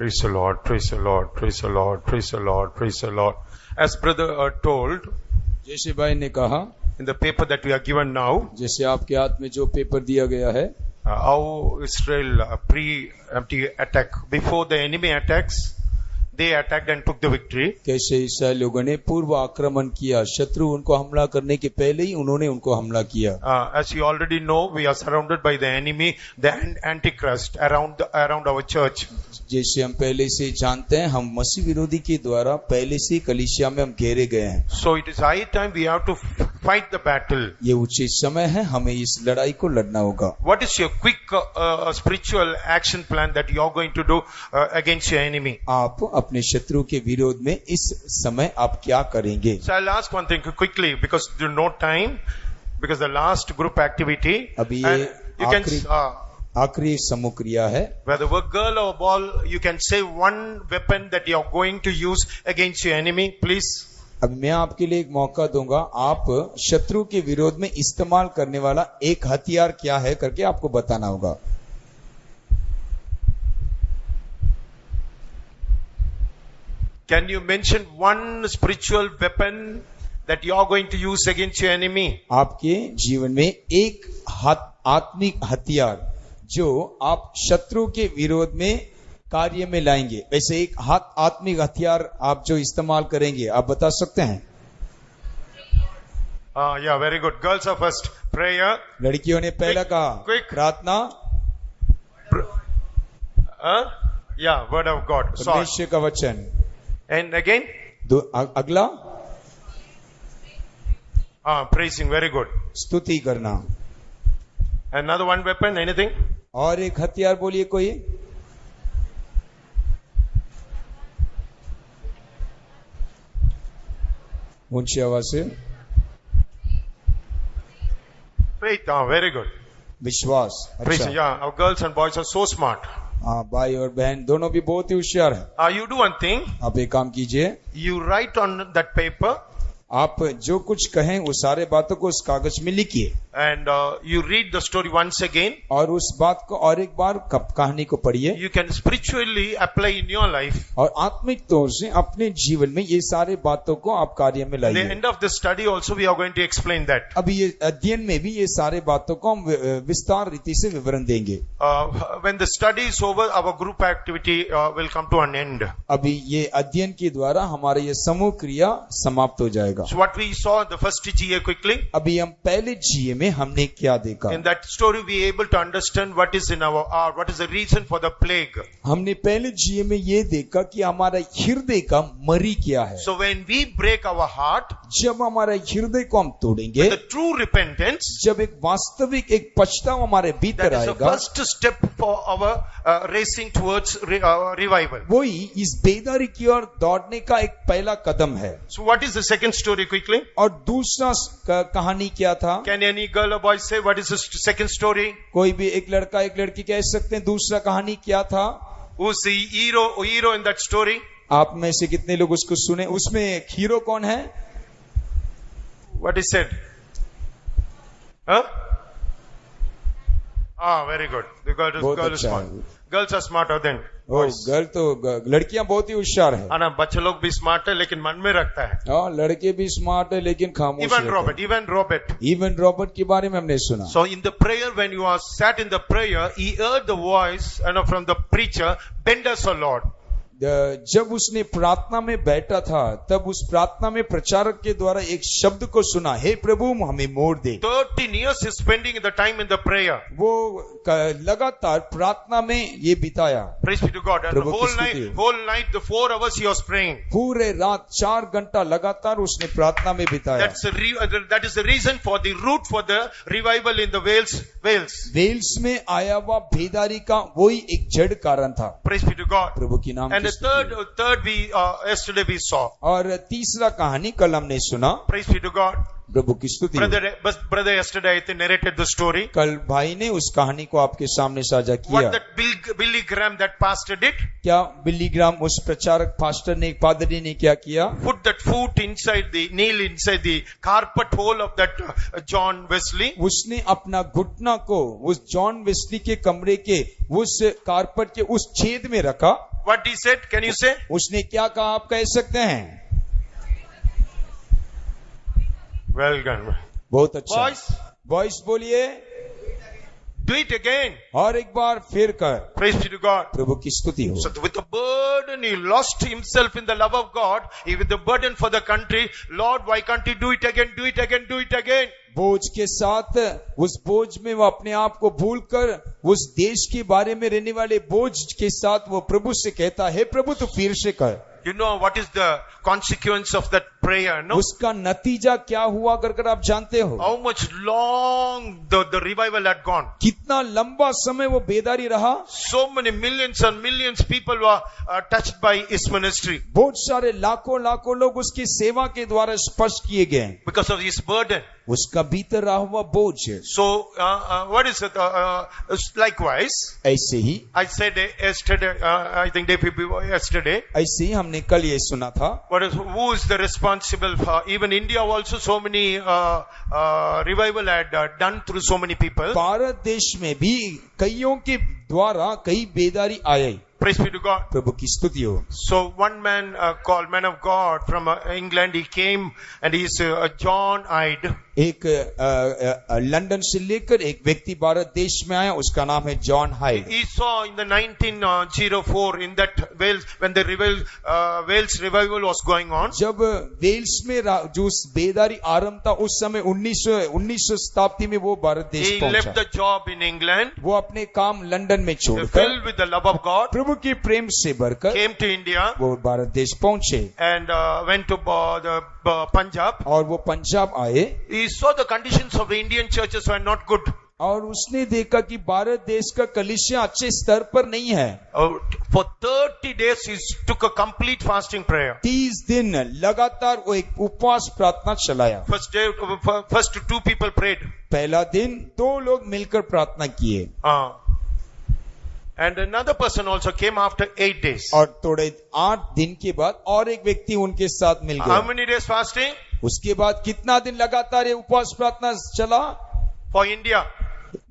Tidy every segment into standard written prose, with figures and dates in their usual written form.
Praise the Lord, praise the Lord, praise the Lord, praise the Lord, praise the Lord. As brother told, जैसे भाई ने कहा, in the paper that we are given now, जैसे आपके हाथ में जो पेपर दिया गया है, how Israel pre-empty attack, before the enemy attacks, they attacked and took the victory. कैसे इसराइल लोगों ने पूर्व आक्रमण किया, शत्रु उनको हमला करने के पहले ही उन्होंने उनको हमला किया। As you already know, we are surrounded by the enemy, the Antichrist around our church. जैसे हम पहले से जानते हैं, हम मसीह विरोधी के द्वारा पहले से कलीसिया में हम घेरे गए हैं। So it is high time we have to fight the battle. ये उचित समय है, हमें इस लड़ाई को लड़ना होगा। What is your quick spiritual action plan that you are going to do against your enemy? आप अपने शत्रु के विरोध में इस समय आप क्या करेंगे? So I'll ask one thing quickly because there's no time, because the last group activity. अभी ये आखिरी समूह क्रिया है। Whether a girl or boy, you can say one weapon that you are going to use against your enemy, please. अब मैं आपके लिए एक मौका दूंगा, आप शत्रु के विरोध में इस्तेमाल करने वाला एक हथियार क्या है करके आपको बताना होगा। Can you mention one spiritual weapon that you are going to use against your enemy? आपके जीवन में एक आत्मिक हथियार जो आप शत्रु के विरोध में कार्य में लाएंगे, वैसे एक आत्मिक हथियार आप जो इस्तेमाल करेंगे, आप बता सकते हैं? Yeah, very good. Girls are first. Prayer. लड़कियों ने पहला कहा प्रार्थना। Yeah, word of God. परमेश्वर का वचन। And again? अगला praising. Very good. स्तुति करना। Another one weapon, anything? और एक हथियार बोलिए कोई। ऊंची आवाज से। Faith. Very good. विश्वास। Praising. अच्छा। Yeah, our girls and boys are so smart. हाँ, भाई और बहन दोनों भी बहुत ही होशियार है। You do one thing. आप एक काम कीजिए। You write on that paper. आप जो कुछ कहें वो सारे बातों को उस कागज में लिखिए। And you read the story once again. और उस बात को और एक बार कहानी को पढ़िए। You can spiritually apply in your life. और आत्मिक तौर से अपने जीवन में ये सारे बातों को आप कार्य में लाइए। The end of the study also we are going to explain that. अभी ये अध्ययन में भी ये सारे बातों को हम विस्तार रीति से विवरण देंगे। When the study is over, our group activity will come to an end. अभी ये अध्ययन के द्वारा हमारा ये समूह क्रिया समाप्त हो जाएगा। So what we saw in the first GA quickly. अभी हम पहले GA में हमने क्या देखा? In that story we able to understand what is in our heart, what is the reason for the plague. हमने पहले GA में ये देखा कि हमारा हृदय का मरी क्या है। So when we break our heart, जब हमारा हृदय को हम तोड़ेंगे, the true repentance, जब एक वास्तविक एक पछतावा हमारे भीतर आएगा, that is the first step for our racing towards revival. वही इस बेदारी की ओर दौड़ने का एक पहला कदम है। So what is the second story quickly? और दूसरा कहानी क्या था? Can any girl or boy say what is the second story? कोई भी एक लड़का एक लड़की कह सकते हैं दूसरा कहानी क्या था? Who's the hero in that story? आप में से कितने लोग उसको सुने? उसमें हीरो कौन है? What is said? Huh? Very good. The girl is smart. Girls are smarter than boys. Girl तो लड़कियां बहुत ही होशियार है। ना बच्चे लोग भी स्मार्ट है लेकिन मन में रखता है। लड़के भी स्मार्ट है लेकिन खामोश Even Robert के बारे में हमने सुना। So in the prayer, when you are sat in the prayer, he heard the voice from the preacher, "Bend us, O Lord." जब उसने प्रार्थना में बैठा था तब उस प्रार्थना में प्रचारक के द्वारा एक शब्द को सुना, हे प्रभु हमें मोड़ दे। 13 years is spending the time in the prayer. वो लगातार प्रार्थना में ये बिताया। Praise be to God. And the whole night, the 4 hours he was praying. पूरे रात 4 घंटा लगातार उसने प्रार्थना में बिताया। That is the reason for the root for the revival in the Wales. Wales में आया हुआ बेदारी का वही एक जड़ कारण था। Praise be to God. प्रभु की नाम। And the third we yesterday we saw. और तीसरा कहानी कल हमने सुना। Praise be to God. प्रभु की स्तुति। Brother yesterday I think narrated the story. कल भाई ने उस कहानी को आपके सामने साझा किया। What that Billy Graham that pastor did? क्या बिली ग्राम उस प्रचारक पास्टर ने पादरी ने क्या किया? Put that foot inside the nail inside the carpet hole of that John Wesley. उसने अपना घुटना को उस जॉन वेस्ली के कमरे के उस कारपेट के उस छेद में रखा। What he said, can you say? उसने क्या कहा, आप कह सकते हैं? Well done. बहुत अच्छा। Boys, बॉयस बोलिए, do it again. और एक बार फिर कर। Praise be to God. प्रभु की स्तुति हो। So with the burden, he lost himself in the love of God. He with the burden for the country. Lord, why can't you do it again, do it again, do it again? बोझ के साथ, उस बोझ में वो अपने आप को भूलकर, उस देश के बारे में रहने वाले बोझ के साथ वो प्रभु से कहता है, प्रभु तू फिर से कर। You know what is the consequence of that prayer, no? उसका नतीजा क्या हुआ कर आप जानते हो? How much long the revival had gone. कितना लंबा समय वो बेदारी रहा। So many millions and millions people were touched by his ministry बहुत सारे लाखों लोग उसकी सेवा के द्वारा स्पर्श किए गए because of his burden. उसका भीतर रहा हुआ बोझ। So what is it? Likewise, ऐसे ही I said yesterday, I think day before yesterday, ऐसे ही हमने कल ये सुना था। who is the responsible for, even India also so many revival had done through so many people. Bharat देश में भी कईयों के द्वारा कई बेदारी आए। Praise be to God. प्रभु की स्तुति हो। So one man called man of God from England, he came and he's John Hyde. एक लंदन से लेकर एक व्यक्ति भारत देश में आया, उसका नाम है John hide. He saw in the 1904 in that Wales, when the Wales revival was going on. जब वेल्स में जो बेदारी आरंभ था उस समय 1900 शताब्दी में वो भारत देश He पहुंचा। left the job in England, वो अपने काम लंदन में छोड़कर filled with the love of God, प्रभु के प्रेम से भरकर came to India वो भारत देश पहुंचे and went to the Punjab. और वो पंजाब आए He saw the conditions of the Indian churches were not good. और उसने देखा कि भारत देश का कलीसिया अच्छे स्तर पर नहीं है। For 30 days he took a complete fasting prayer. 30 दिन लगातार वो एक उपवास प्रार्थना चलाया। First 2 people prayed. पहला दिन 2 लोग मिलकर प्रार्थना किए and another person also came after 8 days. और थोड़े 8 दिन के बाद और एक व्यक्ति उनके साथ मिल गया। How many days fasting? उसके बाद कितना दिन लगातार ये उपवास प्रार्थना चला? For India,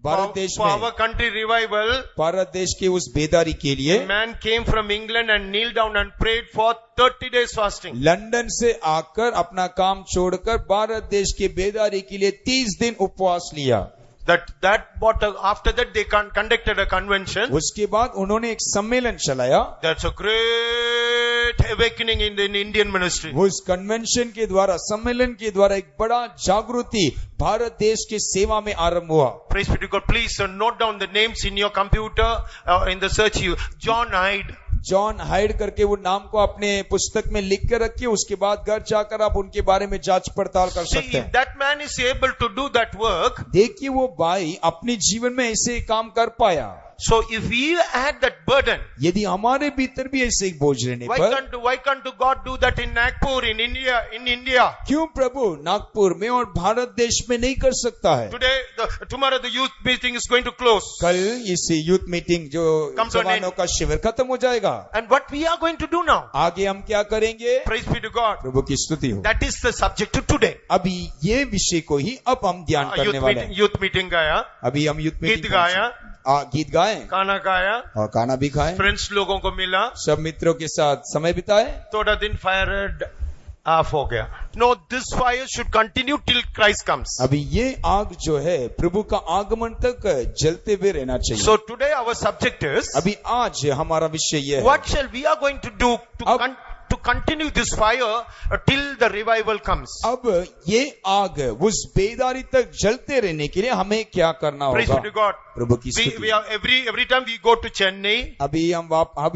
भारत देश for में our country revival, भारत देश के उस बेदारी के लिए a man came from England and kneeled down and prayed for 30 days fasting. London से आकर अपना काम छोड़कर भारत देश के बेदारी के लिए 30 दिन उपवास लिया। After that they conducted a convention. उसके बाद उन्होंने एक सम्मेलन चलाया। That's a great awakening in the Indian ministry. उस कन्वेंशन के द्वारा, सम्मेलन के द्वारा एक बड़ा जागृति भारत देश के सेवा में आरंभ हुआ। Praise be to God. Please note down the names in your computer in the search. John Hyde. John hide करके वो नाम को अपने पुस्तक में लिख कर रखिए, उसके बाद घर जाकर आप उनके बारे में जांच पड़ताल कर सकते हैं। That man is able to do that work. देखिए वो भाई अपने जीवन में ऐसे काम कर पाया। So if we had that burden, यदि हमारे भीतर भी ऐसे एक बोझ रहने पर, why can't God do that in Nagpur, in India? क्यों प्रभु नागपुर में और भारत देश में नहीं कर सकता है? Tomorrow the youth meeting is going to close. कल इस यूथ मीटिंग जो जवानों का शिविर खत्म हो जाएगा। And what we are going to do now? आगे हम क्या करेंगे? Praise be to God. प्रभु की स्तुति हो। That is the subject to today. अभी ये विषय को ही अब हम ध्यान करने वाले हैं। यूथ मीटिंग गाया, अभी हम यूथ मीटिंग गीत गाया, गीत गाए, खाना खाया और खाना भी खाए, फ्रेंड्स लोगों को मिला, सब मित्रों के साथ समय बिताए। थोड़ा दिन फायर ऑफ हो गया। No, this fire should continue till Christ comes. अभी ये आग जो है प्रभु का आगमन तक जलते हुए रहना चाहिए। So today our subject is, अभी आज हमारा विषय ये है, what shall we are going to do to continue this fire till the revival comes. अब ये आग उस बेदारी तक जलते रहने के लिए हमें क्या करना होगा? Praise be to God. प्रभु की स्तुति। We are every time we go to Chennai. अभी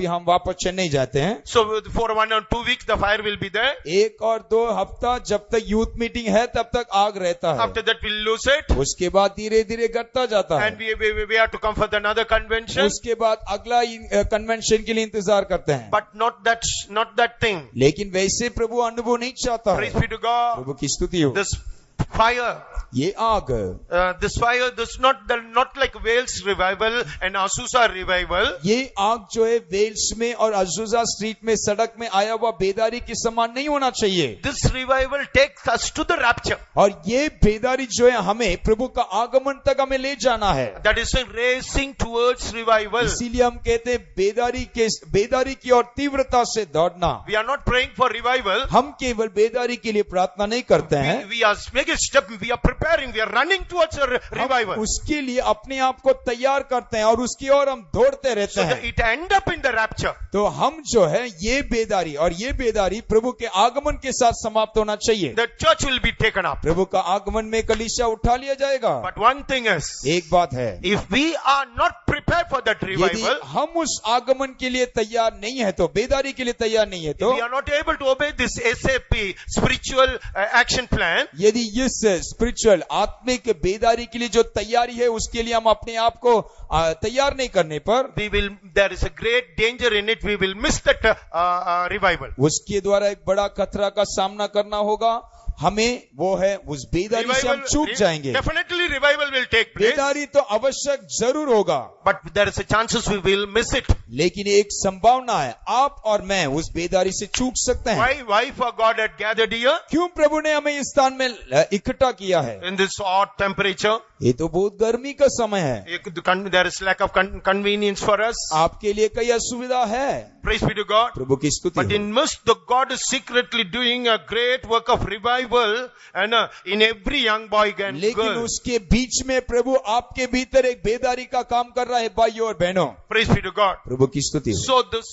हम वापस चेन्नई जाते हैं। So for 1 or 2 weeks the fire will be there. 1 और 2 हफ्ता जब तक यूथ मीटिंग है तब तक आग रहता है। After that we'll lose it. उसके बाद धीरे धीरे घटता जाता है। And we have to come for another convention. उसके बाद अगला कन्वेंशन के लिए इंतजार करते हैं। But not that thing. लेकिन वैसे प्रभु अनुभव नहीं चाहता है। Praise be to God. प्रभु की स्तुति हो। This fire, ये आग, This fire, this not like Wales revival and Azusa revival. ये आग जो है वेल्स में और अजूजा स्ट्रीट में सड़क में आया हुआ बेदारी के समान नहीं होना चाहिए। This revival takes us to the rapture. और ये बेदारी जो है हमें प्रभु का आगमन तक हमें ले जाना है। That is a racing towards revival. इसीलिए हम कहते हैं बेदारी की और तीव्रता से दौड़ना। We are not praying for revival. हम केवल बेदारी के लिए प्रार्थना नहीं करते हैं, We are making step. We are preparing. We are running towards a revival. उसके लिए अपने आप को तैयार करते हैं और उसकी ओर हम दौड़ते रहते So हैं। that it end up in the rapture. तो हम जो है ये बेदारी प्रभु के आगमन के साथ समाप्त होना चाहिए। The church will be taken up. प्रभु का आगमन में कलीसिया उठा लिया जाएगा। But one thing is, एक बात है, if we are not prepared for that यदि revival, हम उस आगमन के लिए तैयार नहीं है तो, बेदारी के लिए तैयार नहीं है तो, we are not able to obey this SAP, spiritual action plan, यदि इस स्पिरिचुअल आत्मिक बेदारी के लिए जो तैयारी है उसके लिए हम अपने आप को तैयार नहीं करने पर, there is a great danger in it. We will miss that revival. उसके द्वारा एक बड़ा खतरा का सामना करना होगा। हमें वो है उस बेदारी से हम चूक जाएंगे। Definitely revival will take place. बेदारी तो आवश्यक जरूर होगा, But there is a chances we will miss it. लेकिन एक संभावना है आप और मैं उस बेदारी से चूक सकते हैं। Why for God had gathered here क्यों प्रभु ने हमें इस स्थान में इकट्ठा किया है? in this hot temperature? ये तो बहुत गर्मी का समय है, There is lack of convenience for us. आपके लिए कई असुविधा है। Praise be to God. प्रभु की स्तुति But हो। in midst, the God is secretly doing a great work of revival and in every young boy and लेकिन girl. उसके बीच में प्रभु आपके भीतर एक बेदारी का काम कर रहा है भाइयों और बहनों। Praise be to God. प्रभु की स्तुति हो। So this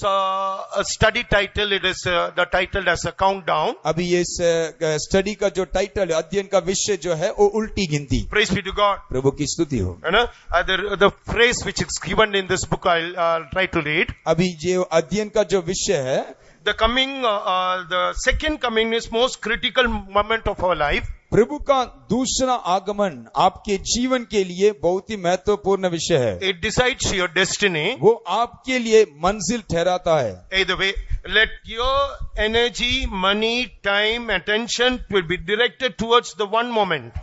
study title, it is the title as a countdown. अभी ये स्टडी का जो टाइटल है, अध्ययन का विषय जो है वो उल्टी गिनती। Praise be to God. प्रभु की स्तुति हो। The phrase which is given in this book, I'll try to read. अभी जो अध्ययन का जो विषय है, The second coming is most critical moment of our life. प्रभु का दूसरा आगमन आपके जीवन के लिए बहुत ही महत्वपूर्ण विषय है। It decides your destiny. वो आपके लिए मंजिल ठहराता है। Either way, let your energy, money, time, attention will be directed towards the one moment.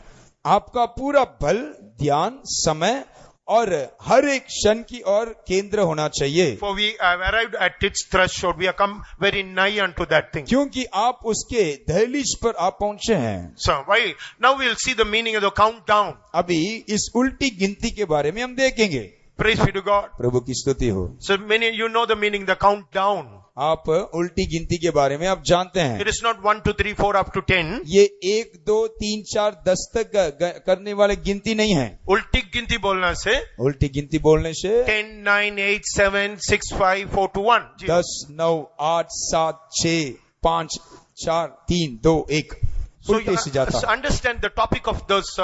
आपका पूरा बल, ध्यान, समय और हर एक क्षण की ओर केंद्र होना चाहिए। For we have arrived at its threshold. We have come very nigh unto that thing. क्योंकि आप उसके दहलीज पर आप पहुंचे हैं। So why? Now we'll see the meaning of the countdown. अभी इस उल्टी गिनती के बारे में हम देखेंगे। Praise be to God. प्रभु की स्तुति हो। So many, you know the meaning, the countdown. आप उल्टी गिनती के बारे में आप जानते हैं। It is not 1, 2, 3, 4 up to 10. ये 1, 2, 3, 4, 10 तक करने वाले गिनती नहीं है। उल्टी गिनती बोलने से, उल्टी गिनती बोलने से 10, 9, 8, 7, 6, 5, 4, 2, 1. 10, 9, 8, 7, 6, 5, 4, 3, 2, 1 So उल्टे से जाता। understand the topic of this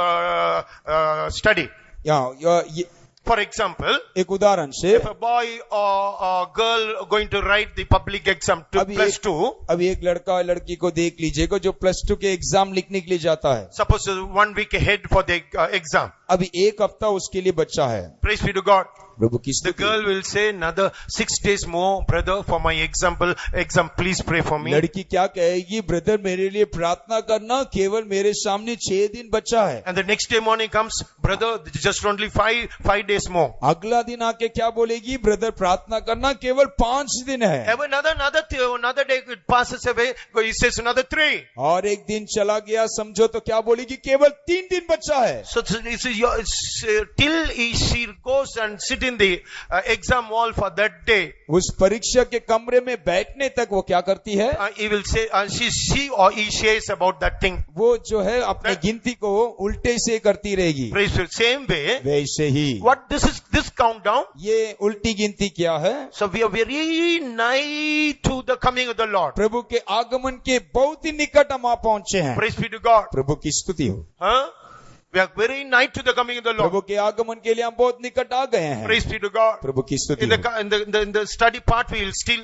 study. For example, एक उदाहरण से, if a boy or a girl going to write the public exam to plus 2, अभी एक लड़का लड़की को देख लीजिएगा जो +2 के एग्जाम लिखने के लिए जाता है। suppose 1 week ahead for the exam. अभी एक हफ्ता उसके लिए बच्चा है। Praise be to God. प्रभु की The स्तुति। girl will say, another 6 days more, brother, for my exam, please pray for me. लड़की क्या कहेगी? ब्रदर मेरे लिए प्रार्थना करना, केवल मेरे सामने 6 दिन बचा है। And the next day morning comes, brother, just only 5 days more. अगला दिन आके क्या बोलेगी? ब्रदर प्रार्थना करना, केवल 5 दिन है। Have another day it passes away, he says another 3. और एक दिन चला गया, समझो तो क्या बोलेगी? केवल 3 दिन बचा है। So till she goes and sit in the exam hall for that day, उस परीक्षा के कमरे में बैठने तक वो क्या करती है? he will say, she or he says about that thing. वो जो है अपने गिनती को उल्टे से करती रहेगी। Praise the same way. वैसे ही What this countdown? ये उल्टी गिनती क्या है? So we are very nigh to the coming of the Lord. प्रभु के आगमन के बहुत ही निकट हम आ पहुंचे हैं। Praise be to God. प्रभु की स्तुति हो। Huh? We are very nigh to the coming of the Lord. प्रभु के आगमन के लिए हम बहुत निकट आ गए हैं। Praise be to God. प्रभु की स्तुति In हो। the study part, we will still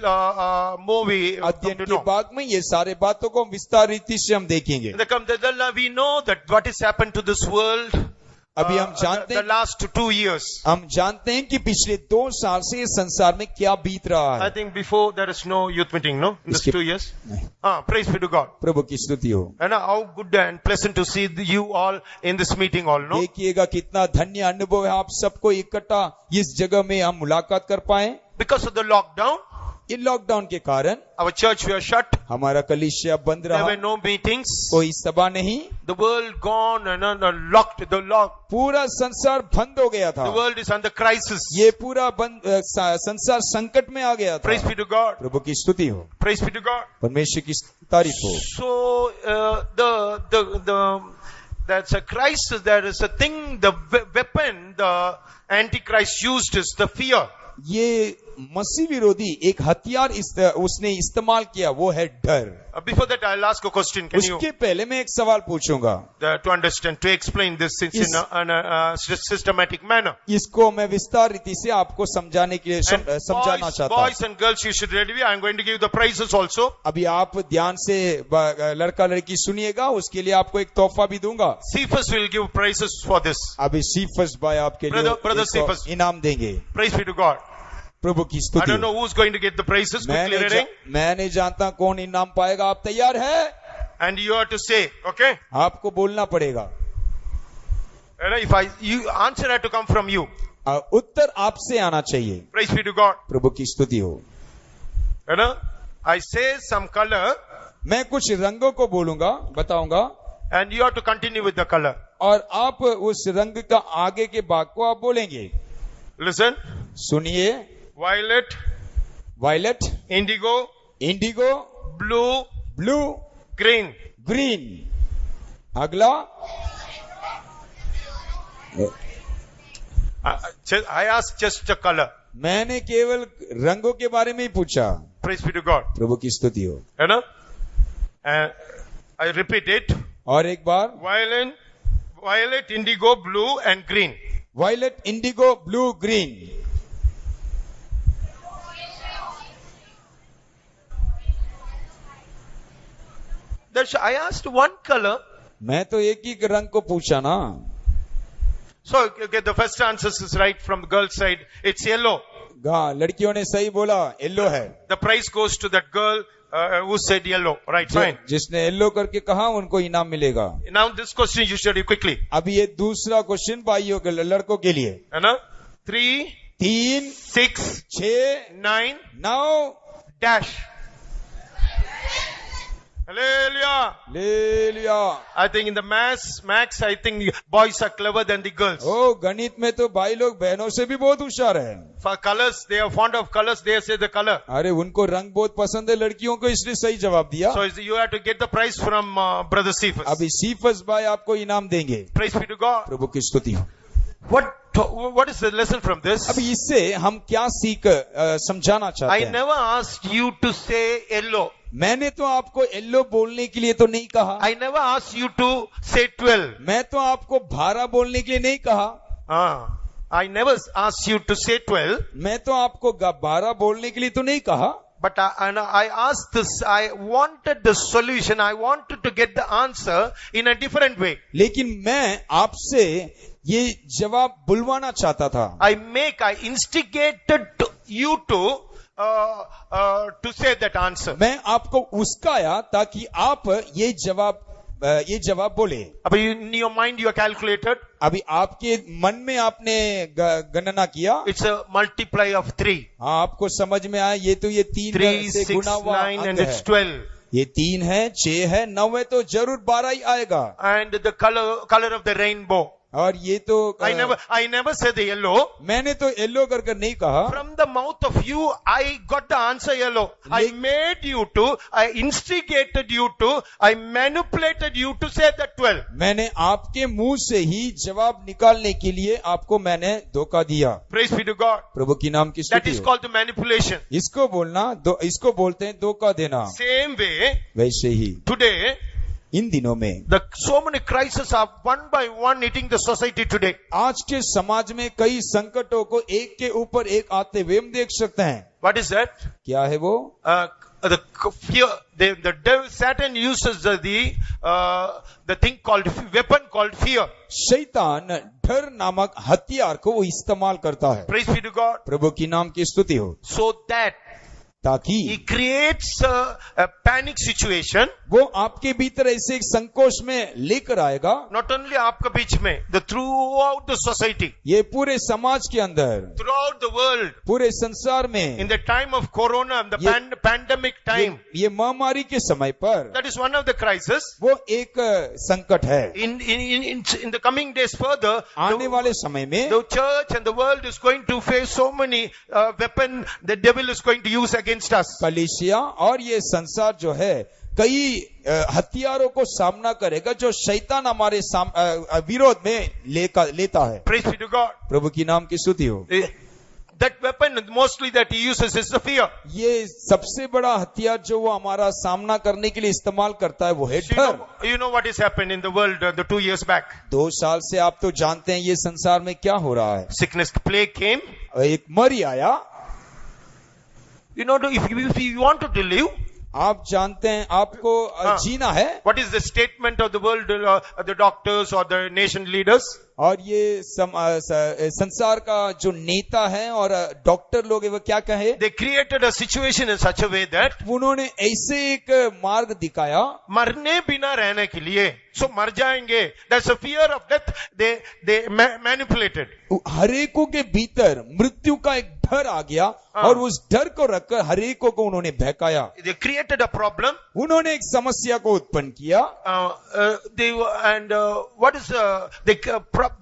more we come अध्ययन to के know. भाग में ये सारे बातों को विस्तार रीति से हम देखेंगे। We know that what has happened to this world. अभी हम जानते the हैं, last 2 years. हम जानते हैं कि पिछले 2 साल से इस संसार में क्या बीत रहा I है. think before there is no youth meeting, no? In this इसके- 2 years. नहीं, Praise be to God. प्रभु की स्तुति हो. And how good and pleasant to see you all in this meeting all, no? देखिएगा कितना धन्य अनुभव है आप सबको इकट्ठा इस जगह में हम मुलाकात कर पाए. Because of the lockdown, ये लॉकडाउन के कारण our church were shut. हमारा कलीसिया बंद There रहा, were no meetings. कोई सभा नहीं, The world gone and locked. पूरा संसार बंद हो गया था. The world is under crisis. ये पूरा बंद संसार संकट में आ गया था. Praise be to God. प्रभु की स्तुति हो, Praise be to God. परमेश्वर की तारीफ हो. So that's a crisis. There is a thing. The weapon the Antichrist used is the fear. ये मसीह विरोधी एक हथियार उसने इस्तेमाल किया, वो है डर. Before that, I'll ask a question. Can you उसके पहले मैं एक सवाल पूछूंगा, to understand, to explain this in a systematic manner? इसको मैं विस्तार रीति से आपको समझाने के लिए And समझाना चाहता हूँ. boys and girls, you should ready. I'm going to give you the prizes also. अभी आप ध्यान से लड़का लड़की सुनिएगा, उसके लिए आपको एक तोहफा भी दूंगा. Cephas will give prizes for this. अभी सीफस भाई आपके लिए Brother एक Cephas. इनाम देंगे. Praise be to God. प्रभु की I स्तुति don't हो. know who's going to get the prizes. Quickly reading. मैं नहीं जानता कौन इनाम पाएगा. आप तैयार है? And you have to say, okay? आपको बोलना पड़ेगा. If you answer had to come from you. उत्तर आपसे आना चाहिए. Praise be to God. प्रभु की स्तुति हो. I say some color मैं कुछ रंगों को बोलूंगा, बताऊंगा, and you have to continue with the color. और आप उस रंग का आगे के भाग को आप बोलेंगे. Listen. सुनिए. Violet, violet, indigo, indigo, blue, blue, green. Green. अगला. I asked just the color. मैंने केवल रंगों के बारे में ही पूछा. Praise be to God. प्रभु की स्तुति हो. I repeat it. और एक बार. Violet, indigo, blue and green. Violet, indigo, blue, green. I asked one color. मैं तो एक ही रंग को पूछा ना. So okay, the first answer is right from the girl's side. It's yellow. हाँ, लड़कियों ने सही बोला, येलो है. The prize goes to that girl who said yellow. Right, fine. जिसने येलो करके कहा उनको इनाम मिलेगा. Now this question you should read quickly. अभी ये दूसरा क्वेश्चन भाइयों के लड़कों के लिए. 3, 3, 6, 6, 9, 9, dash. Hallelujah. ले लिया. I think in the max, I think boys are clever than the girls. ओ, गणित में तो भाई लोग बहनों से भी बहुत होशियार है. For colors, they are fond of colors. They say the color. अरे उनको रंग बहुत पसंद है लड़कियों को, इसलिए सही जवाब दिया. So you have to get the prize from Brother Cephas. अभी सीफस भाई आपको इनाम देंगे. Praise be to God. प्रभु की स्तुति हो. What is the lesson from this? अभी इससे हम क्या सीख समझाना चाहते I हैं. never asked you to say yellow. मैंने तो आपको येलो बोलने के लिए तो नहीं कहा. I never asked you to say 12. मैं तो आपको 12 बोलने के लिए नहीं कहा. I never asked you to say 12. मैं तो आपको 12 बोलने के लिए तो नहीं कहा. But I asked this, I wanted the solution, I wanted to get the answer in a different way. लेकिन मैं आपसे ये जवाब बुलवाना चाहता था. I instigated you to say that answer. मैं आपको उस्काया ताकि आप ये जवाब बोले. In your mind you are calculated. अभी आपके मन में आपने गणना किया. It's a multiply of 3. हाँ, आपको समझ में आया. ये तो ये 3 से 6, गुना हुआ 9 and अंक it's है. 12. ये 3 है, 6 है, 9 है, तो जरूर 12 ही आएगा. And the color of the rainbow. और ये तो I never said the yellow. मैंने तो येलो कर नहीं कहा. From the mouth of you, I got the answer yellow. I made you to, I instigated you to, I manipulated you to say that 12. मैंने आपके मुंह से ही जवाब निकालने के लिए आपको मैंने धोखा दिया. Praise be to God. प्रभु की नाम की That स्तुति is हो. called the manipulation. इसको बोलते हैं धोखा देना. Same way, वैसे ही today, इन दिनों में so many crises are one by one hitting the society today. आज के समाज में कई संकटों को एक के ऊपर एक आते हुए हम देख सकते हैं. What is that? क्या है वो? fear, the devil, Satan uses the thing called weapon called fear. शैतान डर नामक हथियार को वो इस्तेमाल करता है। Praise be to God. प्रभु की नाम की स्तुति हो। So that ताकि he creates a panic situation. वो आपके भीतर ऐसे एक संकोच में लेकर आएगा। Not only आपके बीच में, throughout the society. ये पूरे समाज के अंदर, Throughout the world. पूरे संसार में, In the time of Corona, the pandemic time. ये महामारी के समय पर, That is one of the crises. वो एक संकट है। In the coming days further, आने वाले समय में the church and the world is going to face so many weapons the devil is going to use against us. कलीसिया और ये संसार जो है कई हथियारों को सामना करेगा जो शैतान हमारे विरोध में लेता है। Praise be to God. प्रभु की नाम की स्तुति हो। That weapon mostly that he uses is the fear. ये सबसे बड़ा हथियार जो वो हमारा सामना करने के लिए इस्तेमाल करता है वो है डर। You know what has happened in the world the 2 years back. 2 साल से आप तो जानते हैं ये संसार में क्या हो रहा है। Sickness, plague came. एक मरी आया। You know, if you wanted to live, आप जानते हैं आपको जीना है। What is the statement of the world, the doctors or the nation leaders? और ये संसार का जो नेता है और डॉक्टर लोग है वो क्या कहे? They created a situation in such a way that उन्होंने ऐसे एक मार्ग दिखाया मरने बिना रहने के लिए, so मर जाएंगे, that's a fear of death, they manipulated. हरेकों के भीतर मृत्यु का एक डर आ गया और उस डर को रखकर हरेकों को उन्होंने बहकाया। They created a problem. उन्होंने एक समस्या को उत्पन्न किया। What is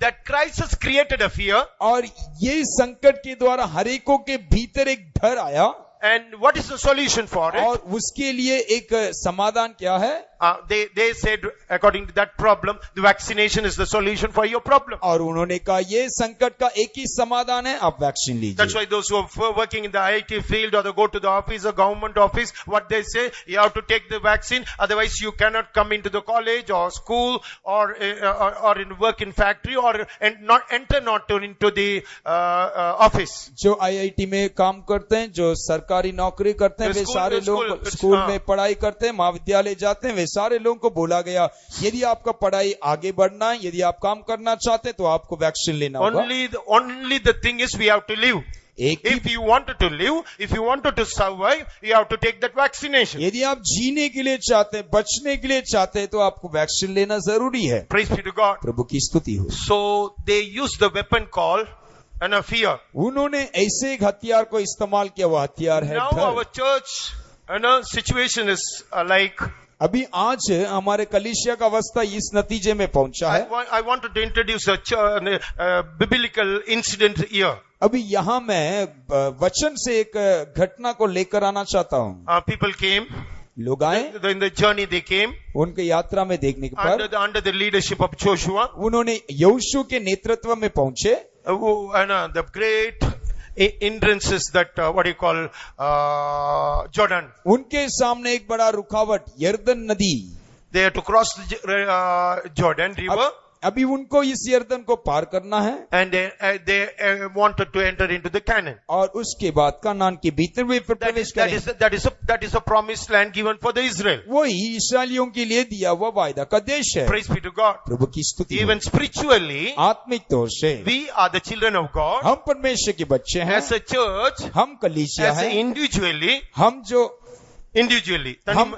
that crisis created a fear. और ये संकट के द्वारा हरेकों के भीतर एक डर आया। And what is the solution for it? और उसके लिए एक समाधान क्या है? They said, according to that problem, the vaccination is the solution for your problem. और उन्होंने कहा ये संकट का एक ही समाधान है, आप वैक्सीन लीजिए। That's why those who are working in the IT field or they go to the office or government office, what they say, you have to take the vaccine, otherwise you cannot come into the college or school or in work in factory or enter into the office. जो IIT में काम करते हैं, जो सरकारी नौकरी करते हैं, वे सारे लोग स्कूल में पढ़ाई करते हैं, महाविद्यालय जाते हैं, वे सारे लोगों को बोला गया यदि आपका पढ़ाई आगे बढ़ना है, यदि आप काम करना चाहते हैं तो आपको वैक्सीन लेना होगा। Only the thing is we have to live. If you wanted to live, if you wanted to survive, you have to take that vaccination. यदि आप जीने के लिए चाहते हैं, बचने के लिए चाहते हैं तो आपको वैक्सीन लेना जरूरी है। Praise be to God. प्रभु की स्तुति हो। So they used the weapon called a fear. उन्होंने ऐसे एक हथियार को इस्तेमाल किया, वो हथियार है Now डर। our church situation is like. अभी आज हमारे कलीसिया का अवस्था इस नतीजे में पहुंचा है। I wanted to introduce a biblical incident here. अभी यहाँ मैं वचन से एक घटना को लेकर आना चाहता हूँ। People came. लोग आए। In the journey they came. उनके यात्रा में देखने के बाद under the leadership of Joshua. उन्होंने यहोशू के नेतृत्व में पहुंचे। The great hindrances that what do you call Jordan. उनके सामने एक बड़ा रुकावट यरदन नदी। They had to cross the Jordan river. अभी उनको इस यरदन को पार करना है। And they wanted to enter into the Canaan. और उसके बाद कनान के भीतर वे प्रवेश करें। That is a promised land given for the Israel. वही इस्राएलियों के लिए दिया हुआ वायदा का देश है। Praise be to God. प्रभु की स्तुति। Even spiritually, आत्मिक तौर से we are the children of God. हम परमेश्वर के बच्चे हैं। As a church, हम कलीसिया हैं। Individually, हम जो हम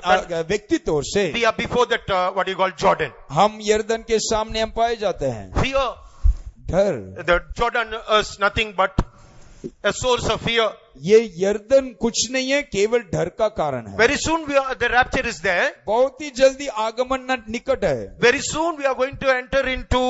व्यक्ति तौर से we are before that what you call Jordan. हम यरदन के सामने हम पाए जाते हैं। Fear. डर। The Jordan is nothing but a source of fear. ये यरदन कुछ नहीं है, केवल डर का कारण है। Very soon the rapture is there. बहुत ही जल्दी आगमन निकट है। Very soon we are going to enter into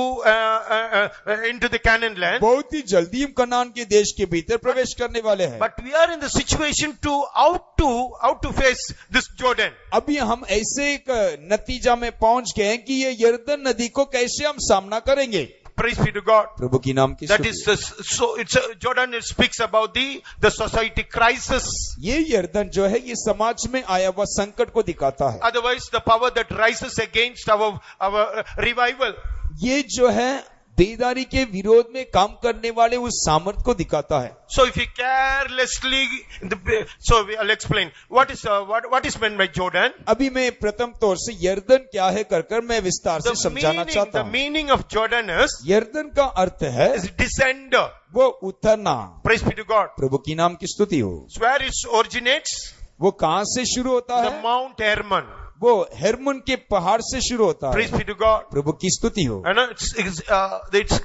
the Canaan land. बहुत ही जल्दी हम कनान के देश के भीतर प्रवेश करने वाले हैं। But we are in the situation to how to face this Jordan. अभी हम ऐसे एक नतीजा में पहुंच गए हैं कि ये यरदन नदी को कैसे हम सामना करेंगे। Praise be to God. प्रभु की नाम की That is so. Jordan speaks about the society crisis. ये यरदन जो है ये समाज में आया हुआ संकट को दिखाता है। Otherwise, the power that rises against our revival. ये जो है देदारी के विरोध में काम करने वाले उस सामर्थ को दिखाता है। So if you carelessly, I'll explain what is meant by Jordan. अभी मैं प्रथम तौर से यर्दन क्या है कर मैं विस्तार से समझाना चाहता The हूँ। meaning of Jordan is यर्दन का अर्थ है descender. वो उतरना। Praise be to God. प्रभु की नाम की स्तुति हो। So where it originates? वो कहाँ से शुरू होता The है? Mount Hermon. वो हेर्मोन के पहाड़ से शुरू होता Praise है। be to God. प्रभु की स्तुति हो। And it's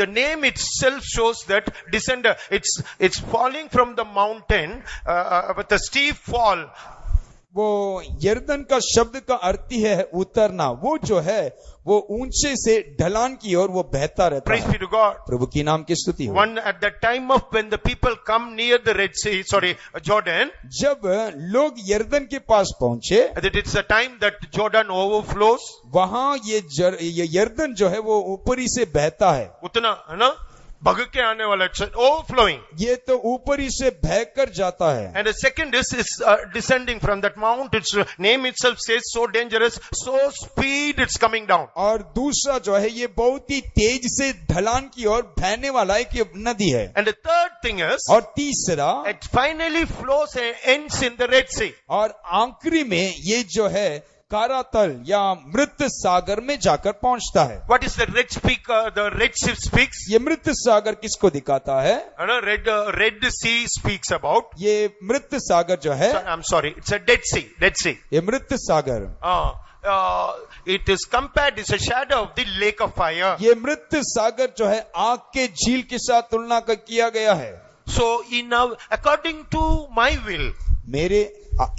the name itself shows that descender. It's falling from the mountain with a steep fall. वो यर्दन का शब्द का अर्थ ही है उतरना। वो जो है वो ऊंचे से ढलान की ओर वो बहता रहता Praise है। be to God. प्रभु की नाम की स्तुति हो। One at the time of when the people come near the Red Sea, Jordan, जब लोग यर्दन के पास पहुंचे, that it's a time that Jordan overflows. वहां ये यर्दन जो है वो ऊपरी से बहता है। उतना है ना भग के आने वाला, it's overflowing. ये तो ऊपरी से बहकर जाता है। And the second is descending from that mount. Its name itself says so dangerous, so speed it's coming down. और दूसरा जो है ये बहुत ही तेज से ढलान की ओर बहने वाला एक ये नदी है। And the third thing is, और तीसरा, it finally flows and ends in the Red Sea. और आखिरी में ये जो है कारातल या मृत सागर में जाकर पहुंचता है। What is the Red Sea speaks? ये मृत सागर किसको दिखाता है? Red Sea speaks about. ये मृत सागर जो है, I'm sorry, it's a Dead Sea. ये मृत सागर, it is compared, it's a shadow of the lake of fire. ये मृत सागर जो है आग के झील के साथ तुलना किया गया है। So according to my will, मेरे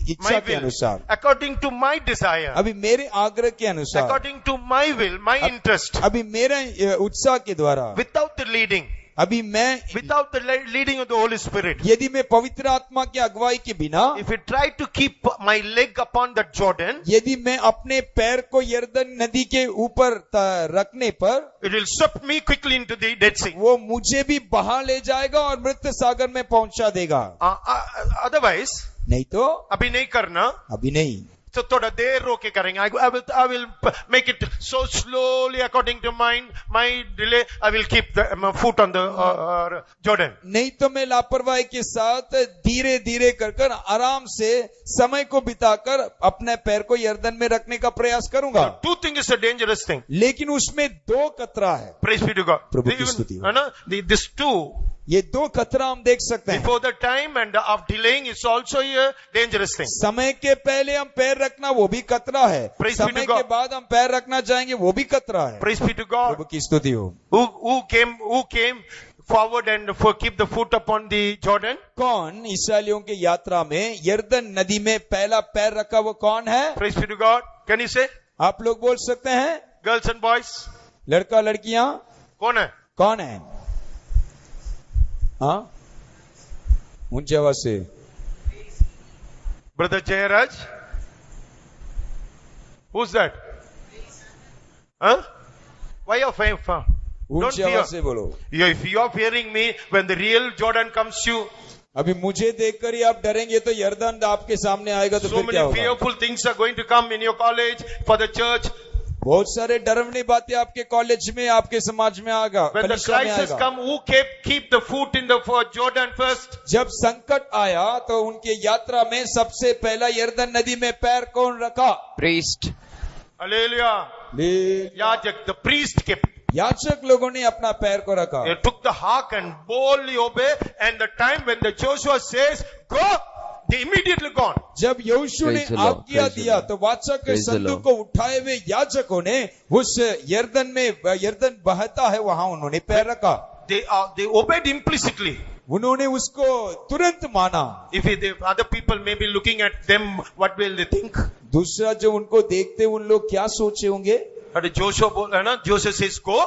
इच्छा के अनुसार, according to my desire, अभी मेरे आग्रह के अनुसार, according to my will, my interest, अभी मेरे उत्साह के द्वारा, without the leading, अभी मैं, without the leading of the Holy Spirit, यदि मैं पवित्र आत्मा की अगुवाई के बिना, if I try to keep my leg upon that Jordan, यदि मैं अपने पैर को यर्दन नदी के ऊपर रखने पर, it will sweep me quickly into the Dead Sea. वो मुझे भी बहा ले जाएगा और मृत सागर में पहुंचा देगा। Otherwise, नहीं तो अभी नहीं करना, अभी नहीं, तो थोड़ा देर रोके करेंगे. I will make it so slowly according to my delay. I will keep my foot on the Jordan. नहीं तो मैं लापरवाही के साथ धीरे धीरे कर आराम से समय को बिताकर अपने पैर को यर्दन में रखने का प्रयास करूंगा। Two things is a dangerous thing. लेकिन उसमें दो खतरा है। Praise be to God. प्रभु की स्तुति हो। है ना? This two, ये दो खतरा हम देख सकते हैं। before the time and of delaying is also a dangerous thing. समय के पहले हम पैर रखना वो भी खतरा है। Praise be to समय God. के बाद हम पैर रखना चाहेंगे वो भी खतरा है। Praise be to God. प्रभु की स्तुति हो। Who came forward and keep the foot upon the Jordan? कौन इस्राएलियों के यात्रा में यर्दन नदी में पहला पैर रखा वो कौन है? Praise be to God. Can you say? आप लोग बोल सकते हैं? Girls and boys. लड़का लड़कियां कौन है? कौन है? हाँ, ऊंची आवाज से। Brother Jayaraj. Who's that? Huh? Why are you far? Don't ऊंची fear. आवाज से बोलो। If you are fearing me, when the real Jordan comes to you, अभी मुझे देखकर ही आप डरेंगे तो यर्दन आपके सामने आएगा तो so फिर क्या many होगा? fearful things are going to come in your college, for the church. बहुत सारे डरावनी बातें आपके कॉलेज में, आपके समाज में आएगा, When the कलीसिया में crisis आएगा। come, who keep the foot in the Jordan first? जब संकट आया तो उनके यात्रा में सबसे पहला यर्दन नदी में पैर कौन रखा? priest. Hallelujah. Yajak, the priest kept. याजक लोगों ने अपना पैर को रखा। They took the ark and boldly obey, and the time when the Joshua says, go, they immediately gone. जब यहोशू ने Praise the Lord, आज्ञा praise the दिया Lord. तो वाचा के Praise the संदूक Lord. को उठाए हुए याजकों ने उस यर्दन बहता है वहां उन्होंने पैर रखा। They obeyed implicitly. उन्होंने उसको तुरंत माना। If other people may be looking at them, what will they think? दूसरा जो उनको देखते उन लोग क्या सोचे होंगे? But Joshua है ना, Joshua says go.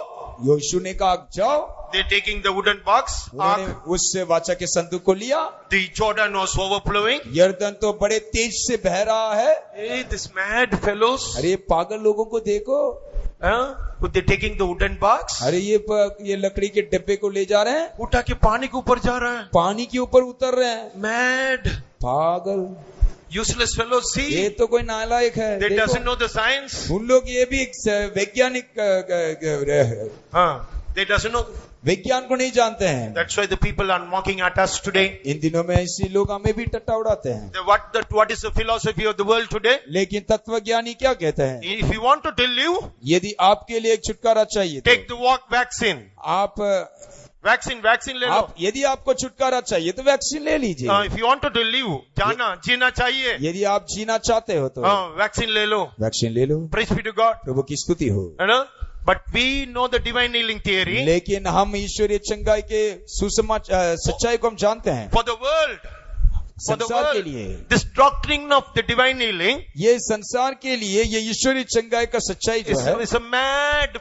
यहोशू ने कहा जाओ। They're taking the wooden box, उन्होंने ark. उस वाचा के संदूक को लिया। The Jordan was overflowing. यर्दन तो बड़े तेज से बह रहा है। Hey, this mad fellows. अरे ये पागल लोगों को देखो। They're taking the wooden box. अरे ये लकड़ी के डिब्बे को ले जा रहे हैं, उठा के पानी के ऊपर जा रहा है. पानी के ऊपर उतर रहे हैं। Mad. पागल, Useless fellows. ये See, तो कोई नालायक है। they देखो, doesn't know the science. उन लोग ये भी एक वैज्ञानिक They doesn't know. विज्ञान को नहीं जानते हैं। That's why the people are mocking at us today. इन दिनों में ऐसे लोग हमें भी टट्टा उड़ाते हैं। What is the philosophy of the world today? लेकिन तत्वज्ञानी क्या कहते हैं? If you want to live, यदि आपके लिए एक छुटकारा चाहिए take the vaccine. आप Vaccine ले लो. यदि आपको छुटकारा चाहिए तो वैक्सीन ले लीजिए। If you want to live, जीना चाहिए. यदि आप जीना चाहते हो तो वैक्सीन ले लो. वैक्सीन ले लो। Praise be to God. प्रभु की स्तुति हो। है ना? But we know the divine healing theory. लेकिन हम ईश्वरीय चंगाई के सच्चाई को हम जानते हैं। For the world, संसार के लिए this doctrine of the divine healing, ये संसार के लिए ये ईश्वरीय चंगाई का सच्चाई जो है is a mad.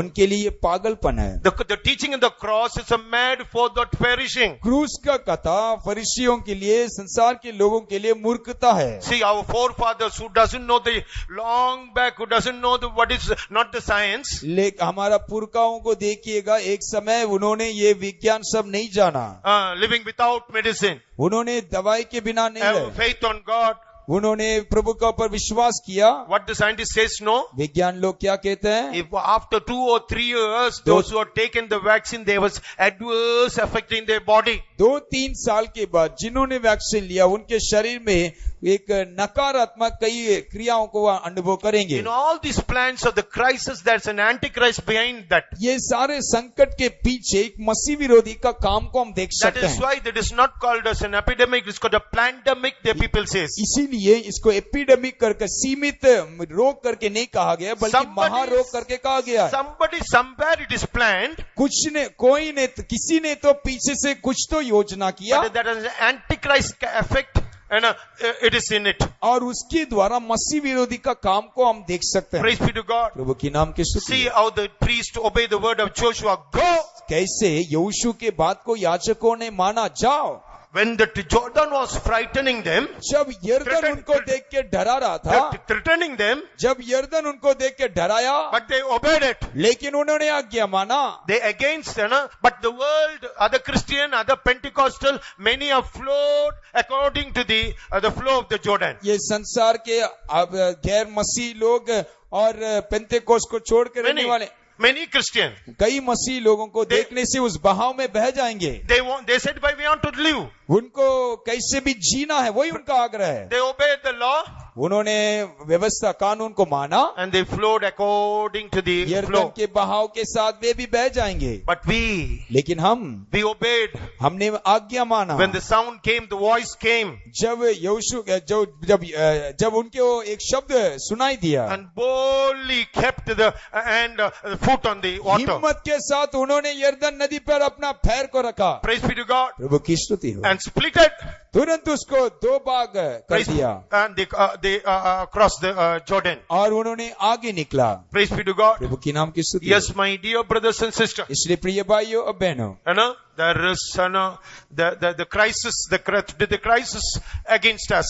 उनके लिए ये पागलपन है। The teaching of the cross is a mad for the perishing. क्रूस का कथा फरीसियों के लिए, संसार के लोगों के लिए मूर्खता है। See, our forefathers who doesn't know the long back, who doesn't know the what is not the science. लेकिन हमारा पुरखाओं को देखिएगा, एक समय उन्होंने ये विज्ञान सब नहीं जाना। Living without medicine. उन्होंने दवाई के बिना नहीं Have रहे। faith on God. उन्होंने प्रभु का ऊपर विश्वास किया। What the scientist says no. विज्ञान लोग क्या कहते हैं? If after 2 or 3 years, those who have taken the vaccine, there was adverse effect in their body. 2-3 साल के बाद जिन्होंने वैक्सीन लिया उनके शरीर में एक नकारात्मक कई क्रियाओं को अनुभव करेंगे। In all these plans of the crisis, there's an antichrist behind that. ये सारे संकट के पीछे एक मसीह विरोधी का काम को हम देख That सकते is हैं। why that is not called as an epidemic, it's called a pandemic, the people says. इसीलिए इसको एपिडेमिक करके, सीमित रोग करके नहीं कहा गया, बल्कि महारोग करके कहा गया है। Somebody, somewhere it is planned. कुछ ने, कोई ने, किसी ने तो पीछे से कुछ तो योजना किया But that is an antichrist effect, and it is in it. और उसके द्वारा मसीह विरोधी का काम को हम देख सकते हैं। Praise be to God. प्रभु की नाम की स्तुति। See how the priest obey the word of Joshua. Go. कैसे यहोशू के बात को याजकों ने माना, जाओ। When the Jordan was frightening them, जब यर्दन उनको देख के डरा रहा था, threatening them, जब यर्दन उनको देख के डराया, but they obeyed it. लेकिन उन्होंने आज्ञा माना। They against, but the world, other Christian, other Pentecostal, many have flowed according to the flow of the Jordan. ये संसार के अब गैर मसीह लोग और पेंतेकोस्त को छोड़ के रहने वाले Many Christian, कई मसीह लोगों को देखने से उस बहाव में बह जाएंगे। they said, why we want to live. उनको कैसे भी जीना है, वही उनका आग्रह है। They obeyed the law. उन्होंने व्यवस्था, कानून को माना, and they flowed according to the यर्दन flow. के बहाव के साथ वे भी बह जाएंगे। But we लेकिन we obeyed. हमने आज्ञा माना। When the sound came, the voice came, जब यहोशू जब उनके एक शब्द सुनाई दिया, and boldly kept the foot on the water. हिम्मत के साथ उन्होंने यर्दन नदी पर अपना पैर को रखा। Praise be to God. प्रभु की स्तुति हो। And split it. तुरंत उसको 2 भाग कर दिया And they crossed the Jordan. और उन्होंने आगे निकला। Praise be to God. प्रभु की नाम की स्तुति। Yes, my dear brothers and sisters. इसलिए प्रिय भाइयों और बहनों, there is the crisis against us.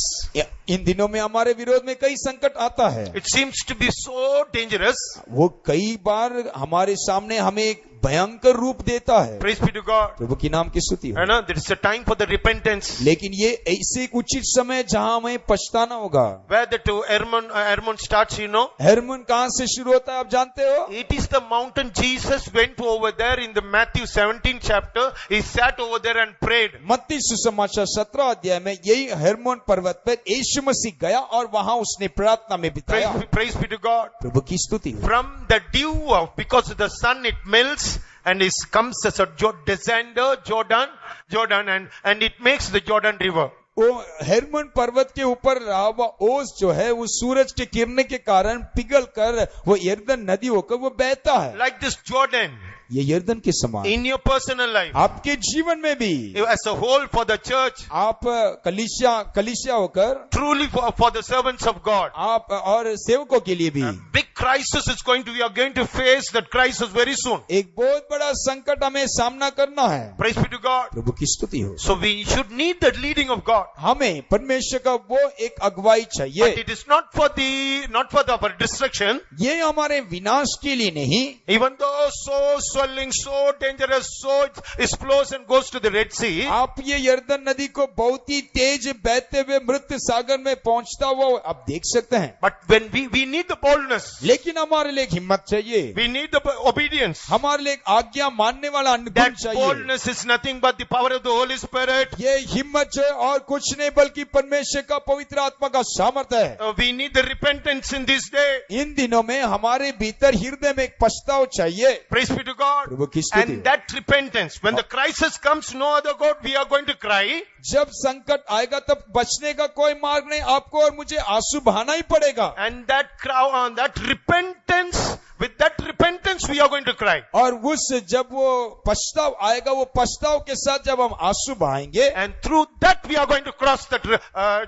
इन दिनों में हमारे विरोध में कई संकट आता है। It seems to be so dangerous. वो कई बार हमारे सामने हमें एक भयंकर रूप देता है। Praise be to God. प्रभु की नाम की स्तुति हो। There is a time for the repentance. लेकिन ये ऐसे एक उचित समय जहां हमें पछताना होगा। Where the Hermon starts, Hermon कहाँ से शुरू होता है आप जानते हो? It is the mountain Jesus went over there in the Matthew 17 chapter. He sat over there and prayed. मत्ती सुसमाचार 17 अध्याय में यही हेर्मोन पर्वत पर यीशु मसीह गया और वहां उसने प्रार्थना में बिताया। Praise be to God. प्रभु की स्तुति हो। From the dew of, because of the sun it melts and it comes as a descender, Jordan, and it makes the Jordan river. वो हेर्मोन पर्वत के ऊपर रहा हुआ ओस जो है वो सूरज के किरणें के कारण पिघल कर वो यर्दन नदी होकर वो बहता है। Like this Jordan. ये यर्दन के समान In your personal life. आपके जीवन में भी as a whole for the church. आप कलीसिया होकर truly for the servants of God. आप और सेवकों के लिए भी big crisis is we are going to face that crisis very soon. एक बहुत बड़ा संकट हमें सामना करना है। Praise be to God. प्रभु की स्तुति हो। So we should need the leading of God. हमें परमेश्वर का वो एक अगुवाई चाहिए। But it is not for our destruction. ये हमारे विनाश के लिए नहीं। Even though so swirling, so dangerous, so it flows and goes to the Red Sea. आप ये यर्दन नदी को बहुत ही तेज बहते हुए मृत सागर में पहुंचता हुआ आप देख सकते हैं। But when we need the boldness, लेकिन हमारे लिए एक हिम्मत चाहिए, we need the obedience. हमारे लिए एक आज्ञा मानने वाला अनुगुण That चाहिए। boldness is nothing but the power of the Holy Spirit. ये हिम्मत जो है और कुछ नहीं बल्कि परमेश्वर का पवित्र आत्मा का सामर्थ्य है। We need the repentance in this day. इन दिनों में हमारे भीतर हृदय में एक पछतावा चाहिए। Praise be to God. प्रभु की स्तुति हो। And that repentance, when the crisis comes, no other God, we are going to cry. जब संकट आएगा तब बचने का कोई मार्ग नहीं, आपको और मुझे आंसू बहाना ही पड़ेगा। And that repentance, with that repentance we are going to cry. और उस जब वो पछताव आएगा, वो पछताव के साथ जब हम आंसू बहाएंगे, And through that we are going to cross that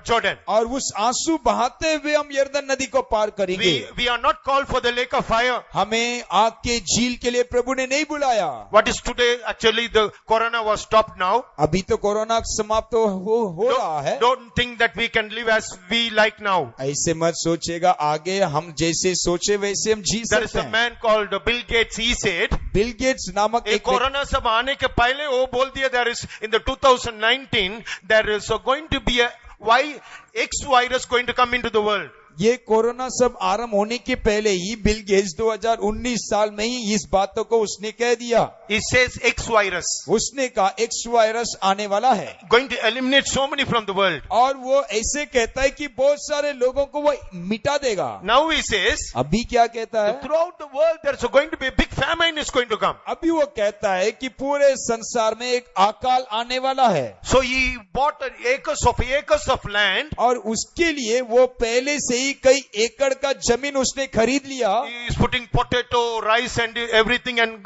Jordan. और उस आंसू बहाते हुए हम यर्दन नदी को पार करेंगे। We are not called for the lake of fire. हमें आग के झील के लिए प्रभु ने नहीं बुलाया। What is today? Actually, the corona was stopped now. अभी तो कोरोना समाप्त हो रहा है। Don't think that we can live as we like now. ऐसे मत सोचेगा, आगे हम जैसे सोचे वैसे हम जी There is सकते a हैं। man called Bill Gates. He said, Bill Gates नामक एक कोरोना सब आने के पहले वो बोल दिया, there is in the 2019 there is going to be a X virus going to come into the world. ये कोरोना सब आरंभ होने के पहले ही बिल गेट्स 2019 साल में ही इस बातों को उसने कह दिया। He says X virus उसने कहा एक्स वायरस आने वाला है, going to eliminate so many from the world. और वो ऐसे कहता है कि बहुत सारे लोगों को वो मिटा देगा। Now he says, अभी क्या कहता है? throughout the world there is going to be a big famine is going to come. अभी वो कहता है कि पूरे संसार में एक अकाल आने वाला है। So he bought acres of land. और उसके लिए वो पहले से ही कई एकड़ का जमीन उसने खरीद लिया। He is putting potato, rice and everything and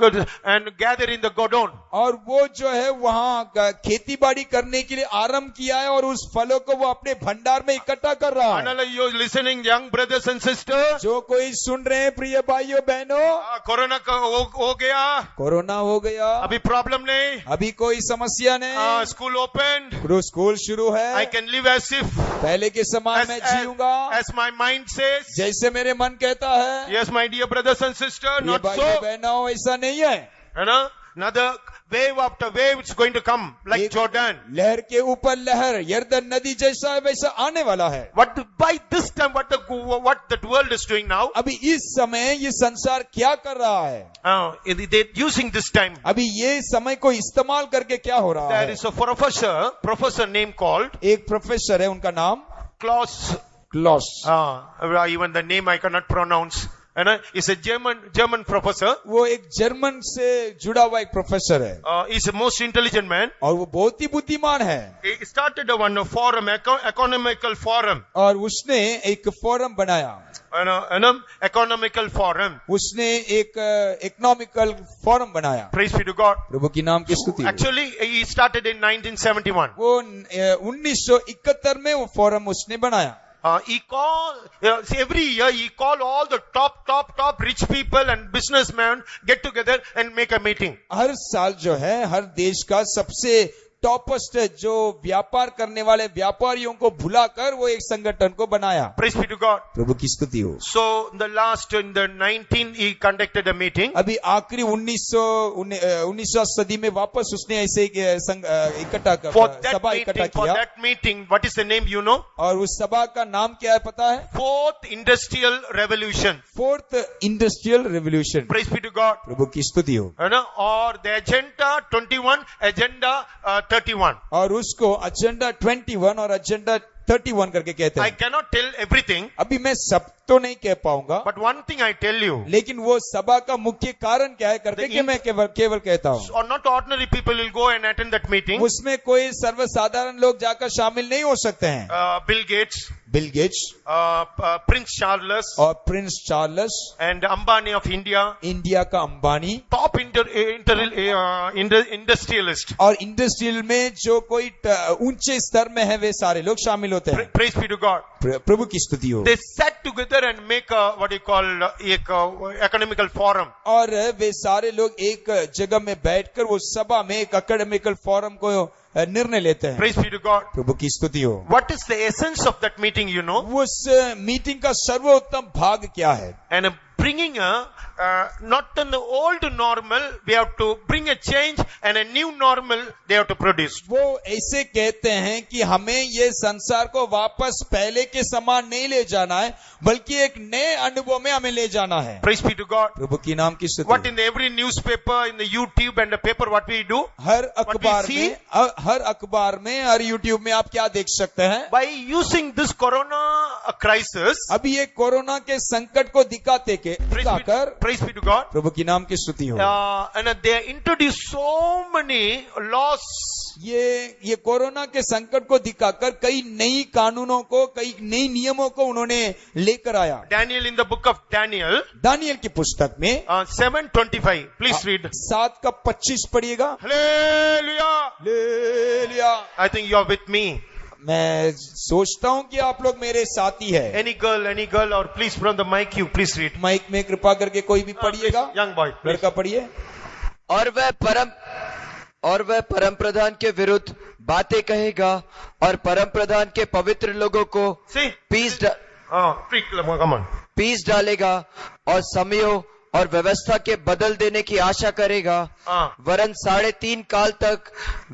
gather in the godown. और वो जो है वहाँ खेती बाड़ी करने के लिए आरंभ किया है और उस फलों को वो अपने भंडार में इकट्ठा कर रहा है। Anala, you listening, young brothers and sisters? जो कोई सुन रहे हैं प्रिय भाइयों बहनों, कोरोना का हो गया, कोरोना हो गया, अभी प्रॉब्लम नहीं, अभी कोई समस्या नहीं, स्कूल ओपन, स्कूल शुरू है, I can live as if पहले के समान मैं जीऊंगा as my mind says. जैसे मेरे मन कहता है। Yes, my dear brothers and sisters, not so. बहनों ऐसा नहीं है, है ना? Another wave after wave is going to come like Jordan. लहर के ऊपर लहर यर्दन नदी जैसा है वैसा आने वाला है। By this time what the world is doing now? अभी इस समय ये संसार क्या कर रहा है? They using this time. अभी ये समय को इस्तेमाल करके क्या हो रहा There है? is a professor name called एक प्रोफेसर है, उनका नाम Klaus. Klaus. Even the name I cannot pronounce. He's a German professor. वो एक जर्मन से जुड़ा हुआ एक प्रोफेसर है। He's a most intelligent man. और वो बहुत ही बुद्धिमान है। He started one forum, economical forum. और उसने एक फोरम बनाया। Economical forum. उसने एक इकोनॉमिकल फोरम बनाया। Praise be to God. प्रभु की नाम की स्तुति। Actually, he started in 1971. वो 1971 में वो फोरम उसने बनाया। He every year he call all the top rich people and businessmen get together and make a meeting. हर साल जो है हर देश का सबसे टॉपेस्ट जो व्यापार करने वाले व्यापारियों को भुलाकर वो एक संगठन को बनाया। Praise be to God. प्रभु की स्तुति हो। So in the 19 he conducted a meeting. अभी आखिरी 1900 सदी में वापस उसने ऐसे इकट्ठा सभा इकट्ठा For किया। that meeting, what is the name you know? और उस सभा का नाम क्या है पता है? Fourth Industrial Revolution. Fourth industrial revolution. Praise be to God. प्रभु की स्तुति हो। Or the Agenda 21, Agenda 31. और उसको एजेंडा 21 और एजेंडा 31 करके कहते I हैं। cannot tell everything. अभी मैं सब तो नहीं कह पाऊंगा, But one thing I tell you. लेकिन वो सभा का मुख्य कारण क्या है करके कि मैं केवल कहता हूँ। Or not ordinary people will go and attend that meeting. उसमें कोई सर्वसाधारण लोग जाकर शामिल नहीं हो सकते हैं। Bill Gates, Bill Gates, Prince Charles, और Prince Charles, and Ambani of India. India का अंबानी, Top industrialist. और इंडस्ट्रियल में जो कोई ऊंचे स्तर में है वे सारे लोग शामिल होते हैं। Praise be to God. प्रभु की स्तुति हो। They sat together and make economical forum. और वे सारे लोग एक जगह में बैठकर वो सभा में एक एकेडमिकल फोरम को निर्णय लेते हैं। Praise be to God. प्रभु की स्तुति हो। What is the essence of that meeting, you know? उस मीटिंग का सर्वोत्तम भाग क्या है? And bringing not in the old normal, we have to bring a change and a new normal they have to produce. वो ऐसे कहते हैं कि हमें ये संसार को वापस पहले के समान नहीं ले जाना है, बल्कि एक नए अनुभव में हमें ले जाना है. Praise be to God. प्रभु की नाम की स्तुति. What in every newspaper, in the YouTube and the paper, what we do? हर अखबार see? में, हर अखबार में, हर यूट्यूब में आप क्या देख सकते हैं? By using this corona crisis, अभी ये कोरोना के संकट को दिखाकर praise be to God. प्रभु की नाम की स्तुति हो. And they introduced so many laws. ये कोरोना के संकट को दिखाकर कई नई कानूनों को, कई नई नियमों को उन्होंने लेकर आया. Daniel, in the book of Daniel, Daniel की पुस्तक में 7:25, please read. 7:25 पढ़िएगा. Hallelujah. Hallelujah. I think you are with me. मैं सोचता हूँ कि आप लोग मेरे साथी है. Any girl, or please from the mic, you please read. Mic में कृपा करके कोई भी पढ़िएगा. Young boy, please. लड़का पढ़िए. और वह परम प्रधान के विरुद्ध बातें कहेगा और परम प्रधान के पवित्र लोगों को See? पीस डालेगा और समयों और व्यवस्था के बदल देने की आशा करेगा. वरन 3.5 काल तक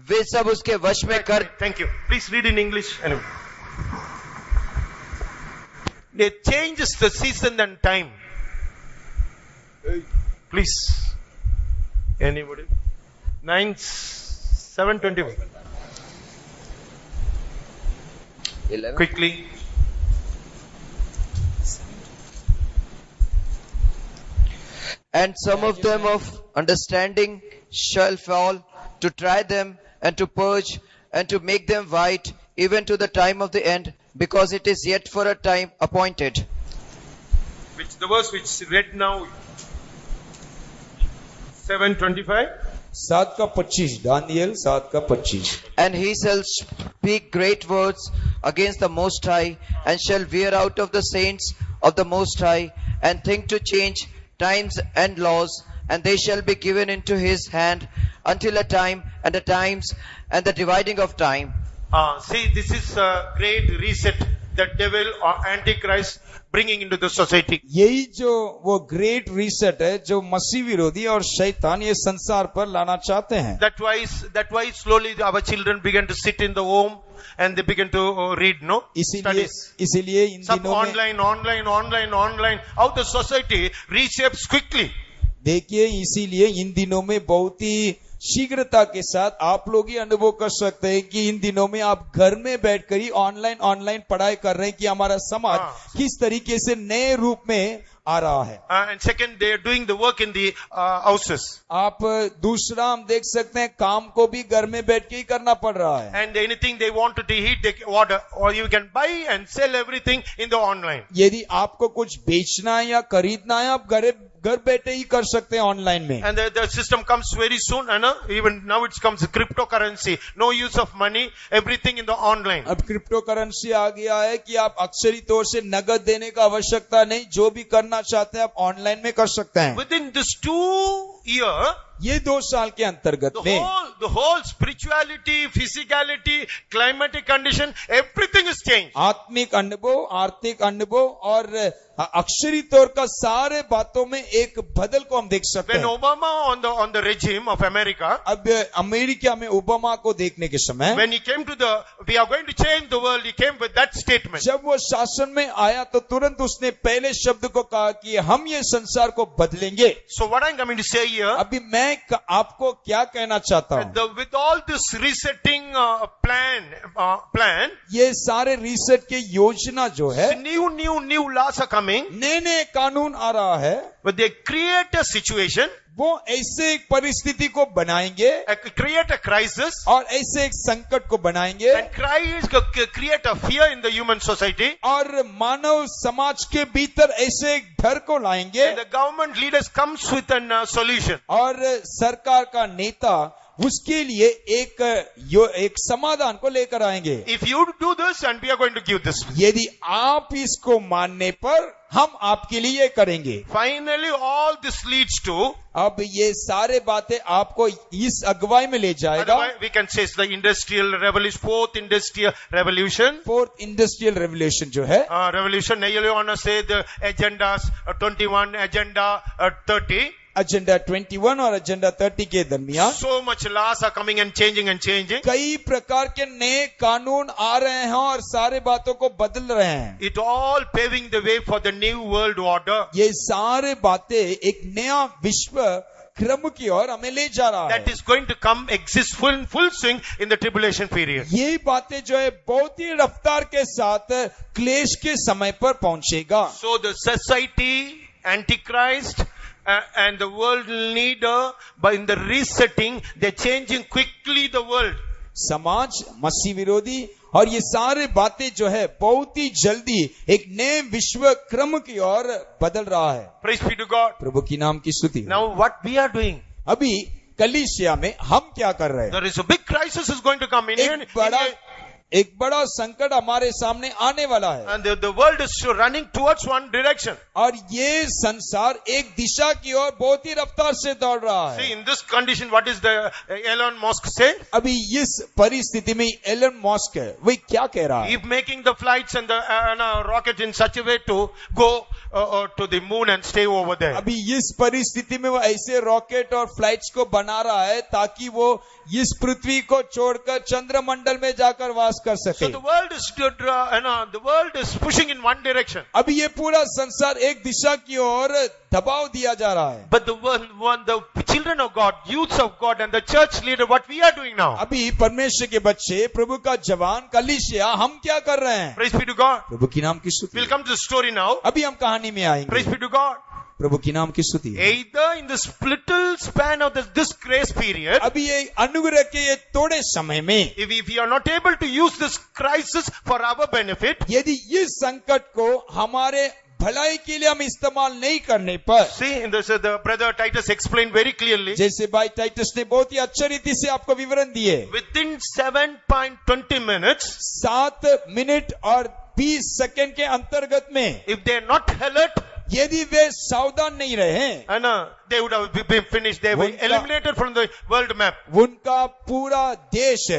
वे सब उसके वश में कर. Thank you. Please read in English. Anyway. They changes the season and time. Please. Anybody? 7:21. 11. Quickly. And some of them of understanding shall fall, to try them and to purge and to make them white, even to the time of the end, because it is yet for a time appointed. Which the verse which read now, 7:25. 7:25. Daniel 7:25. And he shall speak great words against the Most High, and shall wear out of the saints of the Most High, and think to change times and laws, and they shall be given into his hand until a time and the times and the dividing of time. See, this is a great reset that devil or antichrist bringing into the society. यही जो वो great reset है जो मसीह विरोधी और शैतान ये संसार पर लाना चाहते हैं. That why slowly our children began to sit in the home and they begin to read, no? इसीलिए इन Some दिनों में online. How the society reshapes quickly. देखिए, इसीलिए इन दिनों में बहुत ही शीघ्रता के साथ आप लोग ही अनुभव कर सकते हैं कि इन दिनों में आप घर में बैठकर ही ऑनलाइन पढ़ाई कर रहे हैं कि हमारा समाज किस तरीके से नए रूप में आ रहा है. And second, they are doing the work in the houses. आप दूसरा हम देख सकते हैं काम को भी घर में बैठ के ही करना पड़ रहा है. And anything they want to eat, they order, or you can buy and sell everything in the online. यदि आपको कुछ बेचना है या खरीदना है, आप घर बैठे ही कर सकते हैं ऑनलाइन में. And the system comes very soon, and even now it comes cryptocurrency. No use of money, everything in the online. अब क्रिप्टो करेंसी आ गया है कि आप अक्सरी तौर से नगद देने का आवश्यकता नहीं, जो भी करना चाहते हैं आप ऑनलाइन में कर सकते हैं. Within this 2 years, ये 2 साल के अंतर्गत में the whole spirituality, physicality, climatic condition, everything is changed. आत्मिक अनुभव, आर्थिक अनुभव और अक्षरी तौर का सारे बातों में एक बदल को हम देख सकते When हैं. Obama on the regime of America, अब अमेरिका में ओबामा को देखने के समय when he came to we are going to change the world, he came with that statement. जब वो शासन में आया तो तुरंत उसने पहले शब्द को कहा कि हम ये संसार को बदलेंगे. So what I'm coming to say here, अभी मैं आपको क्या कहना चाहता हूँ, with all this resetting plan, ये सारे रीसेट के योजना जो है, new laws are coming. नए कानून आ रहा है, but they create a situation, वो ऐसे एक परिस्थिति को बनाएंगे, create a crisis, और ऐसे एक संकट को बनाएंगे, and create a fear in the human society, और मानव समाज के भीतर ऐसे एक डर को लाएंगे, and the government leaders comes with a solution. और सरकार का नेता उसके लिए एक समाधान को लेकर आएंगे। If you do this, and we are going to give this. यदि आप इसको मानने पर हम आपके लिए ये करेंगे। Finally, all this leads to, अब ये सारे बातें आपको इस अगुवाई में ले जाएगा। otherwise we can say it's the industrial revolution, fourth industrial revolution. Fourth industrial revolution जो है, Revolution, you want to say the agendas, 21, agenda 30. Agenda 21 और एजेंडा 30 के दरमियान So much laws are coming and changing and changing. कई प्रकार के नए कानून आ रहे हैं और सारे बातों को बदल रहे हैं। It all paving the way for the new world order. ये सारे बातें एक नया विश्व क्रम की ओर हमें ले जा रहा That है। is going to come, exist full swing in the tribulation period. ये बातें जो है बहुत ही रफ्तार के साथ क्लेश के समय पर पहुंचेगा। So the society, Antichrist, and the world leader, but in the resetting, they're changing quickly the world. समाज, मसीह विरोधी और ये सारे बातें जो है बहुत ही जल्दी एक नए विश्व क्रम की ओर बदल रहा है। Praise be to God. प्रभु की नाम की स्तुति हो। Now what we are doing? अभी कलीसिया में हम क्या कर रहे हैं? There is a big crisis is going to come in एक बड़ा संकट हमारे सामने आने वाला है and the world is running towards one direction. और ये संसार एक दिशा की ओर बहुत ही रफ्तार से दौड़ रहा See, है। in this condition, what is the Elon Musk say? अभी इस परिस्थिति में एलन मस्क है, वही क्या कह रहा है? He's making the flights and the rocket in such a way to go to the moon and stay over there. अभी इस परिस्थिति में वो ऐसे रॉकेट और फ्लाइट्स को बना रहा है ताकि वो इस पृथ्वी को छोड़कर चंद्रमंडल में जाकर वास कर So सके। the world is pushing in one direction. अभी ये पूरा संसार एक दिशा की ओर दबाव दिया जा रहा है। But the children of God, youths of God, and the church leader, what we are doing now? अभी परमेश्वर के बच्चे, प्रभु का जवान, कलीसिया, हम क्या कर रहे हैं? Praise be to God. प्रभु की नाम की स्तुति। We'll come to the story now. अभी हम कहानी में आएंगे। Praise be to God. प्रभु की नाम की स्तुति। Either in this little span of this grace period, अभी ये अनुग्रह के ये थोड़े समय में if we are not able to use this crisis for our benefit, यदि इस संकट को हमारे भलाई के लिए हम इस्तेमाल नहीं करने पर, see, in this, the brother Titus explained very clearly, जैसे भाई टाइटस ने बहुत ही अच्छी रीति से आपको विवरण दिए, within 7.20 minutes, 7 मिनट और 20 सेकंड के अंतर्गत में if they are not alert, यदि वे सावधान नहीं रहे, and they would have been finished. They were eliminated from the world map. उनका पूरा देश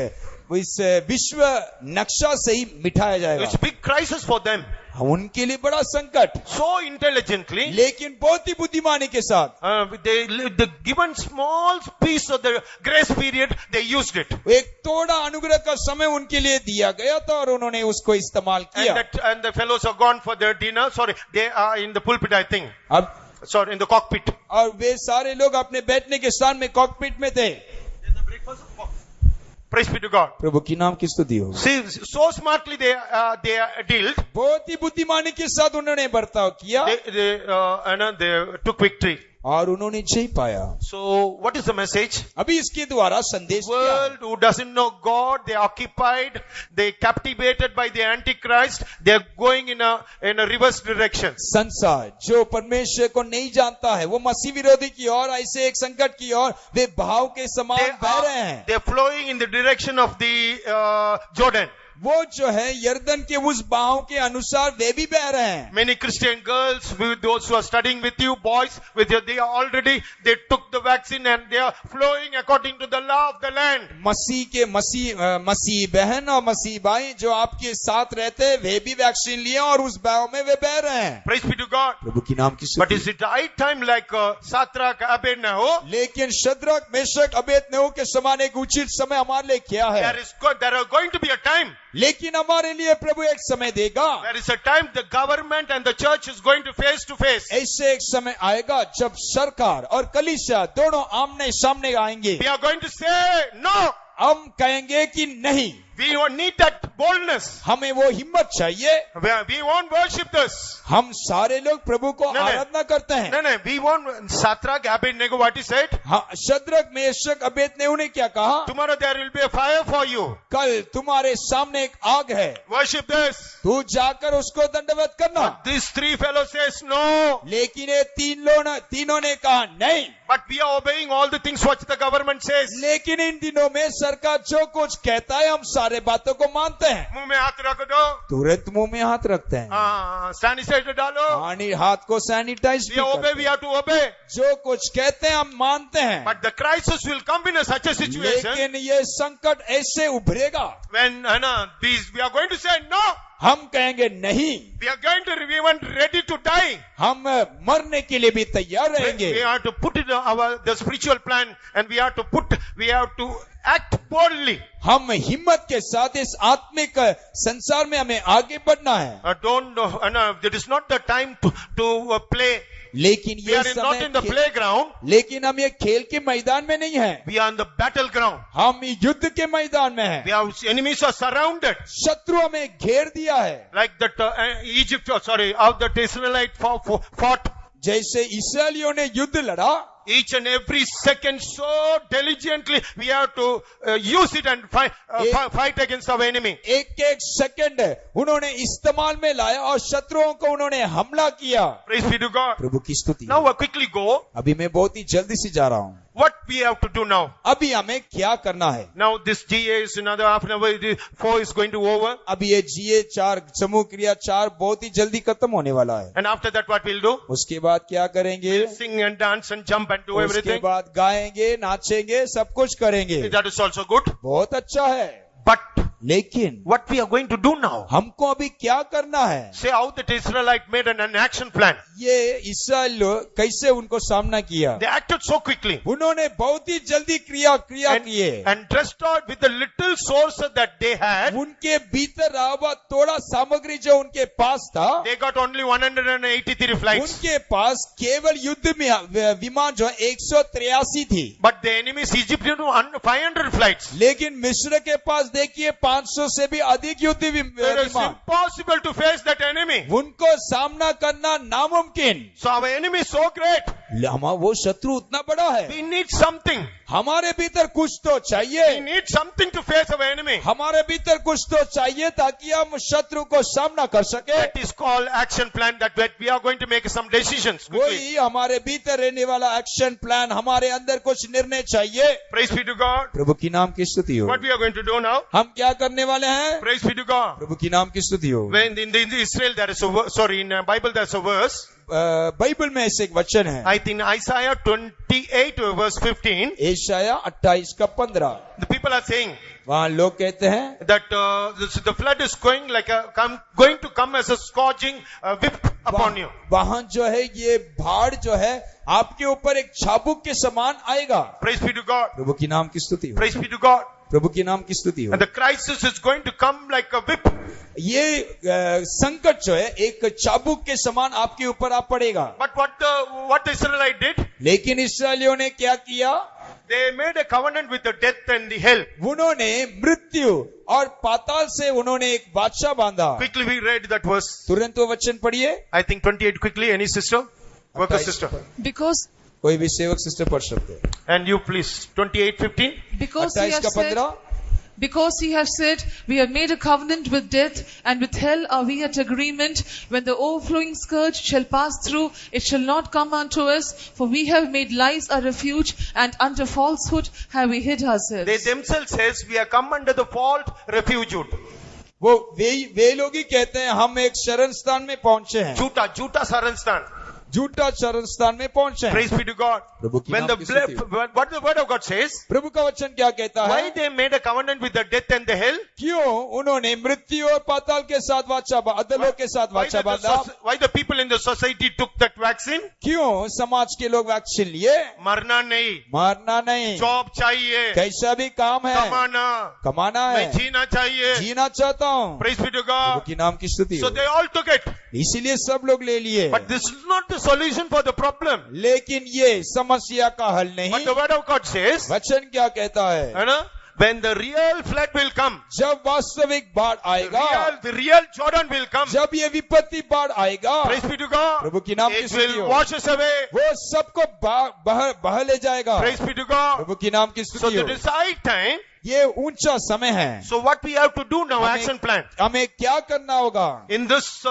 इस विश्व नक्शा से ही मिटाया जाएगा। It's a big crisis for them. उनके लिए बड़ा संकट, So intelligently, लेकिन बहुत ही बुद्धिमानी के साथ they given small piece of the grace period, they used it. एक थोड़ा अनुग्रह का समय उनके लिए दिया गया था और उन्होंने उसको इस्तेमाल किया। And the fellows are gone for their dinner. Sorry, they are in the pulpit, I think. अब Sorry, in the cockpit. और वे सारे लोग अपने बैठने के स्थान में कॉकपिट में थे। Praise be to God. प्रभु की नाम की स्तुति हो। See, so smartly they dealt. बहुत ही बुद्धिमानी के साथ उन्होंने बर्ताव किया They took victory. और उन्होंने जय पाया। So, what is the message? अभी इसके द्वारा संदेश क्या है? World who doesn't know God, they are occupied, they captivated by the Antichrist, they are going in a reverse direction. संसार जो परमेश्वर को नहीं जानता है, वो मसीह विरोधी की ओर, ऐसे एक संकट की ओर वे भाव के समान बह रहे हैं। They are flowing in the direction of the Jordan. वो जो है यर्दन के उस बहाव के अनुसार वे भी बह रहे हैं। Many Christian girls, with those who are studying with you, boys, they are already, they took the vaccine and they are flowing according to the law of the land. मसीह बहन और मसीह भाई जो आपके साथ रहते हैं, वे भी वैक्सीन लिए और उस बहाव में वे बह रहे हैं। Praise be to God. प्रभु की नाम की But is it right time like Shadrach, Abednego? लेकिन शद्रक, मेशक, अबेदनगो के समान एक उचित समय हमारे लिए क्या है? There are going to be a time. लेकिन हमारे लिए प्रभु एक समय देगा। There is a time the government and the church is going to face. ऐसे एक समय आएगा जब सरकार और कलीसिया दोनों आमने सामने आएंगे। We are going to say no. हम कहेंगे कि नहीं। We need that boldness. हमें वो हिम्मत चाहिए। We want worship this. हम सारे लोग प्रभु को नहीं, नहीं। आराधना करते हैं। No, we want Shadrach, Abednego, what he said. हाँ, शद्रक मेशक अबेदनेगो ने क्या कहा? Tomorrow there will be a fire for you. कल तुम्हारे सामने एक आग है, Worship this. तू जाकर उसको दंडवत करना। But these three fellows says no. लेकिन ये तीनों ने कहा नहीं। But we are obeying all the things what the government says. लेकिन इन दिनों में सरकार जो कुछ कहता है हम सारे बातों को मानते हैं। मुंह में हाथ रख दो। तुरंत मुंह में हाथ रखते हैं। सैनिटाइजर डालो। हाथ को sanitise We obey, we have to obey. जो कुछ कहते हैं हम मानते हैं। But the crisis will come in such a situation. लेकिन ये संकट ऐसे उभरेगा When we are going to say no. हम कहेंगे नहीं। We are going to be even ready to die. हम मरने के लिए भी तैयार रहेंगे। We have to put it the spiritual plan, and we have to act boldly. हम हिम्मत के साथ इस आत्मिक संसार में हमें आगे बढ़ना है। It is not the time to play. लेकिन We ये are not in the समय playground. लेकिन हम ये खेल के मैदान में नहीं हैं। We are in the battleground. हम युद्ध के मैदान में हैं। Enemies are surrounded. शत्रु हमें घेर दिया है। Like that how the Israelites fought. जैसे इस्राएलियों ने युद्ध लड़ा, Each and every second so diligently we have to use it and fight against our enemy. एक एक सेकंड उन्होंने इस्तेमाल में लाया और शत्रुओं को उन्होंने हमला किया। Praise be to God. प्रभु की स्तुति। Now quickly go. अभी मैं बहुत ही जल्दी से जा रहा हूँ। What we have to do now? अभी हमें क्या करना है? Now this GA is another half an hour. 4 is going to over. अभी ये GA 4 समूह क्रिया 4 बहुत ही जल्दी खत्म होने वाला है। And after that what we'll do? उसके बाद क्या करेंगे? We'll sing and dance and jump and do उसके everything. बाद गाएंगे, नाचेंगे, सब कुछ करेंगे। That is also good. बहुत अच्छा है। But लेकिन what we are going to do now? हमको अभी क्या करना है? Say how the Israelite made an action plan. ये इस्राएल कैसे उनको सामना किया? They acted so quickly. उन्होंने बहुत ही जल्दी क्रिया किए। And trust God with the little source that they had. उनके भीतर रहा हुआ थोड़ा सामग्री जो उनके पास था, They got only 183 flights. उनके पास केवल युद्ध में विमान जो 183 थी। But the enemies Egypt had 500 flights. लेकिन मिस्र के पास देखिए 500 से भी अधिक युद्ध It is विमान। impossible to face that enemy. उनको सामना करना नामुमकिन। So our enemy is so great. वो शत्रु उतना बड़ा है। We need something. हमारे भीतर कुछ तो We चाहिए। need something to face our enemy. हमारे भीतर कुछ तो चाहिए ताकि हम शत्रु को सामना कर सके। That is called action plan. That we are going to make some decisions. वही हमारे भीतर रहने वाला एक्शन प्लान, हमारे अंदर कुछ निर्णय चाहिए। Praise be to God. प्रभु की नाम की स्तुति हो। What we are going to do now? हम क्या करने वाले हैं? Praise be to God. प्रभु की नाम की स्तुति हो। When in Israel there is in Bible there is a verse. Bible में ऐसे एक वचन है। I think Isaiah 28 verse 15. एशाया 28 का 15। The people are saying वहाँ लोग कहते हैं that the flood is going going to come as a scourging whip upon you. वहाँ जो है ये भाड़ जो है आपके ऊपर एक छाबुक के समान आएगा। Praise be to God. प्रभु की नाम की स्तुति हो। Praise be to God. प्रभु की नाम की स्तुति हो। And the crisis is going to come like a whip. ये संकट जो है एक चाबुक के समान आपके ऊपर आ पड़ेगा। But what the Israelite did? लेकिन इस्राएलियों ने क्या किया? They made a covenant with the death and the hell. उन्होंने मृत्यु और पाताल से उन्होंने एक बादशाह बांधा। Quickly we read that verse. तुरंत वो वचन पढ़िए। I think 28 quickly. Any sister? Worker sister. Because कोई भी सेवक सिस्टर पढ़ सकते हैं। And you please. 28:15. Because he has said, we have made a covenant with death, and with hell are we at agreement. When the overflowing scourge shall pass through, it shall not come unto us. For we have made lies our refuge, and under falsehood have we hid ourselves. They themselves says, we have come under the fault refuge. वो वे लोग ही कहते हैं हम एक शरण स्थान में पहुंचे हैं। झूठा शरण स्थान। झूठा शरण स्थान में पहुंचे हैं। Praise be to God. When what the word of God says? प्रभु का वचन क्या कहता है? Why they made a covenant with the death and the hell? क्यों उन्होंने मृत्यु और पाताल के साथ वाचा अधलोक के साथ वाचा बांधा? Why the people in the society took that vaccine? क्यों समाज के लोग वैक्सीन लिए? मरना नहीं, जॉब चाहिए, कैसा भी काम है, कमाना है, मैं जीना चाहिए, जीना चाहता हूँ। Praise be to God. प्रभु की नाम की स्तुति। So they all took it. इसीलिए सब लोग ले लिए। But this is not the solution for the problem. लेकिन ये समस्या का हल नहीं। But the word of God says, वचन क्या कहता है? है ना? when the real flood will come, जब वास्तविक बाढ़ आएगा, the real Jordan will come, जब ये विपत्ति बाढ़ आएगा, praise be to God, प्रभु की नाम की it स्तुति will हो, wash us away, वो सबको बह ले जाएगा, praise be to God. प्रभु की नाम की So स्तुति the हो। decide time, ये ऊंचा समय है। so what we have to do now, action plan. हमें क्या करना होगा In this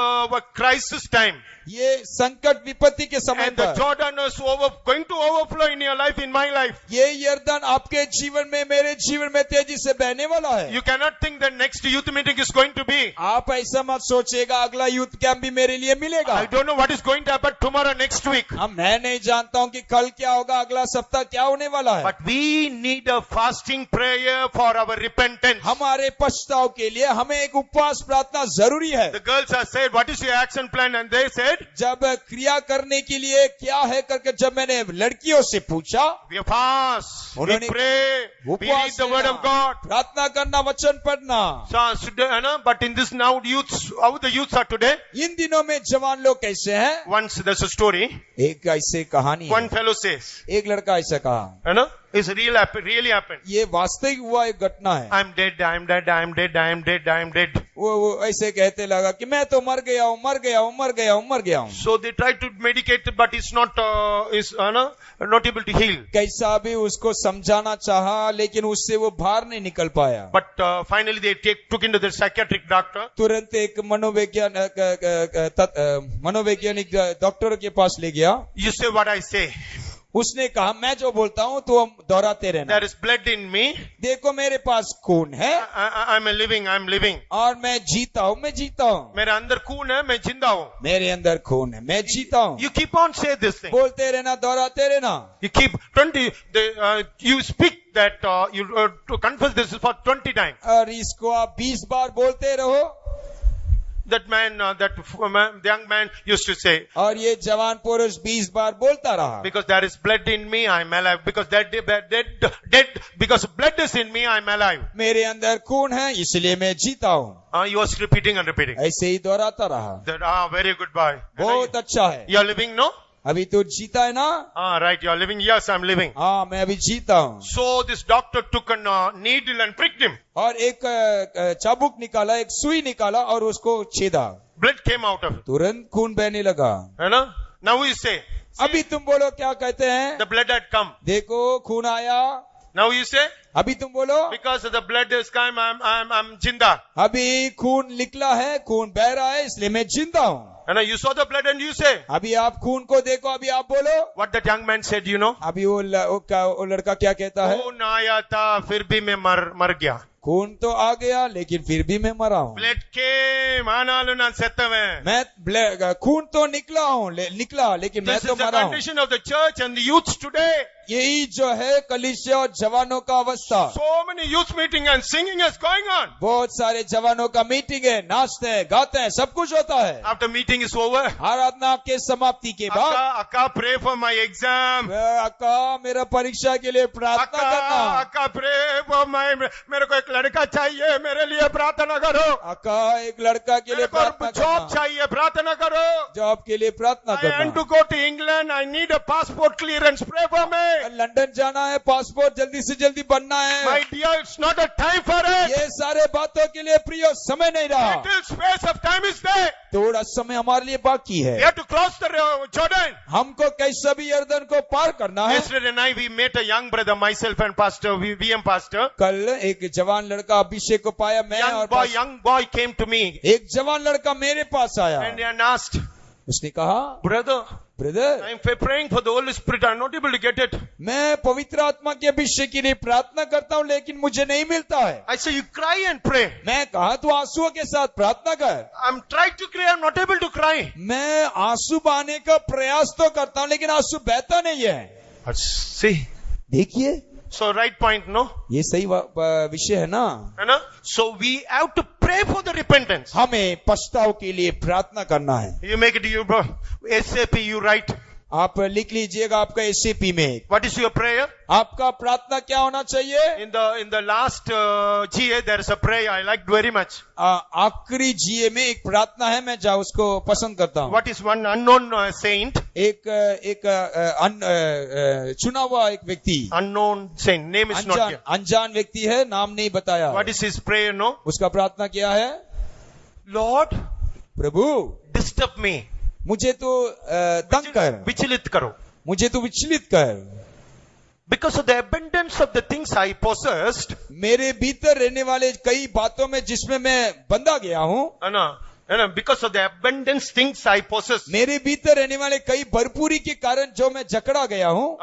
crisis time, ये संकट विपत्ति के समय and the पर? Jordan is going to overflow in your life, in my life. ये यर्दन आपके जीवन में, मेरे जीवन में तेजी से बहने वाला है। You cannot think that next youth meeting is going to be. आप ऐसा मत सोचिएगा अगला यूथ कैंप भी मेरे लिए मिलेगा। I don't know what is going to happen tomorrow, next week. मैं नहीं जानता हूँ कि कल क्या होगा, अगला सप्ताह क्या होने वाला है। But we need a fasting prayer for our repentance. हमारे पछताव के लिए हमें एक उपवास प्रार्थना जरूरी है। The girls have said, what is your action plan? And they said, जब क्रिया करने के लिए क्या है करके जब मैंने लड़कियों से पूछा, we fast, we उन्होंने pray, we read the word of God. प्रार्थना करना, वचन पढ़ना। So, but in this now youths, how the youths are today? इन दिनों में जवान लोग कैसे हैं? Once there's a story, एक ऐसे कहानी one है, fellow says, एक लड़का ऐसा कहा, it's really happened. ये वास्तविक हुआ एक घटना है। I'm dead, I'm dead, I'm dead, I'm dead, I'm dead. वो ऐसे कहते लगा कि मैं तो मर गया हूँ, मर गया हूँ, मर गया हूँ, मर गया हूँ। So they tried to medicate, but it's not not able to heal. कैसा भी उसको समझाना चाहा, लेकिन उससे वो बाहर नहीं निकल पाया। But finally they took into the psychiatric doctor. तुरंत एक मनोवैज्ञानिक डॉक्टर के पास ले गया। You say what I say. उसने कहा मैं जो बोलता हूँ तो हम दोहराते रहना। There is blood in me. देखो मेरे पास खून है, I'm living. और मैं जीता हूँ, मैं जीता हूँ। मेरे अंदर खून है, मैं जिंदा हूँ। मेरे अंदर खून है, मैं जीता हूँ। You keep on say this thing. बोलते रहना, दोहराते रहना। You keep 20. You speak that you to confess this for 20 times. और इसको आप 20 बार बोलते रहो। That man, the young man used to say. और ये जवान पुरुष 20 बार बोलता रहा। Because there is blood in me, I'm alive. Because dead, because blood is in me, I'm alive. मेरे अंदर खून है, इसलिए मैं जीता हूँ। He was repeating and repeating. ऐसे ही दोहराता रहा। That, very good boy. बहुत अच्छा है। You are living, no? अभी तो जीता है ना? Right, you are living. Yes, I'm living. हाँ, मैं अभी जीता हूँ। So this doctor took a needle and pricked him. और एक चाबुक निकाला, एक सुई निकाला और उसको छेदा। Blood came out of it. तुरंत खून बहने लगा। Now we say. अभी तुम बोलो क्या कहते हैं? The blood had come. देखो खून आया। Now you say. अभी तुम बोलो। Because of the blood is come, I'm जिंदा. अभी खून निकला है, खून बह रहा है, इसलिए मैं जिंदा हूँ। You saw the blood and you say. अभी आप खून को देखो, अभी आप बोलो। What that young man said, you know? अभी वो लड़का क्या कहता है? खून आया था, फिर भी मैं मर गया। खून तो आ गया, लेकिन फिर भी मैं मरा हूँ। Blood came, आनालु ना सेत्तवे। मैं खून तो निकला, लेकिन मैं तो मरा हूँ। This is the condition of the church and the youths today. यही जो है कलीसिया और जवानों का अवस्था। So many youth meeting and singing is going on. बहुत सारे जवानों का मीटिंग है, नाचते हैं, गाते हैं, सब कुछ होता है। After meeting is over. आराधना के समाप्ति के बाद। Akka, pray for my exam. अक्का मेरा परीक्षा के लिए प्रार्थना करना। Akka, pray for my, मेरे को एक लड़का चाहिए, मेरे लिए प्रार्थना करो। अक्का एक लड़का के लिए प्रार्थना करना। जॉब चाहिए, प्रार्थना करो। जॉब के लिए प्रार्थना करना। I want to go to England. I need a passport clearance. Pray for me. London जाना है, पासपोर्ट जल्दी से जल्दी बनना है। My dear, it's not a time for it. ये सारे बातों के लिए प्रिय समय नहीं रहा। Little space of time is there. थोड़ा समय हमारे लिए बाकी है। We have to cross the Jordan. हमको कैसा भी यर्दन को पार करना है। Yesterday night we met a young brother, myself and pastor, VM pastor. कल एक जवान लड़का अभिषेक को पाया, मैं और young boy came to me. एक जवान लड़का मेरे पास आया। And asked. उसने कहा, brother, I'm praying for the Holy Spirit. I'm not able to get it. मैं पवित्र आत्मा के अभिषेक के लिए प्रार्थना करता हूँ, लेकिन मुझे नहीं मिलता है। I say you cry and pray. मैं कहा तू आंसुओं के साथ प्रार्थना कर। I'm trying to cry. I'm not able to cry. मैं आंसू बहाने का प्रयास तो करता हूँ, लेकिन आंसू बहता नहीं है। See. देखिए। So right point, no? ये सही विषय है ना? So we have to pray for the repentance. हमें पछताव के लिए प्रार्थना करना है। You make it, you bro. SAP, you write. आप लिख लीजिएगा आपका एसएपी में। What is your prayer? आपका प्रार्थना क्या होना चाहिए? In the last GA there is a prayer I liked very much. आखिरी जीए में एक प्रार्थना है, मैं उसको पसंद करता हूँ। What is one unknown saint? एक चुना हुआ एक व्यक्ति, Unknown saint. Name is not here. अनजान व्यक्ति है, नाम नहीं बताया। What is his prayer? No. उसका प्रार्थना क्या है? Lord, प्रभु disturb me. मुझे तो तंग कर, विचलित करो. मुझे तो विचलित कर। Because of the abundance of the things I possessed, मेरे भीतर रहने वाले कई बातों में जिसमें मैं बंधा गया हूँ, because of the abundance things I possess, मेरे भीतर रहने वाले कई भरपूरी के कारण जो मैं जकड़ा गया हूँ,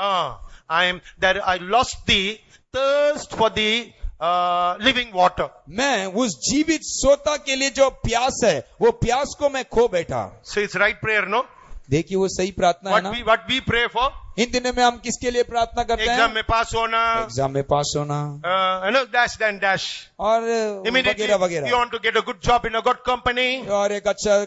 I lost the thirst for the living water. मैं उस जीवित सोता के लिए जो प्यास है, वो प्यास को मैं खो बैठा। So it's right prayer, no? देखिए वो सही प्रार्थना है ना? What we pray for? इन दिनों में हम किसके लिए प्रार्थना करते हैं? एग्जाम में पास होना, एग्जाम में पास होना, dash and dash, और वगैरह वगैरह। You want to get a good job in a good company, और एक अच्छा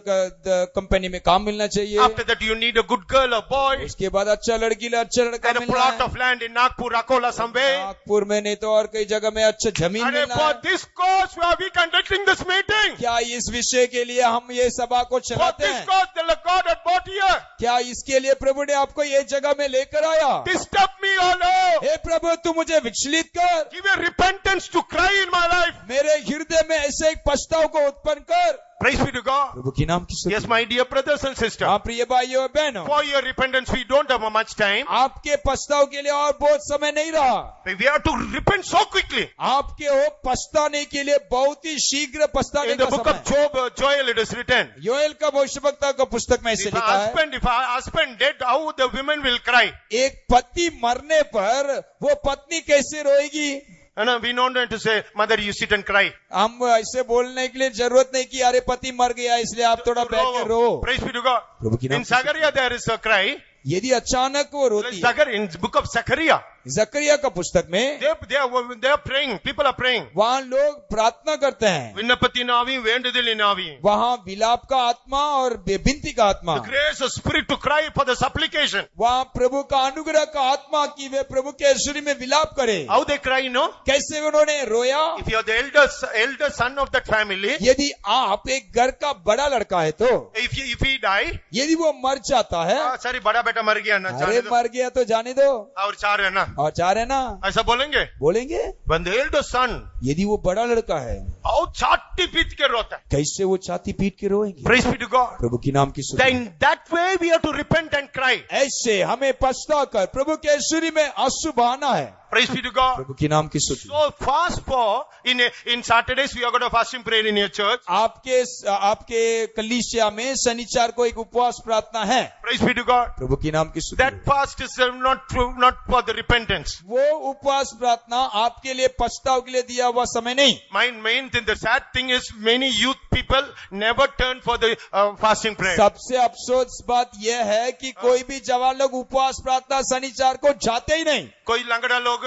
कंपनी में काम मिलना चाहिए। after that you need a good girl or boy, उसके बाद अच्छा लड़की अच्छा लड़का and a मिलना plot है। of land in Nagpur, Akola somewhere. Nagpur में नहीं तो और कई जगह में अच्छा जमीन And मिलना for है। this cause we are conducting this meeting. क्या इस विषय के लिए हम ये सभा को For चलाते this हैं? cause the God had brought here. क्या इसके लिए प्रभु ने आपको ये जगह में लेकर आया? Disturb me, O Lord. हे प्रभु तू मुझे विचलित कर, Give a repentance to cry in my life. मेरे हृदय में ऐसे एक पछताव को उत्पन्न कर। Praise be to God. प्रभु की नाम की स्तुति। Yes, my dear brothers and sisters. हाँ प्रिय भाइयों और बहनों, For your repentance we don't have much time. आपके पछताव के लिए और बहुत समय नहीं रहा। We have to repent so quickly. आपके हो पछताने के लिए बहुत ही शीघ्र पछताने In the का book of समय। Joel it is written. Joel का भविष्यवक्ता का पुस्तक में ऐसे If लिखा है, a husband dead, how the women will cry. एक पति मरने पर वो पत्नी कैसे रोएगी? We don't want to say, mother, you sit and cry. हम ऐसे बोलने के लिए जरूरत नहीं कि अरे पति मर गया इसलिए आप थोड़ा बैठ के रो। Praise be to God. प्रभु की नाम In Zachariah there is a cry. यदि अचानक वो रोती है, In book of Zachariah, जकरिया का पुस्तक में they are praying. People are praying. वहाँ लोग प्रार्थना करते हैं, विन्नपतिनावी वेंडुदलिनावी. वहाँ विलाप का आत्मा और विनती का आत्मा, Grace of spirit to cry for the supplication. वहाँ प्रभु का अनुग्रह का आत्मा की वे प्रभु के ऐश्वर्य में विलाप करे। How they cry, no? कैसे उन्होंने रोया? If you are the elder son of that family, यदि आप एक घर का बड़ा लड़का है तो if he die, यदि वो मर जाता है, sorry, बड़ा बेटा मर गया ना, अरे मर गया तो जाने दो, और चार है ना, और चार है ना, ऐसा बोलेंगे? बोलेंगे। When the elder son, यदि वो बड़ा लड़का है, और छाती पीट के रोता है. कैसे वो छाती पीट के रोएंगे? Praise be to God. प्रभु की नाम की स्तुति। In that way we have to repent and cry. ऐसे हमें पछता कर प्रभु के ऐश्वर्य में आंसू बहाना है। Praise be to God. प्रभु की नाम की स्तुति। So fast for in Saturdays we are going to fasting prayer in your church. आपके कलीसिया में शनिवार को एक उपवास प्रार्थना है। Praise be to God. प्रभु की नाम की स्तुति। That fast is not for the repentance. वो उपवास प्रार्थना आपके लिए पछताव के लिए दिया हुआ समय नहीं। Main thing, the sad thing is many youth people never turn for the fasting prayer. सबसे अफसोस बात यह है कि कोई भी जवान लोग उपवास प्रार्थना शनिवार को जाते ही नहीं। कोई लंगड़ा लोग,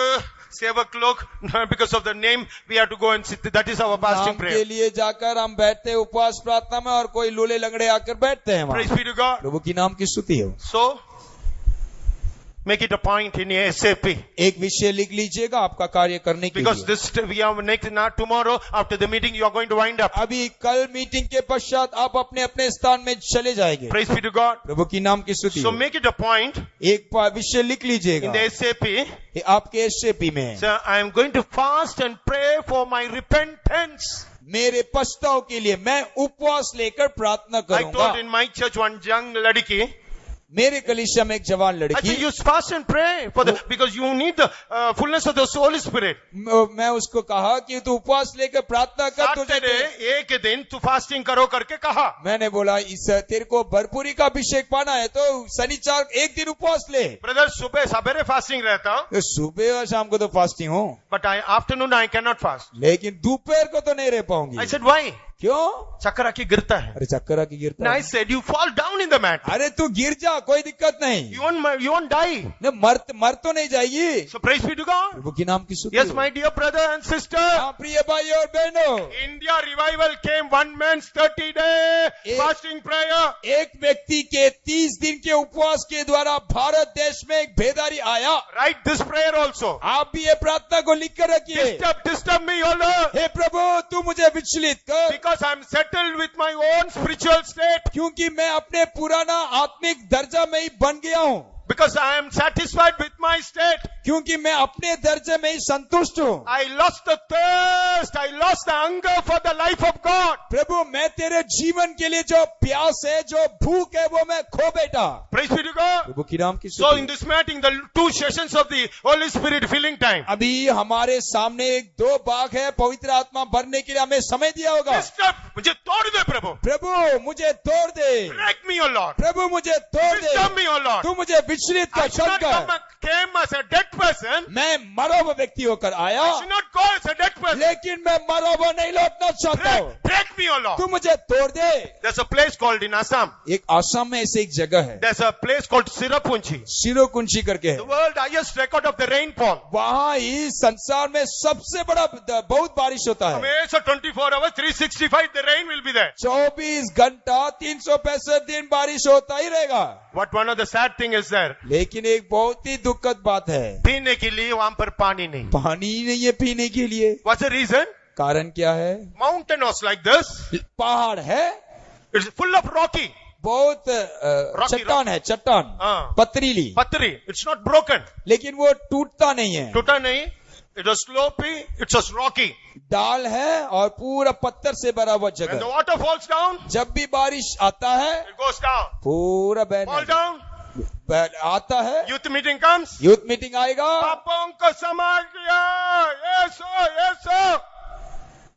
सेवक लोग, because of the name we have to go and sit. That is our fasting नाम prayer. के लिए जाकर हम बैठते हैं उपवास प्रार्थना में और कोई लूले लंगड़े आकर बैठते हैं Praise वहाँ। be to God. प्रभु की नाम की स्तुति हो। So make it a point in your SAP. एक विषय लिख लीजिएगा आपका कार्य करने के Because लिए। this we are next not tomorrow after the meeting you are going to wind up. अभी कल मीटिंग के पश्चात आप अपने अपने स्थान में चले जाएंगे। Praise be to God. प्रभु की नाम की स्तुति So हो। make it a point एक विषय लिख लीजिएगा in the SAP. आपके एसएपी में। So I am going to fast and pray for my repentance. मेरे पछताव के लिए मैं उपवास लेकर प्रार्थना I करूंगा। told in my church one young ladiki, मेरे कलीसिया में एक जवान I लड़की, said, you fast and pray for because you need the fullness of the Holy Spirit. मैं उसको कहा कि तू उपवास लेकर प्रार्थना कर। Saturday एक दिन तू फास्टिंग करो करके कहा। मैंने बोला इस तेरे को भरपूरी का अभिषेक पाना है तो शनिवार एक दिन उपवास ले। ब्रदर सुबह सवेरे फास्टिंग रहता हूँ, तो सुबह और शाम को तो फास्टिंग हूँ, but afternoon I cannot fast. लेकिन दोपहर को तो नहीं रह पाऊंगी। I said why? क्यों? चक्कर आके गिरता है. अरे चक्कर आके गिरता And I है. said, you fall down in the mat. अरे तू गिर जा, कोई दिक्कत नहीं. You won't die. न मर तो नहीं जाएगी. So praise be to God. प्रभु की नाम की स्तुति Yes, हो. my dear brother and sister. हाँ प्रिय भाई और बहनों, India revival came 1 man's 30-day एक- fasting prayer. एक व्यक्ति के 30 दिन के उपवास के द्वारा भारत देश में एक बेदारी आया. Write this prayer also. आप भी ये प्रार्थना को लिख कर रखिए. Disturb me, O Lord. हे प्रभु, तू मुझे विचलित कर, Because I'm settled with my own spiritual state. क्योंकि मैं अपने पुराना आत्मिक दर्जा में ही बन गया हूँ. Because I am satisfied with my state. क्योंकि मैं अपने दर्जे में ही संतुष्ट हूँ. I lost the thirst. I lost the hunger for the life of God. प्रभु, मैं तेरे जीवन के लिए जो प्यास है, जो भूख है, वो मैं खो बैठा. Praise be to God. प्रभु की नाम की So in स्तुति. this meeting, the 2 sessions of the Holy Spirit filling time. अभी हमारे सामने 2 बाग है, पवित्र आत्मा भरने के लिए हमें समय दिया होगा. Disturb. मुझे तोड़ दे प्रभु. प्रभु मुझे तोड़ दे. Break me, O Lord. प्रभु मुझे तोड़ दे. Disturb me, O Lord. तू मुझे विचलित I कर, should not Shankar. came as a dead person. मैं मरा हुआ व्यक्ति होकर आया, I should not go as a dead person. लेकिन मैं मरा हुआ नहीं लौटना चाहता हूँ. Break me, O Lord. तू मुझे तोड़ दे. There's a place called in Assam. एक आसाम में ऐसे एक जगह है, There's a place called Sirapunchi. सिरोकुंची करके The है. world highest record of the rainfall. वहाँ ही संसार में सबसे बड़ा बहुत बारिश होता है. हमेशा 24 hours, 365 the rain will be there. 24 घंटा 365 दिन बारिश होता ही रहेगा. What one of the sad thing is there? लेकिन एक बहुत ही दुखद बात है, पीने के लिए वहां पर पानी नहीं. पानी ही नहीं है पीने के लिए. What's the reason? कारण क्या है? Mountain was like this. पहाड़ है, It's full of rocky. बहुत Rocky, चट्टान है, चट्टान हाँ. पथरीली, Patri. It's not broken. लेकिन वो टूटता नहीं है. टूटा नहीं. It was slopey. It's just rocky. डाल है और पूरा पत्थर से भरा हुआ When the जगह. water falls down, जब भी बारिश आता है, it goes down. पूरा Fall down. आता है. Youth meeting comes. Youth meeting आएगा, पापों को समार दिया. Yes.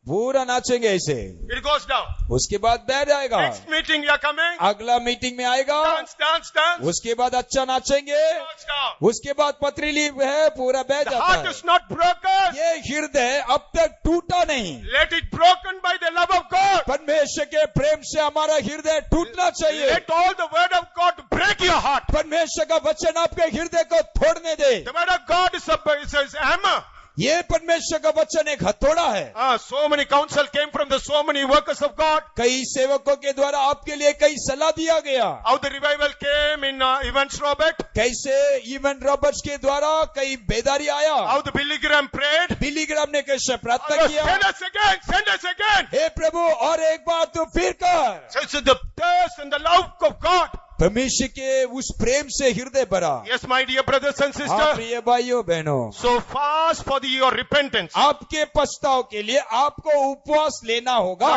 पूरा नाचेंगे ऐसे. It goes down. उसके बाद बैठ जाएगा. Next meeting you are coming. अगला मीटिंग में आएगा, Dance. उसके बाद अच्छा नाचेंगे, Goes down. उसके बाद पथरीली है, पूरा बैठ The जाता heart है. is not broken. ये हृदय अब तक टूटा नहीं. Let it broken by the love of God. परमेश्वर के प्रेम से हमारा हृदय टूटना चाहिए. Let all the word of God break your heart. परमेश्वर का वचन आपके हृदय को तोड़ने दे. The word of God is a hammer. ये परमेश्वर का वचन एक हथौड़ा है. So many counsel came from the so many workers of God. कई सेवकों के द्वारा आपके लिए कई सलाह दिया गया. How the revival came in Evans Robert. कैसे इवन रॉबर्ट्स के द्वारा कई बेदारी आया. How the Billy Graham prayed. बिली ग्राम ने कैसे प्रार्थना Oh, किया. send us again. हे प्रभु और एक बार तू फिर कर. So it's the thirst and the love of God. परमेश्वर के उस प्रेम से हृदय भरा. Yes, my dear brothers and हाँ sisters. प्रिय भाइयों बहनों, So fast for your repentance. आपके पछताव के लिए आपको उपवास लेना होगा.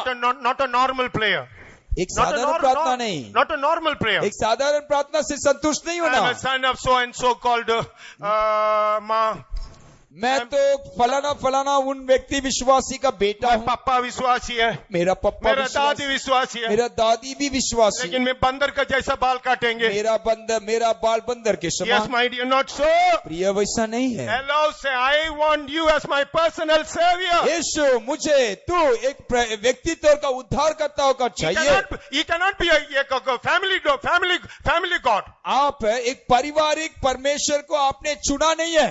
Not a normal prayer. एक Not a साधारण प्रार्थना नहीं, not a normal prayer. एक साधारण प्रार्थना से संतुष्ट नहीं I am होना. a son of so and so called Ma. मैं तो फलाना उन व्यक्ति विश्वासी का बेटा हूँ. पापा विश्वासी है. मेरा पप्पा मेरा दादी विश्वासी है. मेरा दादी भी विश्वासी. लेकिन मैं बंदर का जैसा बाल काटेंगे. मेरा बाल बंदर के Yes, समान. my dear, not so. प्रिय वैसा नहीं है. Hello, say I want you as my personal savior. यीशु मुझे तू एक व्यक्तित्व का उद्धार करता होगा चाहिए. He cannot be a family God. आप एक पारिवारिक परमेश्वर को आपने चुना नहीं है.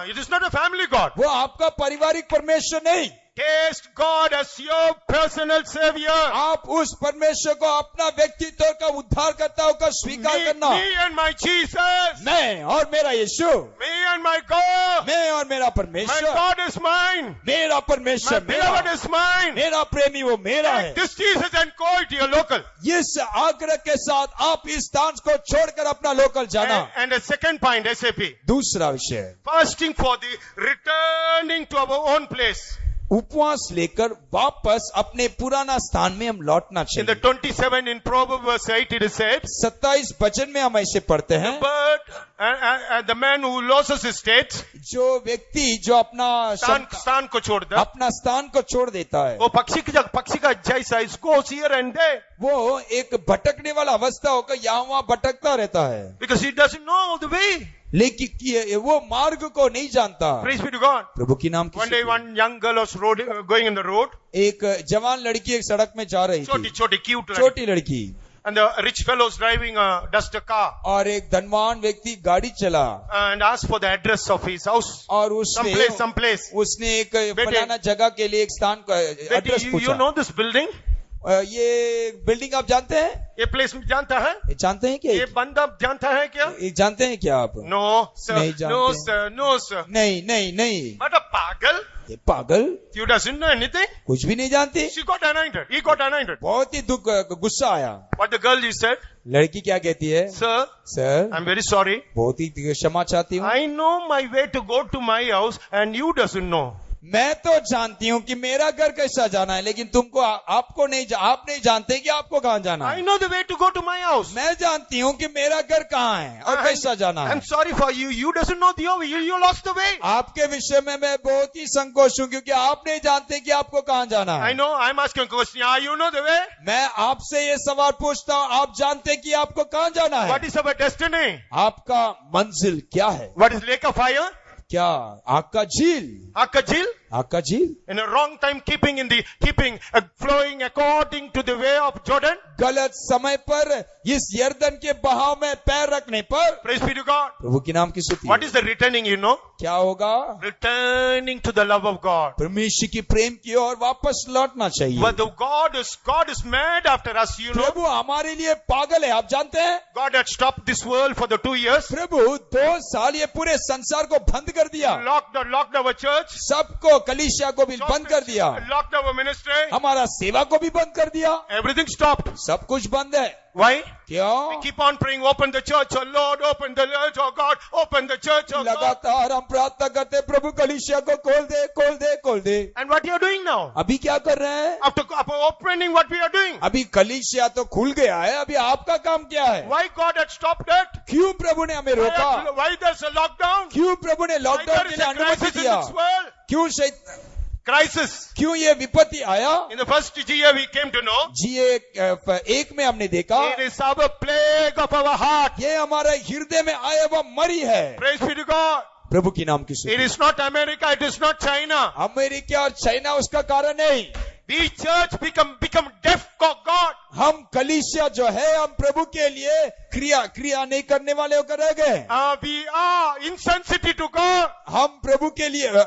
It is not a family God. वो आपका पारिवारिक परमेश्वर नहीं. Taste God as your personal savior. आप उस परमेश्वर को अपना व्यक्तित्व का उद्धार करता होकर स्वीकार करना. Me and my Jesus. मैं और मेरा यीशु, Me and my God. मैं और मेरा My परमेश्वर, God is mine. मेरा My परमेश्वर beloved मेरा, is mine. मेरा प्रेमी वो मेरा है. This Jesus and go to your local. इस आग्रह के साथ आप इस स्थान को छोड़कर अपना लोकल जाना. And a second point, SAP. दूसरा विषय, Fasting for the returning to our own place. उपवास लेकर वापस अपने पुराना स्थान में हम लौटना In the चाहिए. 27 in Proverbs verse 8 it is said, 27 वचन में हम ऐसे पढ़ते हैं, but the man who loses his state, जो व्यक्ति जो अपना स्थान को छोड़ दे, अपना स्थान को छोड़ देता है, वो पक्षी का जैसा is goes here and there, वो एक भटकने वाला अवस्था होकर यहाँ वहाँ भटकता रहता है. because he doesn't know the way. लेकिन वो मार्ग को नहीं जानता। Praise be to God. प्रभु की नाम की One day स्तुति। one young girl was going in the road. एक जवान लड़की एक सड़क में जा रही थी, Choti, cute. Like. छोटी लड़की, And the rich fellow was driving a duster car और एक धनवान व्यक्ति गाड़ी चला and asked for the address of his house. और उसने Someplace. उसने एक फलाना जगह के लिए एक स्थान का एड्रेस You पूछा। know this building? ये बिल्डिंग आप जानते हैं? ये place जानता है? ये जानते हैं क्या? ये बंदा जानता है क्या? ये जानते हैं क्या आप? No, sir. नहीं जानते। No, sir. नहीं। But a pagal? ये पागल, You doesn't know anything? कुछ भी नहीं जानती। She got anointed. He got anointed. बहुत ही गुस्सा आया। What the girl you said? लड़की क्या कहती है? Sir, sir, I'm very sorry. बहुत ही क्षमा चाहती हूँ। I know my way to go to my house and you doesn't know. मैं तो जानती हूँ कि मेरा घर कैसा जाना है, लेकिन तुमको आपको नहीं आप नहीं जानते कि आपको कहाँ जाना I है। know the way to go to my house. मैं जानती हूँ कि मेरा घर कहाँ है और कैसा जाना है। I'm sorry for you. You doesn't know the way. You lost the way. आपके विषय में मैं बहुत ही संकोच हूँ, क्योंकि आप नहीं जानते कि आपको कहाँ जाना I है। know. I'm asking a question. You know the way? मैं आपसे ये सवाल पूछता हूँ, आप जानते कि आपको कहाँ जाना है? What is our destiny? आपका मंजिल क्या है? What is lake of fire? क्या आग का झील? Akajil? आग का झील? In a wrong time keeping flowing according to the way of Jordan. गलत समय पर इस यर्दन के बहाव में पैर रखने पर। Praise be to God. प्रभु की नाम की स्तुति। What is the returning, you know? क्या होगा? Returning to the love of God. परमेश्वर की प्रेम की ओर वापस लौटना चाहिए। But the God is mad after us, you know. प्रभु हमारे लिए पागल है, आप जानते हैं? God had stopped this world for the 2 years. प्रभु 2 साल ये पूरे संसार को बंद कर दिया। Locked our church. सबको, कलीसिया को भी बंद कर दिया। Locked our ministry. हमारा सेवा को भी बंद कर दिया। Everything stopped. सब कुछ बंद है। Why? We क्यों? keep on praying, open the church, oh Lord, open the church, oh God, open the church, oh God. लगातार हम प्रार्थना करते, प्रभु कलीसिया को खोल दे। And what you are doing now? अभी क्या कर रहे हैं? After opening, what we are doing? अभी कलीसिया तो खुल गया है, अभी आपका काम क्या है? Why God had stopped that? क्यों प्रभु ने हमें रोका? Why there's a lockdown? क्यों प्रभु ने Why लॉकडाउन there के is लिए a अनुमति crisis in दिया? this world? क्यों Crisis. क्यों ये विपत्ति आया? In the first year we came to know, एक में हमने देखा, it is our plague of our heart. ये हमारे हृदय में आया हुआ मरी है। Praise be to God. प्रभु की नाम की It स्तुति। is not America, it is not China. America और चाइना उसका कारण नहीं। We church become deaf of God. हम कलीसिया जो है, हम प्रभु के लिए क्रिया नहीं करने वाले होकर रह गए। We are insensitive to God. हम प्रभु के लिए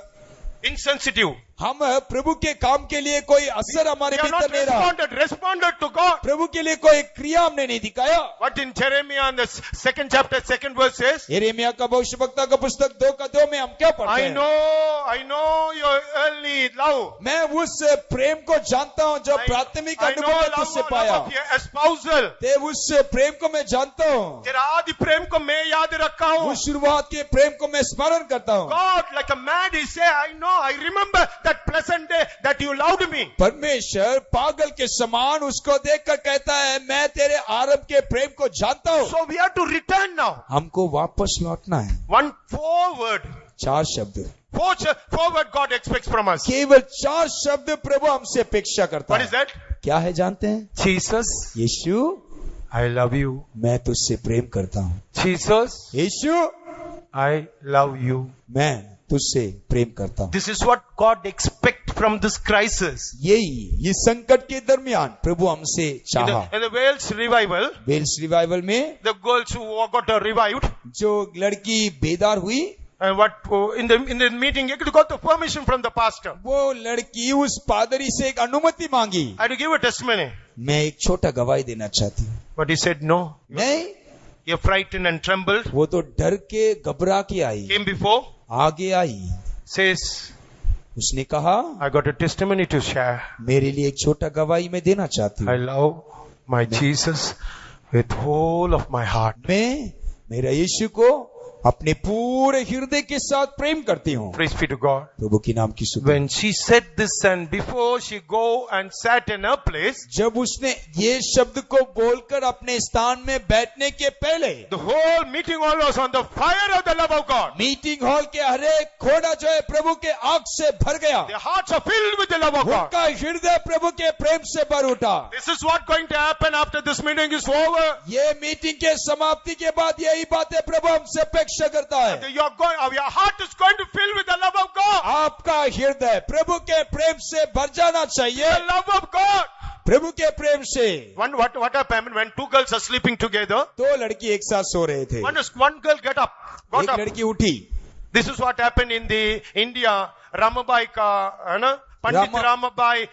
Insensitive. हम प्रभु के काम के लिए कोई असर हमारे We are भीतर not नहीं रहा। responded to God. प्रभु के लिए कोई क्रिया हमने नहीं दिखाया। What in Jeremiah in the 2nd chapter, 2nd verse says? यिर्मयाह का भविष्यवक्ता का पुस्तक 2:2 में हम क्या पढ़ते हैं? I know your early love. मैं उस प्रेम को जानता हूँ जो प्राथमिक I know अनुभव में love तुझसे पाया। of your espousal. ते उस प्रेम को मैं जानता हूँ, तेरा आदि प्रेम को मैं याद रखा हूँ. उस शुरुआत के प्रेम को मैं स्मरण करता हूँ। God, like a mad, he say, I remember that pleasant day that you loved me. परमेश्वर पागल के समान उसको देखकर कहता है, मैं तेरे आरंभ के प्रेम को जानता हूँ। So we have to return now. हमको वापस लौटना है। 1 forward. 4 शब्द, Forward God expects from us. केवल 4 शब्द प्रभु हमसे अपेक्षा करता What है। is that? क्या है जानते हैं? Jesus, Yeshu, I love you. मैं तुझसे प्रेम करता हूँ। Jesus, Yeshu, I love you. मैं तुझसे प्रेम करता हूँ। This is what God expects from this crisis. यही इस संकट के दरमियान प्रभु हमसे चाहा। In the Wales revival, Wales revival में the girls who got revived, जो लड़की बेदार हुई, and what in the meeting, you got the permission from the pastor. वो लड़की उस पादरी से एक अनुमति मांगी। I had to give a testimony, मैं एक छोटा गवाही देना चाहती हूँ। but he said no. नहीं, You're frightened and trembled. वो तो डर के घबरा के आई, Came before, आगे आई, says, उसने कहा, I got a testimony to share. मेरे लिए एक छोटा गवाही मैं देना चाहती I हूँ। love my Jesus with whole of my heart. मैं मेरा यीशु को अपने पूरे हृदय के साथ प्रेम करती हूँ। Praise be to God. प्रभु की नाम की स्तुति। When she said this and before she go and sat in her place, जब उसने ये शब्द को बोलकर अपने स्थान में बैठने के पहले the whole meeting hall was on the fire of the love of God. Meeting hall के हर एक कोना जो है प्रभु के आग से भर गया। Their hearts are filled with the love of God. उनका हृदय प्रभु के प्रेम से भर उठा। This is what going to happen after this meeting is over. ये मीटिंग के समाप्ति के बाद यही बातें प्रभु हमसे अपेक्षा आवश्यक करता है। Your heart is going to fill with the love of God. आपका हृदय प्रभु के प्रेम से भर जाना चाहिए, The love of God. प्रभु के प्रेम से। What happened when two girls are sleeping together? दो लड़की एक साथ सो रहे थे, One girl got एक up. लड़की उठी। This is what happened in the India Ramabai ka, है ना? Pandit Ramabai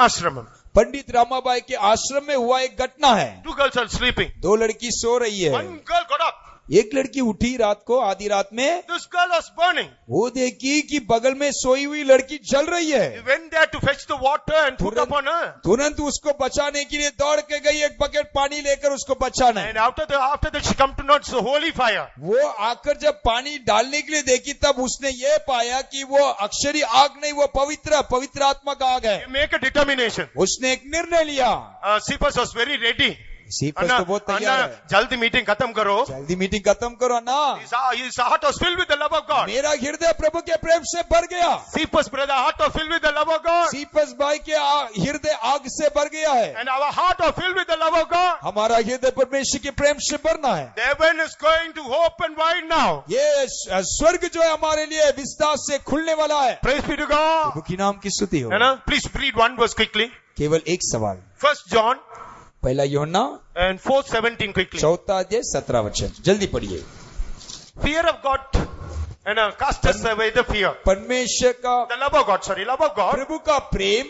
ashram. पंडित रामाबाई के आश्रम में हुआ एक घटना है। Two girls are sleeping. दो लड़की सो रही है, One girl got up. एक लड़की उठी रात को आधी रात में, This girl was burning. वो देखी कि बगल में सोई हुई लड़की जल रही He है। went there to fetch the water and put upon her. तुरंत उसको बचाने के लिए दौड़ के गई, एक बकेट पानी लेकर उसको बचाना है। And after that she come to know it's a holy fire. वो आकर जब पानी डालने के लिए देखी तब उसने ये पाया कि वो अक्षरी आग नहीं, वो पवित्र आत्मा का आग है। You make a determination. उसने एक निर्णय लिया। Cephas was very ready. सीपस तो बहुत तैयार है। जल्दी मीटिंग खत्म करो। जल्दी मीटिंग खत्म करो ना। His heart was filled with the love of God. मेरा हृदय प्रभु के प्रेम से भर गया। Cephas brother heart was filled with the love of God. सीपस भाई के हृदय आग से भर गया है। And our heart was filled with the love of God. हमारा हृदय परमेश्वर के प्रेम से भरना है। The heaven is going to open wide now. ये स्वर्ग जो है हमारे लिए विस्तार से खुलने वाला है। Praise be to God. प्रभु की नाम की स्तुति हो। है ना? Please read one verse quickly. केवल एक सवाल। 1 John पहला यूहन्ना and 4:17 quickly. 4 अध्याय 17 वचन, जल्दी पढ़िए। Fear of God and cast us away the fear. परमेश्वर का The love of God, love of God. प्रभु का प्रेम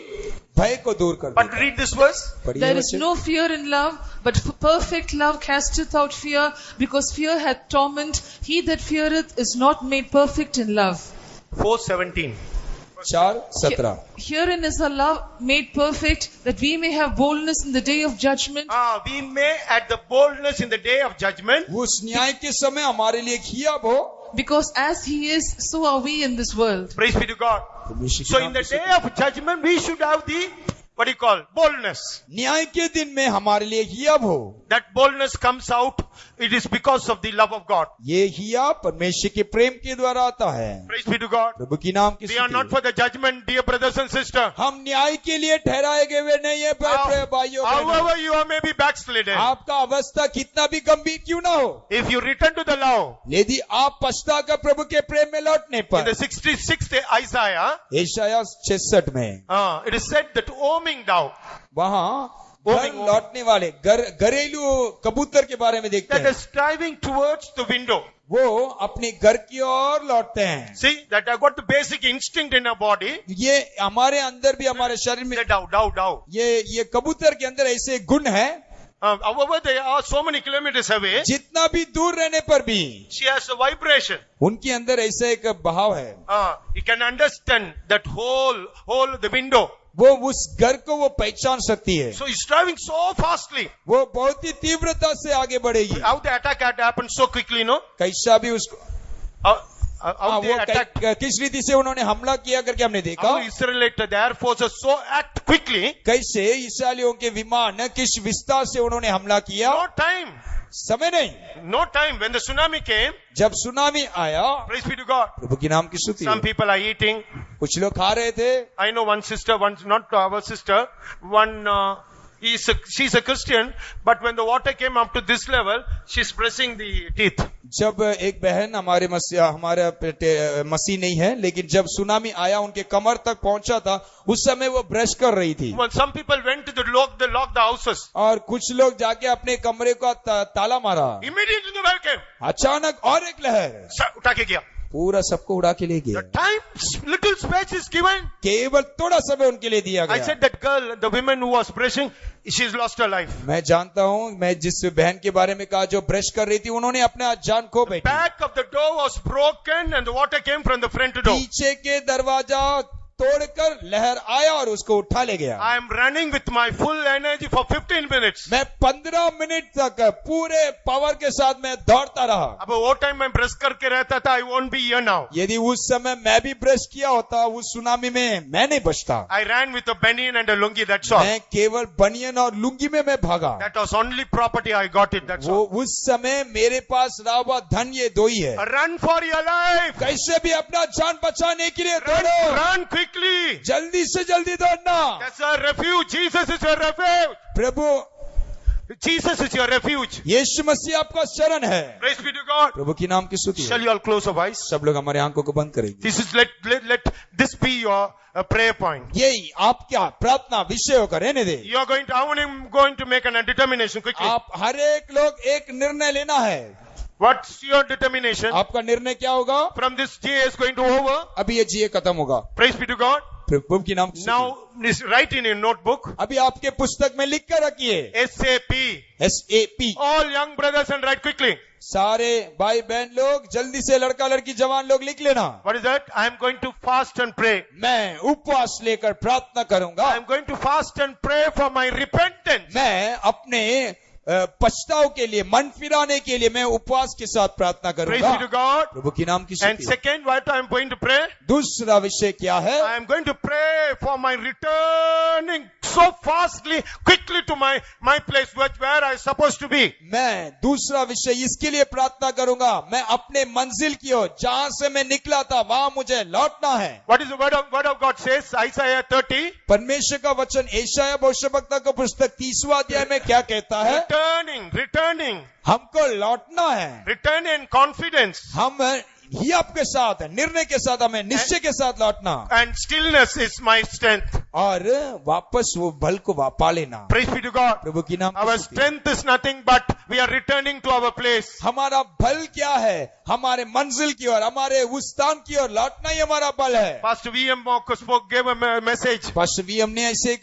भय को दूर कर But देता है। read this verse. पढ़िए There is वचन। no fear in love, but perfect love casteth out fear, because fear hath torment. He that feareth is not made perfect in love. 4:17. 4:17। Herein is the love made perfect, that we may have boldness in the day of judgment. We may at the boldness in the day of judgment. उस न्याय के समय हमारे लिए खियाब हो। Because as he is, so are we in this world. Praise be to God. So in the day of judgment, we should have the, what do you call, boldness. न्याय के दिन में हमारे लिए हियाब हो। That boldness comes out, it is because of the love of God. ये हिया परमेश्वर के प्रेम के द्वारा आता है। Praise be to God. प्रभु की नाम की We are not स्तुति। for the judgment, dear brothers and sisters. हम न्याय के लिए ठहराए गए हुए नहीं है भाइयों बहनों। However you are maybe backslidden. आपका अवस्था कितना भी गंभीर क्यों ना हो, If you return to the law, यदि आप पछताकर प्रभु के प्रेम में लौटने in पर, the 66th Isaiah, यशायाह 66 में it is said that homing thou, वहाँ घर लौटने वाले घरेलू कबूतर के बारे में देखते that हैं। is striving towards the window. वो अपने घर की ओर लौटते हैं। See, that I got the basic instinct in our body. ये हमारे अंदर भी, हमारे शरीर में Say dow. ये कबूतर के अंदर ऐसे गुण है। However they are so many kilometers away, जितना भी दूर रहने पर भी she has a vibration. उनके अंदर ऐसा एक भाव है। You can understand that whole the window. वो उस घर को वो पहचान सकती है। So he's driving so fastly. वो बहुत ही तीव्रता से आगे बढ़ेगी। How the attack had happened so quickly, no? कैसा भी उसको How they attack. किस रीति से उन्होंने हमला किया करके हमने देखा। How Israelite, the Air Forces so act quickly. कैसे इस्राएलियों के विमान किस विस्तार से उन्होंने हमला किया। No time. समय नहीं। No time. When the tsunami came, जब सुनामी आया, praise be to God. प्रभु की नाम की स्तुति। Some people are eating. कुछ लोग खा रहे थे। I know one sister, not our sister, she's a Christian, but when the water came up to this level, she's pressing the teeth. जब एक बहन हमारे मसीह नहीं है, लेकिन जब सुनामी आया उनके कमर तक पहुंचा था, उस समय वो ब्रश कर रही थी। Well, some people went to lock the houses. और कुछ लोग जाके अपने कमरे का ताला मारा। Immediately the well came. अचानक और एक लहर उठा के गया. पूरा सबको उड़ा के ले गया। The time, little space is given. केवल थोड़ा समय उनके लिए दिया I गया। said that girl, the woman who was brushing, she's lost her life. मैं जानता हूँ, मैं जिस बहन के बारे में कहा जो ब्रश कर रही थी, उन्होंने अपना जान खो बैठी। Back of the door was broken and the water came from the front door. पीछे के दरवाजा तोड़कर लहर आया और उसको उठा ले गया। I am running with my full energy for 15 minutes. मैं 15 मिनट तक पूरे पावर के साथ मैं दौड़ता रहा। अब वो टाइम मैं ब्रश करके रहता था, I won't be here now. यदि उस समय मैं भी ब्रश किया होता, उस सुनामी में मैं नहीं बचता। I ran with a banian and a lungi, that's all. मैं केवल बनियन और लुंगी में मैं भागा। That was only property, I got it, that's वो all. उस समय मेरे पास रहा हुआ धन ये दो ही है। Run for your life. कैसे भी अपना जान बचाने के लिए दौड़ो। Run quickly. जल्दी से जल्दी दौड़ना। That's a refuge. Jesus is your refuge. Prabhu Jesus is your refuge. यीशु मसीह आपका शरण है। Praise be to God. प्रभु की नाम की स्तुति Shall हो। you all close your eyes? सब लोग हमारे आंखों को बंद करेंगे। This is let this be your prayer point. यही आपका प्रार्थना विषय होकर रहने दे। You are going to make a determination quickly. आप हर एक लोग एक निर्णय लेना है। What's your determination? आपका निर्णय क्या होगा? From this GA is going to over. अभी ये जीए खत्म होगा। Praise be to God. प्रभु की नाम की स्तुति। Now write in your notebook. अभी आपके पुस्तक में लिख कर रखिए SAP. SAP। All young brothers and write quickly. सारे भाई बहन लोग जल्दी से लड़का लड़की जवान लोग लिख लेना। What is that? I am going to fast and pray. मैं उपवास लेकर प्रार्थना करूंगा। I am going to fast and pray for my repentance. मैं अपने पछताव के लिए, मन फिराने के लिए मैं उपवास के साथ प्रार्थना Praise करूंगा। be to God. प्रभु की नाम की And स्तुति। second, what I am going to pray? दूसरा विषय क्या है? I am going to pray for my returning so fastly, quickly to my place where I am supposed to be. मैं दूसरा विषय इसके लिए प्रार्थना करूंगा, मैं अपने मंजिल की ओर जहां से मैं निकला था वहां मुझे लौटना है। What is the word of God says? Isaiah 30. परमेश्वर का वचन एशाया भविष्यवक्ता का पुस्तक 30वां अध्याय में क्या कहता है? Returning. हमको लौटना है। Return in confidence. हम ही आपके साथ निर्णय के साथ, हमें निश्चय के साथ लौटना। And stillness is my strength. और वापस वो बल को पा लेना। Praise be to God. प्रभु की नाम Our strength is nothing but we are returning to our place. हमारा बल क्या है? हमारे मंजिल की ओर, हमारे उस स्थान की ओर लौटना ही हमारा बल है। Pastor V.M. gave a message. Pastor VM ने ऐसे एक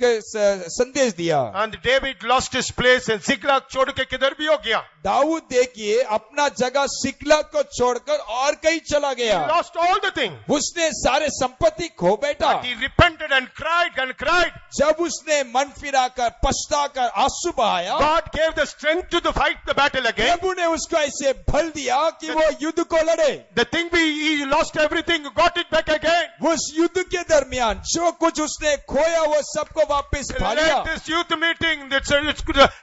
संदेश दिया। And David lost his place and Ziklag छोड़ के किधर भी हो गया. दाऊद देखिए अपना जगह सिकलग को छोड़कर और कहीं चला He गया। lost all the things. उसने सारे संपत्ति खो बैठा। He repented and cried. जब उसने मन फिराकर पछताकर आंसू बहाया, God gave the strength to fight the battle again. प्रभु ने उसको ऐसे बल दिया कि वो युद्ध को लड़े। The thing he lost everything, got it back again. उस युद्ध के दरमियान जो कुछ उसने खोया वो सबको वापस पा लिया। Let this youth meeting, it's a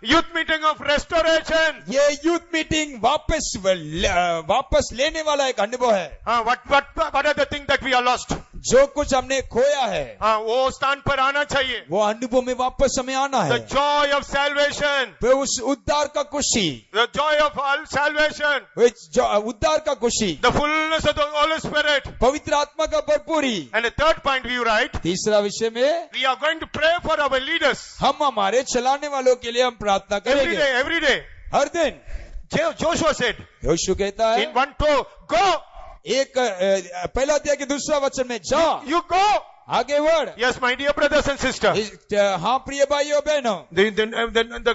youth meeting of restoration. ये युद्ध मीटिंग वापस लेने वाला एक अनुभव है। What are the things that we are lost? जो कुछ हमने खोया है वो स्थान पर आना चाहिए. वो अनुभव में वापस हमें आना है। The joy of salvation. उस उद्धार का खुशी, The joy of all salvation. उद्धार का खुशी, The fullness of the Holy Spirit. पवित्र आत्मा का भरपूरी। And the third point we write, तीसरा विषय में we are going to pray for our leaders. हम हमारे चलाने वालों के लिए हम प्रार्थना करेंगे Every day. हर दिन। Joshua said, यहोशू कहता है in 1:2, go. एक पहला अध्याय के दूसरा वचन में जा, You go. आगे बढ़। Yes, my dear brothers and sisters. हाँ प्रिय भाइयों बहनों,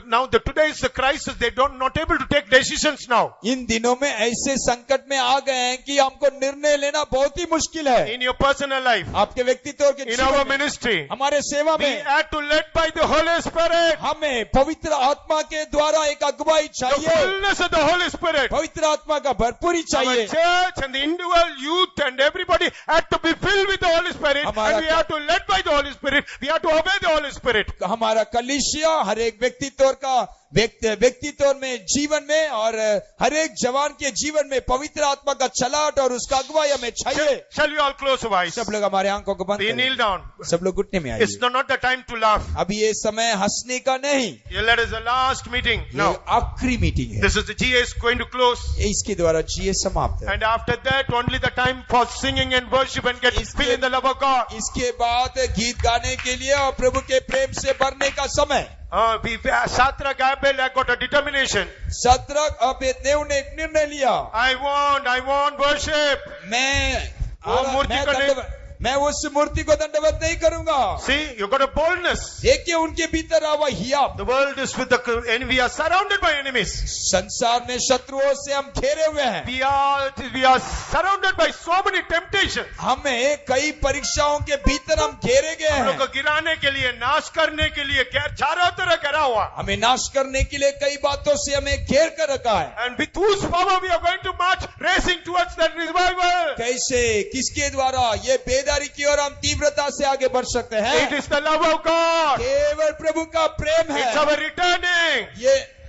Now today is the crisis. They not able to take decisions now. इन दिनों में ऐसे संकट में आ गए हैं कि हमको निर्णय लेना बहुत ही मुश्किल है। In your personal life, आपके व्यक्तित्व के in जीवन our में, ministry, हमारे सेवा we में have to led by the Holy Spirit. हमें पवित्र आत्मा के द्वारा एक अगुवाई The चाहिए। fullness of the Holy Spirit. पवित्र आत्मा का भरपूरी Our चाहिए। church and the individual youth and everybody have to be filled with the Holy Spirit, and we have to led by the Holy Spirit. We have to obey the Holy Spirit. हमारा कलीसिया हर एक व्यक्तित्व का व्यक्तित्व में जीवन में और हर एक जवान के जीवन में पवित्र आत्मा का चलाट और उसका अगुवाई हमें चाहिए। Shall we all close our eyes? सब लोग हमारे आंखों को बंद We kneel करें। down. सब लोग घुटने में It's आइए। not the time to laugh. अभी ये समय हंसने का नहीं, Let us the last meeting ये now. आखिरी मीटिंग है। This is the GA is going to close. इसके द्वारा जीए समाप्त है। And after that, only the time for singing and worship and get filled in the love of God. इसके बाद गीत गाने के लिए और प्रभु के प्रेम से भरने का समय। Shadrach, Abel got a determination. Shadrach Abednego ने एक निर्णय लिया। I want worship. मैं उस मूर्ति को दंडवत नहीं करूंगा। See, you got a boldness. देखिए उनके भीतर आवा हियाब। The world is with the enemy. We are surrounded by enemies. संसार में शत्रुओं से हम घेरे हुए हैं। We are surrounded by so many temptations. हमें कई परीक्षाओं के भीतर हम घेरे गए हम लोग को हैं। गिराने के लिए, नाश करने के लिए चारों तरह घेरा हुआ. हमें नाश करने के लिए कई बातों से हमें घेर कर रखा है। And with whose power we are going to march, racing towards that revival. कैसे, किसके द्वारा ये बेदारी की ओर हम तीव्रता से आगे बढ़ सकते हैं? It is the love of God. केवल प्रभु का प्रेम है। It's our returning.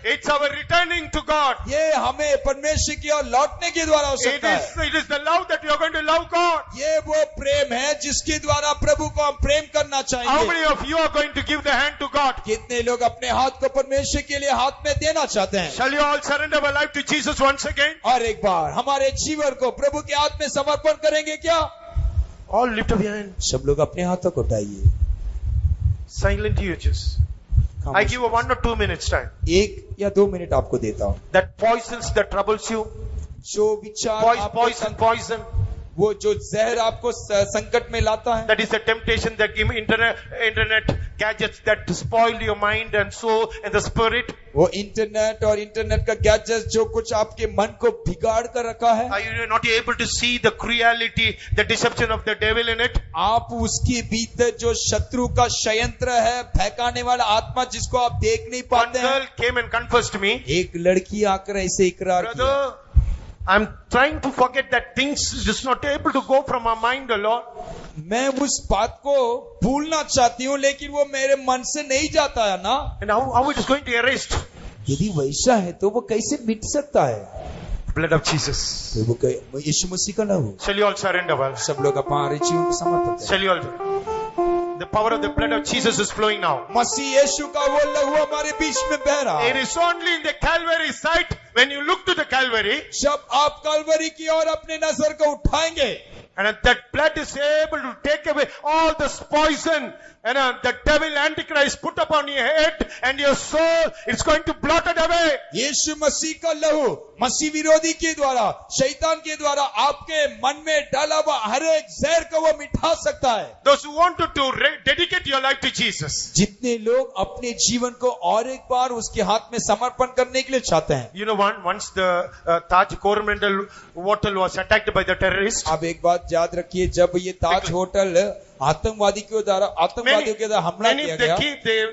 It's our returning to God. ये हमें परमेश्वर की ओर लौटने के द्वारा हो सकता है। It is the love that you are going to love God. ये वो प्रेम है जिसके द्वारा प्रभु को हम प्रेम करना How चाहेंगे। many of you are going to give the hand to God? कितने लोग अपने हाथ को परमेश्वर के लिए हाथ में देना चाहते हैं? Shall you all surrender our life to Jesus once again? और एक बार हमारे जीवन को प्रभु के हाथ में समर्पण करेंगे क्या? All lift up your hand. सब लोग अपने हाथों को उठाइए। Silent you just. I give you 1 or 2 minutes time. 1 या 2 मिनट आपको देता हूँ। That poisons that troubles you. जो विचार आपको Poison. वो जो जहर आपको संकट में लाता है, That is the temptation that give internet gadgets that spoil your mind and soul and the spirit. वो इंटरनेट और इंटरनेट का गैजेट जो कुछ आपके मन को बिगाड़ कर रखा है, Are you not able to see the cruelty, the deception of the devil in it? आप उसके भीतर जो शत्रु का षयंत्र है, बहकाने वाला आत्मा जिसको आप देख नहीं One पाते हैं। girl came and confessed me. एक लड़की आकर ऐसे इकरार किया, Brother, I'm trying to forget that things is not able to go from my mind a lot. मैं उस बात को भूलना चाहती हूँ लेकिन वो मेरे मन से नहीं जाता है ना। And how it is going to erase? यदि वैसा है तो वो कैसे मिट सकता है? Blood of Jesus. तो वो यीशु मसीह का लहू। Shall you all surrender? Well? सब लोग अपने जीवन को समर्पित करें। Shall you all? The power of the blood of Jesus is flowing now. मसीह यीशु का वो लहू हमारे बीच में बह रहा It है। is only in the Calvary site, when you look to the Calvary, जब आप कलवरी की ओर अपने नजर को उठाएंगे, and that blood is able to take away all this poison and the devil antichrist put upon your head and your soul, it's going to blot it away. यीशु मसीह का लहू मसीह विरोधी के द्वारा, शैतान के द्वारा आपके मन में डाला हुआ हर एक जहर को वो मिटा सकता है। Those who wanted to dedicate your life to Jesus. जितने लोग अपने जीवन को और एक बार उसके हाथ में समर्पण करने के लिए चाहते हैं। You know, once the Taj Coromandel hotel was attacked by the terrorists, अब एक बात याद रखिए, जब ये ताज होटल आतंकवादियों द्वारा हमला किया गया,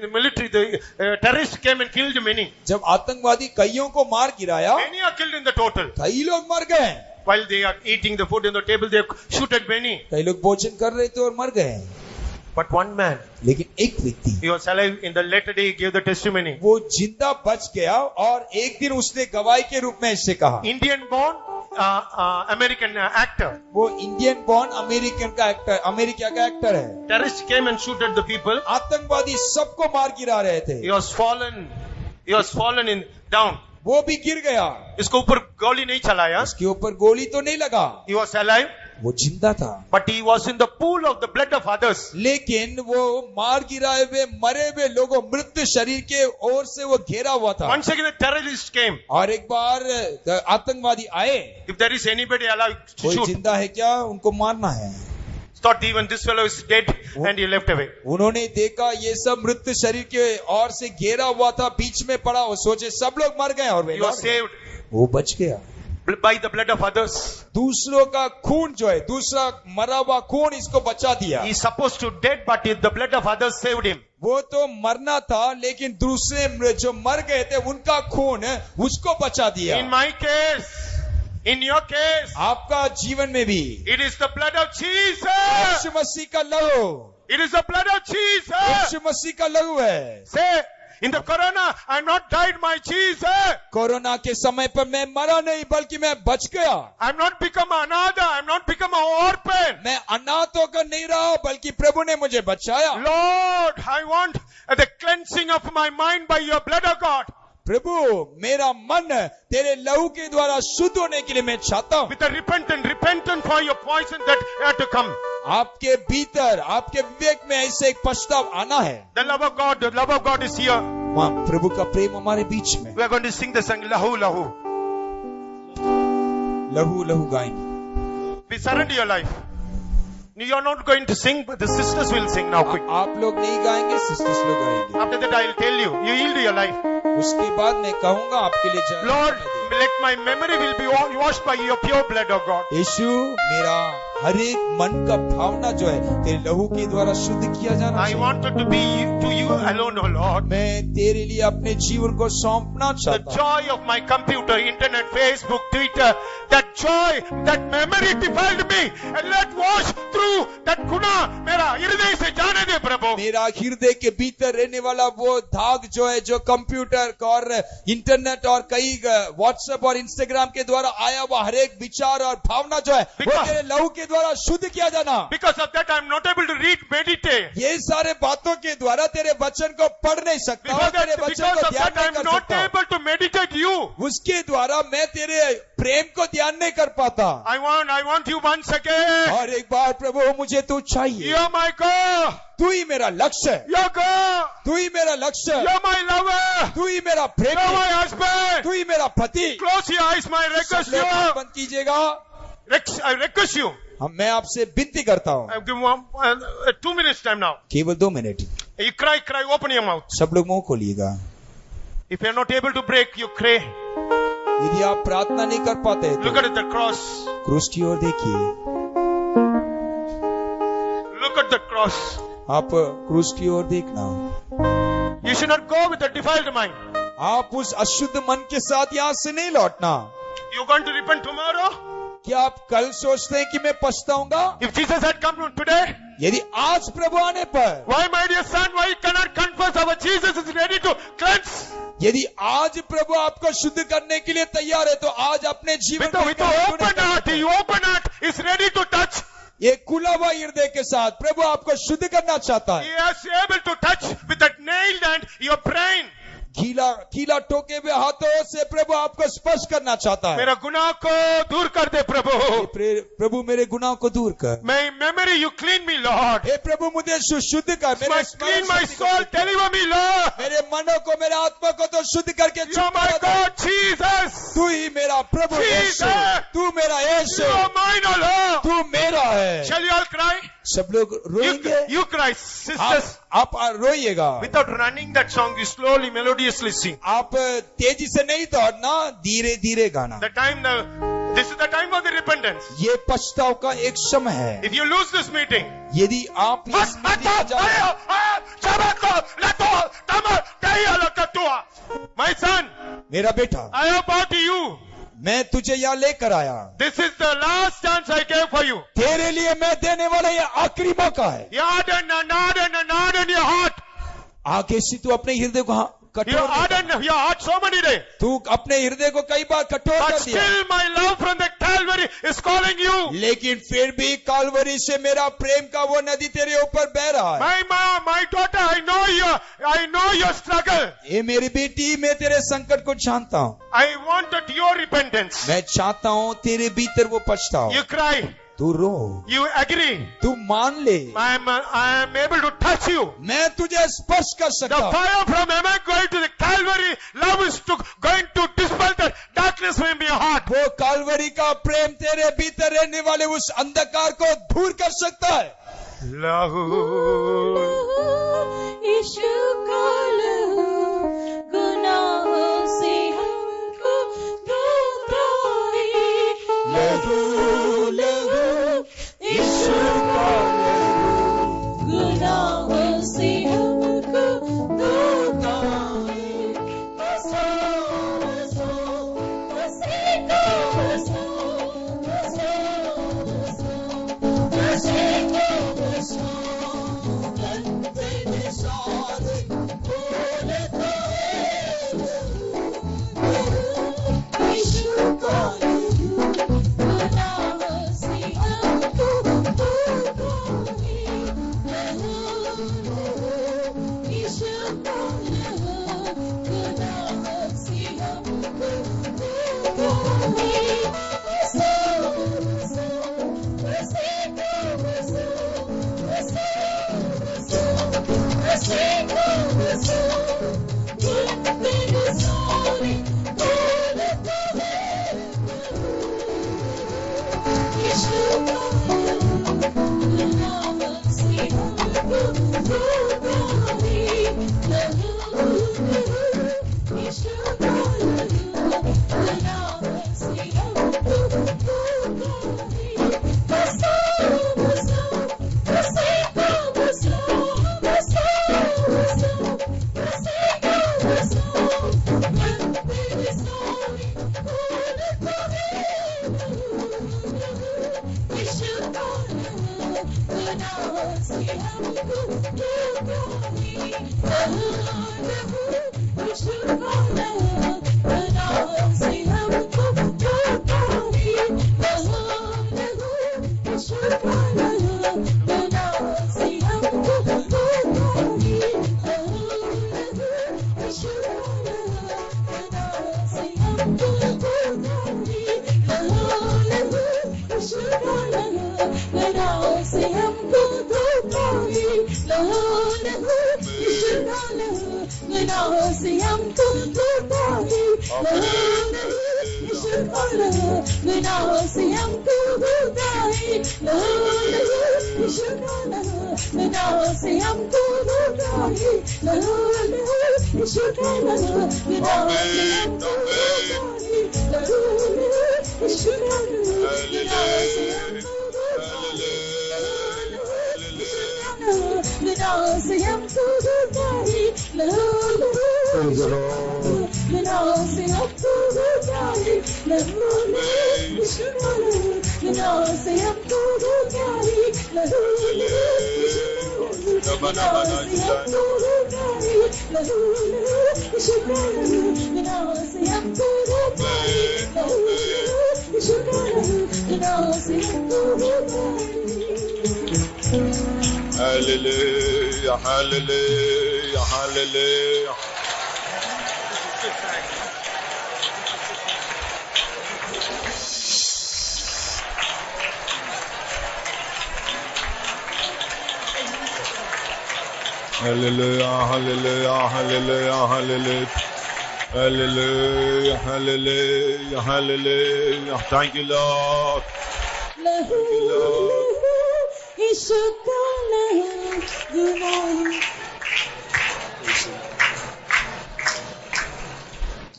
the military, the terrorists came and killed many. जब आतंकवादी कईयों को मार गिराया, Many are killed in the total. कई लोग मर गए। While they are eating the food on the table, they have shooted many. कई लोग भोजन कर रहे थे और मर गए। But one man, लेकिन एक व्यक्ति, he was alive in the later day, he gave the testimony. वो जिंदा बच गया और एक दिन उसने गवाही के रूप में इससे कहा। Indian born, American actor. वो इंडियन बॉर्न अमेरिकन का एक्टर, अमेरिका का एक्टर है। Terrorists came and shooted the people. आतंकवादी सबको मार गिरा रहे थे। He was fallen in down. वो भी गिर गया, इसको ऊपर गोली नहीं चलाया. उसके ऊपर गोली तो नहीं लगा, He was alive, वो जिंदा था, but he was in the pool of the blood of others. लेकिन वो मार गिराए हुए मरे हुए लोगों, मृत शरीर के ओर से वो घेरा हुआ था। Once again, the terrorists came. और एक बार आतंकवादी आए, If there is anybody alive to कोई shoot, जिंदा है क्या, उनको मारना है। thought even this fellow is dead, and he left away. उन्होंने देखा ये सब मृत शरीर के ओर से घेरा हुआ था, बीच में पड़ा, वो सोचे सब लोग मर गए और वे He was लौट गए। saved वो बच गया। by the blood of others. दूसरों का खून जो है, दूसरा मरा हुआ खून इसको बचा दिया। He is supposed to dead, but the blood of others saved him. वो तो मरना था, लेकिन दूसरे जो मर गए थे उनका खून उसको बचा दिया। In my case, in your case, आपका जीवन में भी it is the blood of Jesus. यीशु मसीह का लहू, It is the blood of Jesus. यीशु मसीह का लहू है। Say, in the corona, I'm not died, my Jesus. Corona के समय पर मैं मरा नहीं, बल्कि मैं बच गया। I'm not become another. I'm not become an orphan. मैं अनाथ होकर नहीं रहा, बल्कि प्रभु ने मुझे बचाया। Lord, I want the cleansing of my mind by your blood of God. प्रभु, मेरा मन तेरे लहू के द्वारा शुद्ध होने के लिए मैं चाहता हूँ। With a repentance for your poison that had to come. आपके भीतर, आपके विवेक में ऐसे एक पछतावा आना है। The love of God is here. वहाँ प्रभु का प्रेम हमारे बीच में। We are going to sing the song Lahu Lahu. लहू लहू गाएंगे। We surrender your life. You are not going to sing, but the sisters will sing now quick. आप लोग नहीं गाएंगे, सिस्टर्स लोग गाएंगे। After that I will tell you, you yield your life. उसके बाद मैं कहूंगा आपके लिए Lord, let my memory will be washed by your pure blood of God. यीशु, मेरा हर एक मन का भावना जो है तेरे लहू के द्वारा शुद्ध किया जाना I चाहिए। wanted to be to you alone, O Lord. मैं तेरे लिए अपने जीवन को सौंपना The चाहता हूँ। joy of my computer, internet, Facebook, Twitter, that joy, that memory defiled me, and let wash through that guna मेरा हृदय से जाने दे प्रभु। मेरा हृदय के भीतर रहने वाला वो दाग जो है, जो कंप्यूटर और इंटरनेट और कई व्हाट्सएप और इंस्टाग्राम के द्वारा आया हुआ हर एक विचार और भावना जो है वो Because- तेरे लहू के द्वारा शुद्ध किया जाना। Because of that, I am not able to read, meditate. ये सारे बातों के द्वारा तेरे वचन को पढ़ नहीं सकता और तेरे वचन Because को of ध्यान that, I नहीं am कर not सकता। able to meditate you. उसके द्वारा मैं तेरे प्रेम को ध्यान नहीं कर पाता। I want you once again. और एक बार प्रभु मुझे तू चाहिए। You are my God. तू ही मेरा लक्ष्य है, Your God. तू ही मेरा लक्ष्य है, You are my lover. तू ही मेरा You प्रेमी, are my husband. तू ही मेरा पति। Close your eyes, my request सब लोग आँख you. बंद कीजिएगा। I request you. मैं आपसे विनती करता हूँ, I give 2 minutes time now. केवल 2 minute. You cry, open your mouth. सब लोग मुंह खोलिएगा। If you are not able to break, you cry. यदि आप प्रार्थना नहीं कर पाते Look तो at the cross. क्रूस की ओर देखिए। Look at the cross. आप क्रूस की ओर देखना। You should not go with a defiled mind. आप उस अशुद्ध मन के साथ यहाँ से नहीं लौटना। You're going to repent tomorrow? क्या आप कल सोचते हैं कि मैं पछताऊंगा? If Jesus had come today, यदि आज प्रभु आने पर, why, my dear son, why you cannot confess our Jesus is ready to cleanse? यदि आज प्रभु आपको शुद्ध करने के लिए तैयार है तो आज अपने जीवन With the open heart, the open heart is ready to touch. ये खुला हुआ हृदय के साथ प्रभु आपको शुद्ध करना चाहता He है। is able to touch with that nailed hand your brain. गीला टोके हुए हाथों से प्रभु आपको स्पर्श करना चाहता है। मेरा गुनाह को दूर कर दे प्रभु. प्रभु मेरे गुनाह को दूर कर। My memory, you clean me, Lord. हे प्रभु मुझे शुद्ध कर। मेरे Clean my soul, deliver me, Lord. मेरे मनो को, मेरे आत्मा को तो शुद्ध करके You are my God, Jesus. तू ही मेरा प्रभु यीशु, तू मेरा You Yeshu, are mine, O Lord. तू मेरा है। Shall you all cry? सब लोग रोएंगे। You cry, sisters. आप रोइएगा। Without running that song, you slowly, melodiously sing. आप तेजी से नहीं दौड़ना, धीरे धीरे गाना। This is the time of the repentance. ये पछताव का एक समय है। If you lose this meeting, यदि आप इस मीटिंग में जाए, my son, मेरा बेटा, I have brought you. मैं तुझे यहाँ लेकर आया। This is the last chance I gave for you. तेरे लिए मैं देने वाला ये आखिरी मौका है। You harden your heart. आगे से तू अपने हृदय को You कठोर hardened your heart so many days. तू अपने हृदय को कई बार कठोर But कर दिया, still my love from the Calvary is calling you. लेकिन फिर भी कालवरी से मेरा प्रेम का वो नदी तेरे ऊपर बह रहा है। My mom, my daughter, I know your struggle. ये मेरी बेटी, मैं तेरे संकट को जानता हूँ। I wanted your repentance. मैं चाहता हूँ तेरे भीतर वो पछताओ। You cry. तू रो, You agree. तू मान ले, I am able to touch you. मैं तुझे स्पर्श कर The सकता हूँ। fire from heaven going to the Calvary, love is going to dispel the darkness from your heart. वो कालवरी का प्रेम तेरे भीतर रहने वाले उस अंधकार को दूर कर सकता है। यीशु का लहू गुनाहों से हमको धोए। लहू यीशु का लहू गुनाहों से हमको धोए। बसो उसी को बसो उसी को बसो यीशु का लहू गुनाहों गुनाहों से हमको धोखा है लहू लहू यीशु का लहू गुनाहों से हमको धोखा है लहू लहू यीशु का लहू गुनाहों से हमको धोखा है लहू लहू यीशु का लहू गुनाहों से हमको धोखा है लहू लहू यीशु का लहू गुनाहों से हमको धोखा है गुनाहों से हमको धोखा है लहू लहू गुनाहों से हमको धोखा है लहू लहू यीशु का लहू गुनाहों से हमको धोखा है लहू लहू यीशु का लहू गुनाहों से हमको धोखा है लहू लहू यीशु का लहू गुनाहों से हमको धोखा है लहू लहू यीशु का लहू गुनाहों से हमको धोखा है Hallelujah, hallelujah, hallelujah. Hallelujah, hallelujah, hallelujah, hallelujah. Hallelujah, hallelujah, hallelujah. Thank you, Lord. लहू यीशु का लहू गुनाह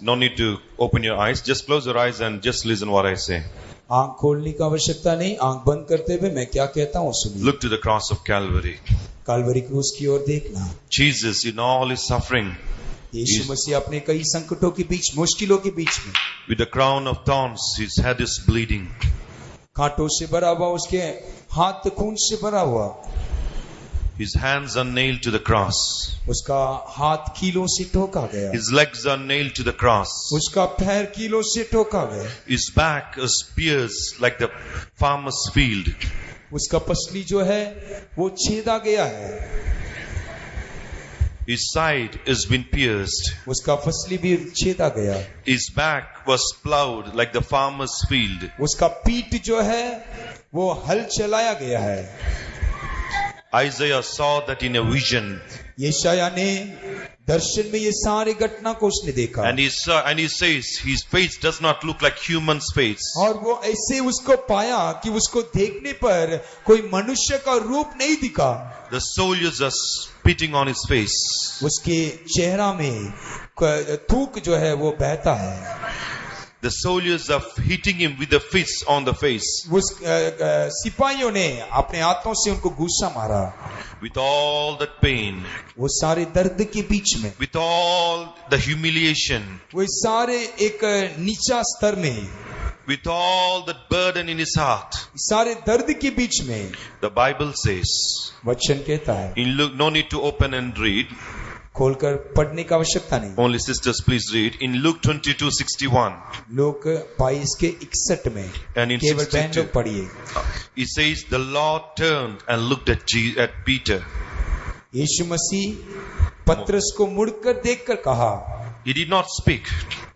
No need to open your eyes. Just close your eyes and just listen what I say. आंख खोलने की आवश्यकता नहीं, आंख बंद करते हुए मैं क्या कहता हूँ सुनिए। Look to the cross of Calvary. Kalvari क्रूस की ओर देखना। Jesus, in all his suffering, यीशु मसीह अपने कई संकटों के बीच, मुश्किलों के बीच में, with the crown of thorns, his head is bleeding. कांटों से भरा हुआ, उसके हाथ खून से भरा हुआ, His hands are nailed to the cross. उसका हाथ कीलों से ठोका गया, His legs are nailed to the cross. उसका पैर कीलों से ठोका गया, His back is pierced like the farmer's field. उसका पसली जो है वो छेदा गया है, His side has been pierced. उसका फसली भी छेदा गया, His back was plowed like the farmer's field. उसका पीठ जो है वो हल चलाया गया है। Isaiah saw that in a vision, यशायाह ने दर्शन में ये सारी घटना को उसने देखा, and he says his face does not look like human's face. और वो ऐसे उसको पाया कि उसको देखने पर कोई मनुष्य का रूप नहीं दिखा। The soldiers are spitting on his face. उसके चेहरा में थूक जो है वो बहता है, The soldiers are hitting him with the fists on the face. उस सिपाहियों ने अपने हाथों से उनको गुस्सा मारा, With all that pain, वो सारे दर्द के बीच में, with all the humiliation, वो सारे एक नीचा स्तर में, with all that burden in his heart, सारे दर्द के बीच में, the Bible says, वचन कहता है, in Luke, no need to open and read, खोलकर पढ़ने की आवश्यकता नहीं, only sisters please read, in Luke 22:61, लोग 22:61 में and in केवल बहन 62, लोग पढ़िए। he says, the Lord turned and looked at Peter. यीशु मसीह पतरस को मुड़कर देखकर कहा, He did not speak.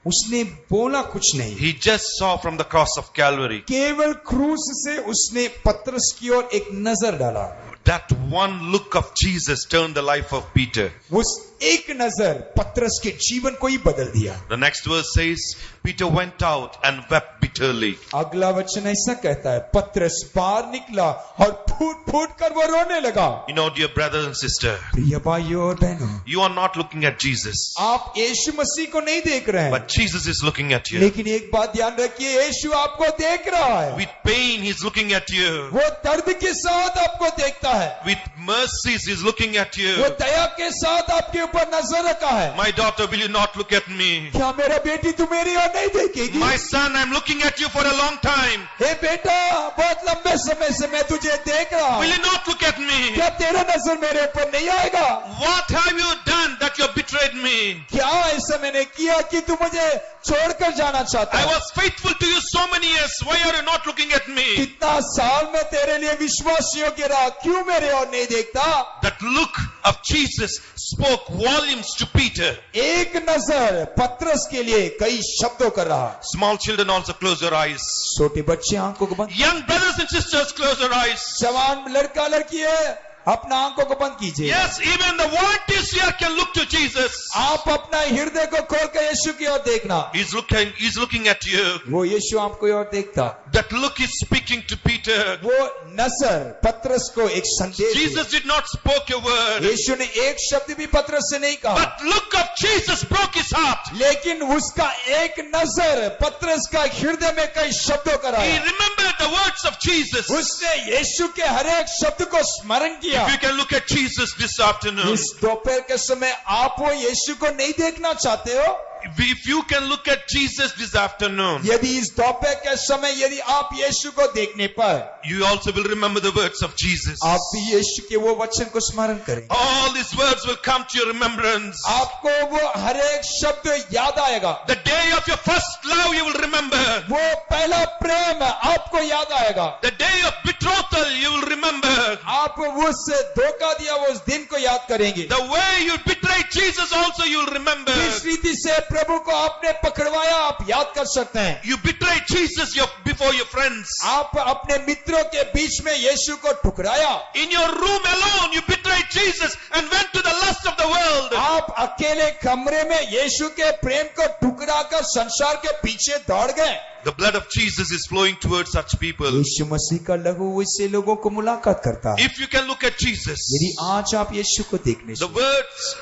उसने बोला कुछ नहीं, He just saw from the cross of Calvary. केवल क्रूस से उसने पतरस की ओर एक नजर डाला। That one look of Jesus turned the life of Peter. उस एक नजर पतरस के जीवन को ही बदल दिया। The next verse says, Peter went out and wept bitterly. अगला वचन ऐसा कहता है, पतरस बाहर निकला और फूट फूट कर वो रोने लगा। You know, dear brother and sister, प्रिय भाइयों और बहनों, you are not looking at Jesus, आप यीशु मसीह को नहीं देख रहे हैं, but Jesus is looking at you. लेकिन एक बात ध्यान रखिए, यीशु आपको देख रहा है। With pain, He's looking at you. वो दर्द के साथ आपको देखता है, With mercies, He's looking at you. वो दया के साथ आपके ऊपर नजर रखा है। My daughter, will you not look at me? क्या मेरा बेटी तू मेरी ओर नहीं देखेगी? My son, I'm looking at you for a long time. हे बेटा, बहुत लंबे समय से मैं तुझे देख रहा हूँ, Will you not look at me? क्या तेरा नजर मेरे ऊपर नहीं आएगा? What have you done that you betrayed me? क्या ऐसा मैंने किया कि तू मुझे छोड़कर जाना चाहता I है? was faithful to you so many years. Why are you not looking at me? कितना साल में तेरे लिए विश्वासियों के रहा, क्यों मेरे और नहीं देखता? That look of Jesus spoke volumes to Peter. एक नजर पतरस के लिए कई शब्दों कर रहा। Small children also close your eyes. छोटे बच्चे आंखों को बंद, Young brothers and sisters close your eyes. जवान लड़का लड़की है, अपना आंखों को बंद कीजिए। Yes, even the volunteers here can look to Jesus. आप अपना हृदय को खोलकर यीशु की ओर देखना। He's looking at you. वो यीशु आपको ओर देखता। That look is speaking to Peter. वो नजर पतरस को एक संदेश दी। Jesus did not spoke a word. यीशु ने एक शब्द भी पतरस से नहीं कहा। But look of Jesus broke his heart. लेकिन उसका एक नजर पतरस का हृदय में कई शब्दों He कराया। remembered the words of Jesus. उसने यीशु के हर एक शब्द को स्मरण किया। If you can look at Jesus this afternoon, इस दोपहर के समय आप वो यीशु को नहीं देखना चाहते हो? if you can look at Jesus this afternoon, यदि इस दोपहर के समय यदि आप यीशु को देखने पर you also will remember the words of Jesus. आप भी यीशु के वो वचन को स्मरण करें। All these words will come to your remembrance. आपको वो हर एक शब्द याद आएगा। The day of your first love you will remember. वो पहला प्रेम आपको याद आएगा। The day of betrothal you will remember. आप उस धोखा दिया वो उस दिन को याद करेंगे। The way you betrayed Jesus also you will remember. किस रीति से प्रभु को आपने पकड़वाया आप याद कर सकते हैं। You betrayed Jesus before your friends. आप अपने मित्रों के बीच में यीशु को ठुकराया। In your room alone you betrayed Jesus and went to the lust of the world. आप अकेले कमरे में यीशु के प्रेम को ठुकराकर संसार के पीछे दौड़ गए। The blood of Jesus is flowing towards such people. यीशु मसीह का लहू इससे लोगों को मुलाकात करता है। If you can look at Jesus, यदि आज आप यीशु को देखने the words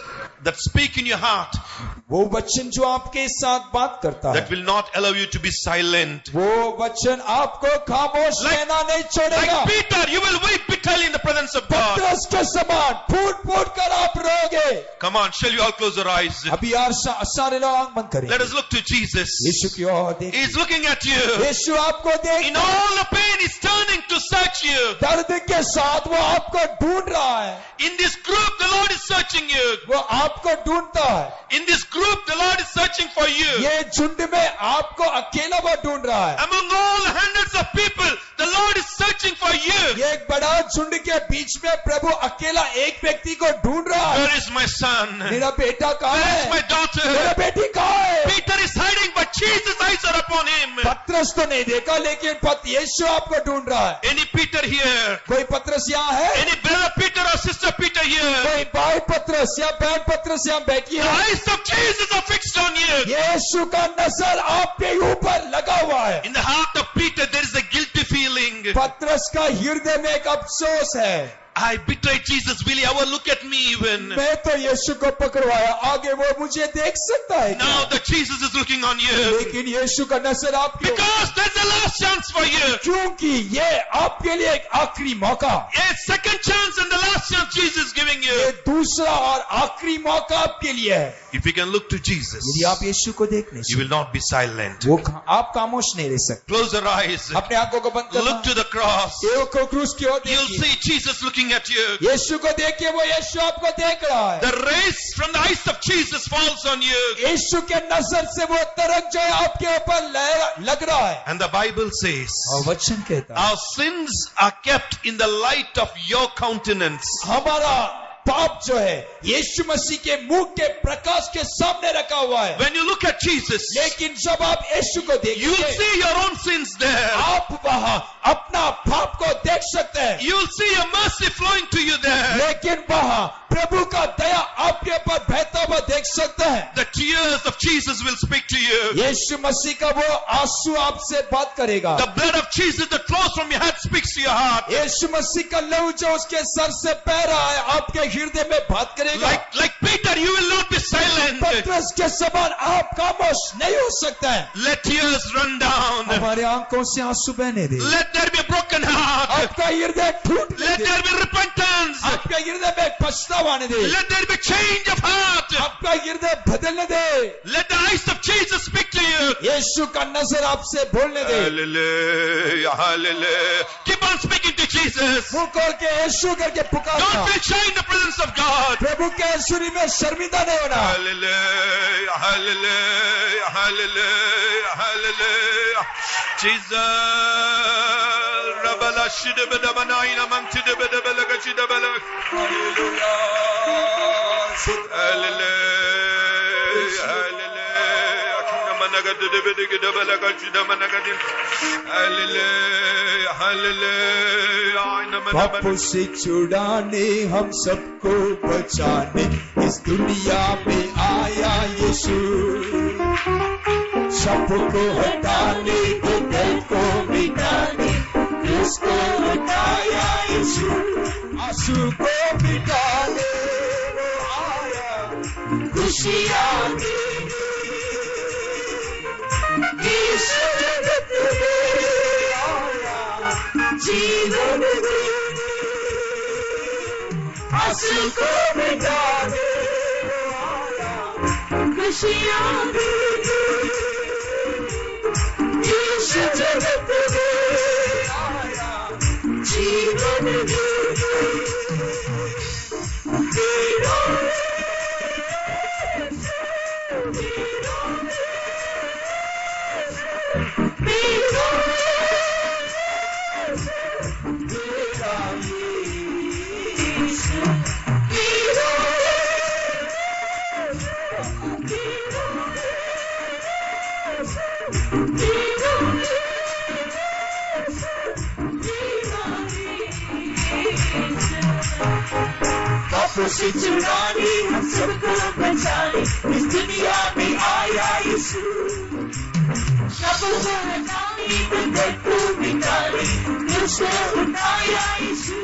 that speak in your heart, वो वचन जो आपके साथ बात करता that है, will not allow you to be silent. वो वचन आपको खामोश रहना नहीं छोड़ेगा। Like Peter, you will weep bitterly in the presence of God. पतरस के समान फूट फूट कर आप रोगे। Come on, shall you all close your eyes? अभी यार सारे लोग आंख बंद करें। Let us look to Jesus. यीशु की ओर देखिए। He's looking at you. यीशु आपको In देख all the pain, he's turning to search you. दर्द के साथ वो आपको ढूंढ रहा है। In this group, the Lord is searching you. वो आपको ढूंढता है। In this group, the Lord is searching for you. ये झुंड में आपको अकेला वो ढूंढ रहा है। Among all hundreds of people, the Lord is searching for you. ये एक बड़ा झुंड के बीच में प्रभु अकेला एक व्यक्ति को ढूंढ रहा है। Where is my son? मेरा बेटा कहाँ Where is है? my daughter? मेरा बेटी कहाँ है? Peter is hiding, but Jesus' eyes are upon him. पतरस तो नहीं देखा लेकिन यीशु आपको ढूंढ रहा है। Any Peter here? कोई पतरस यहाँ है? Any brother Peter or sister Peter here? कोई भाई पतरस या बहन पतरस यहाँ बैठी The है? eyes of Jesus are fixed on you. यीशु का नजर आपके ऊपर लगा हुआ है। In the heart of Peter, there is a guilty feeling. पतरस का हृदय में एक अफसोस है। I betrayed Jesus. Will he ever look at me even? मैं तो यीशु को पकड़वाया, आगे वो मुझे देख सकता है क्या? Now the Jesus is looking on you. लेकिन यीशु का नजर आपके Because there's a last chance for you. क्योंकि ये आपके लिए एक आखिरी मौका, A second chance and the last chance Jesus is giving ये you. दूसरा और आखिरी मौका आपके लिए है। If you can look to Jesus, यदि आप यीशु को देखने you will not be silent. वो आप खामोश नहीं रह सकते। Close your eyes. अपने आंखों को बंद Look to करना। the cross. ये को क्रूस की ओर You'll देखिए। see Jesus looking at you. यीशु को देखिए, वो यीशु आपको देख रहा है। The rays from the eyes of Jesus falls on you. यीशु के नजर से वो तरंग जो है आपके ऊपर लग रहा है। And the Bible says, और वचन कहता है our sins are kept in the light of your countenance. हमारा पाप जो है यीशु मसीह के मुंह के प्रकाश के सामने रखा हुआ है। When you look at Jesus, लेकिन जब आप यीशु को you'll देखिए, see your own sins there. आप वहाँ अपना पाप को देख सकते हैं। You'll see your mercy flowing to you there. लेकिन वहाँ प्रभु का दया आपके ऊपर बहता हुआ देख सकते हैं। The tears of Jesus will speak to you. यीशु मसीह का वो आंसू आपसे बात करेगा। The blood of Jesus that flows from your head speaks to your heart. यीशु मसीह का लहू जो उसके सर से बह रहा है आपके हृदय में बात करेगा। Like Peter, you will not be silent. पतरस के समान आप खामोश नहीं हो सकते हैं। Let tears run down. हमारे आंखों से आंसू बहने दे। Let there be a broken heart. आपका हृदय टूट Let there be repentance. आपका हृदय में पछतावा आने दे। Let there be change of heart. आपका हृदय बदलने दे। Let the eyes of Jesus speak to you. यीशु का नजर आपसे बोलने दे। Hallelujah, hallelujah. Keep on speaking to Jesus. मुंह खोल के यीशु करके पुकारना। Don't feel shy in the presence of God. प्रभु के आंसुरी में शर्मिंदा नहीं होना। Hallelujah, hallelujah, hallelujah, hallelujah. Jesus. Rabala shidabada banaina mantidabada balaga shidabala. Hallelujah. Hallelujah. Hallelujah. Kinamanaga dibida balaga shidamanaga. Hallelujah. Hallelujah. पापों से छुड़ाने हम सबको बचाने इस दुनिया में आया यीशु शप को हटाने दर्द को मिटाने उसको हटाया यीशु आंसू को मिटाने वो आया खुशियाँ देने इस जगत में आया जीवन देने आंसू को मिटाने वो आया खुशियाँ देने इस जगत में आया जीवन देने तेरा पापों से छुड़ाने हम सबको बचाने इस दुनिया में आया यीशु पापों को हटाने दर्द को मिटाने उसको उठाया यीशु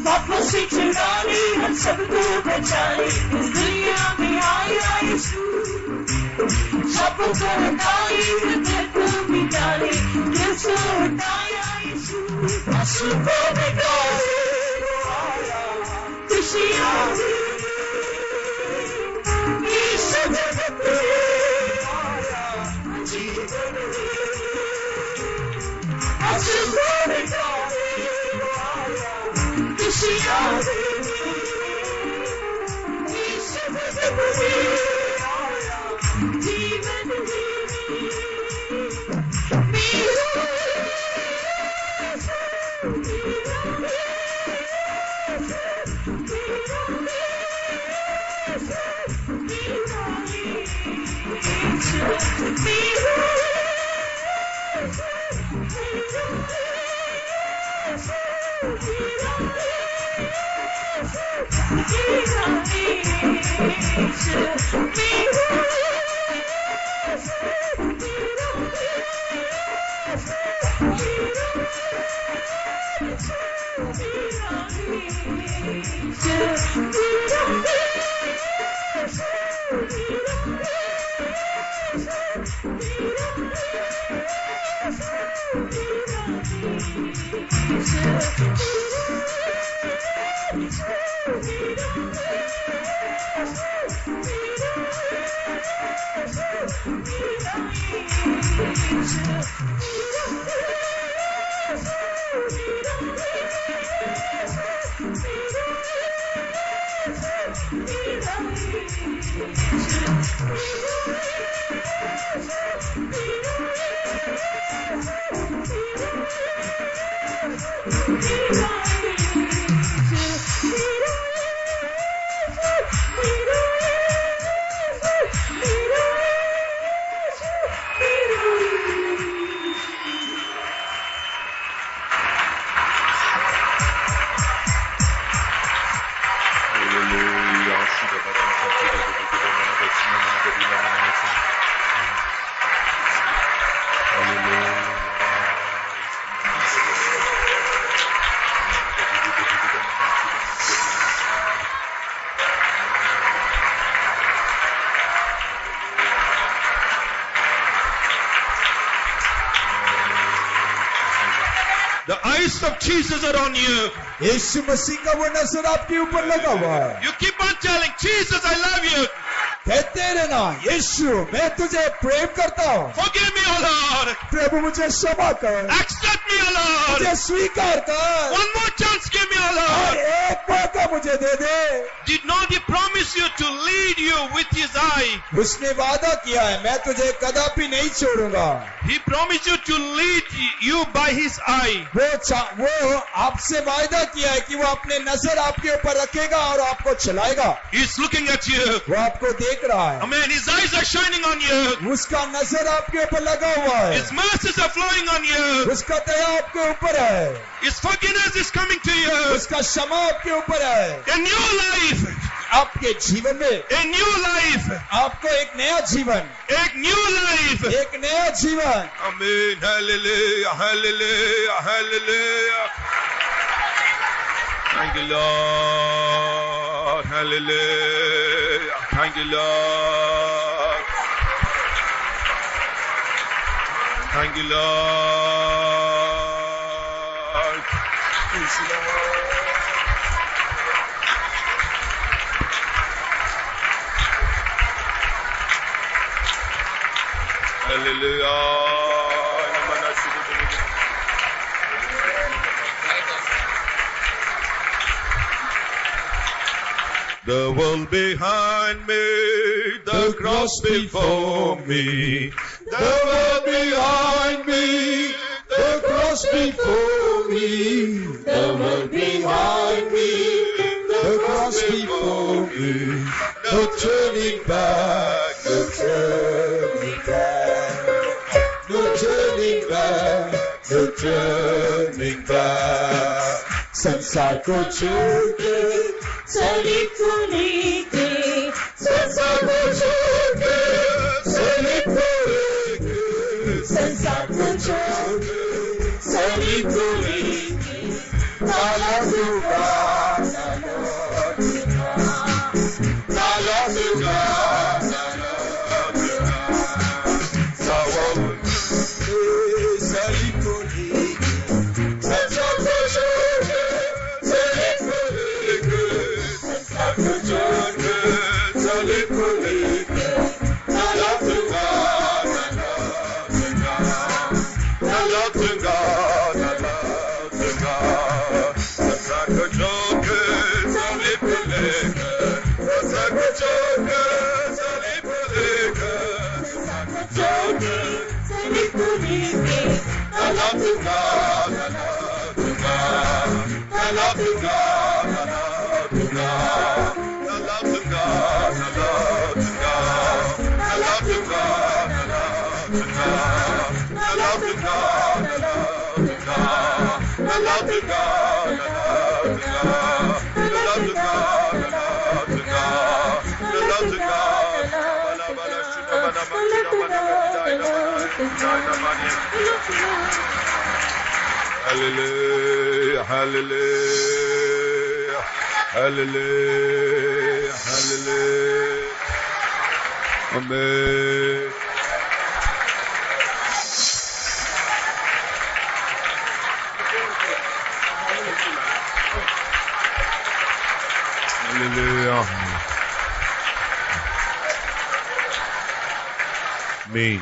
पापों से छुड़ाने हम सबको बचाने इस दुनिया में आया यीशु पापों को हटाने दर्द को मिटाने उसको उठाया यीशु आंसू को मिटाने खुशियाँ इस जगत में आया जीवन आंसू को मिटाने आया खुशियाँ इस जगत में आया जीवन The eyes of Jesus are on you. यीशु मसीह का वो नजर आपके ऊपर लगा हुआ है You keep on telling Jesus, I love you. कहते रहना यीशु मैं तुझे प्रेम करता हूँ Forgive me, O Lord. प्रभु मुझे क्षमा कर Accept me, O Lord. मुझे स्वीकार कर One more chance give me, O और Lord. एक मौका मुझे दे दे Did not He promise you to lead you with His eye? उसने वादा किया है मैं तुझे कदापि नहीं छोड़ूंगा He promised you to lead you by His eye. वो आपसे वायदा किया है कि वो अपने नजर आपके ऊपर रखेगा और आपको चलाएगा He's looking at you. वो आपको देख रहा है Amen. His eyes are shining on you. उसका नजर आपके ऊपर लगा लगा हुआ है, His mercies are flowing on you. उसका दया आपके ऊपर है, His forgiveness is coming to you. उसका क्षमा आपके ऊपर है, A new life. आपके जीवन में A new life. आपको एक नया जीवन, A new life. एक नया जीवन। Amen. Hallelujah. Hallelujah. Hallelujah. Thank you, Lord. Hallelujah. Thank you, Lord. Thank you, Lord. Praise the Lord. Hallelujah. The world behind me, the cross before me. The world behind me, the cross before me. The world behind me, the cross before me. No turning back, no turning back. No turning back, no turning back. संसार को छोड़ के, सलीब को लेके, संसार को छोड़ के, सलीब को लेके, संसार को छोड़ के, सलीब को लेके, नाला दूंगा, नाला दूंगा, नाला दूंगा, नाला दूंगा। सलीब को लेके, संसार को छोड़ के, सलीब को लेके, संसार को छोड़ के, सलीब को लेके, नाला दूंगा, नाला दूंगा, नाला दूंगा, संसार को छोड़ के, सलीब को लेकर, संसार को छोड़ के, सलीब को लेकर, संसार को छोड़ के, सलीब को लेके, नाला दूंगा, नाला दूंगा, नाला दूंगा, नाला दूंगा, नाला दूंगा, नाला दूंगा, नाला दूंगा, नाला दूंगा, नाला दूंगा, नाला दूंगा, नाला दूंगा, नाला दूंगा, नाला दूंगा, बाला बाला शुद्ध बना मंदिरा बना जाइना बना। Hallelujah, hallelujah, hallelujah, hallelujah. Amen. Hallelujah. Amen.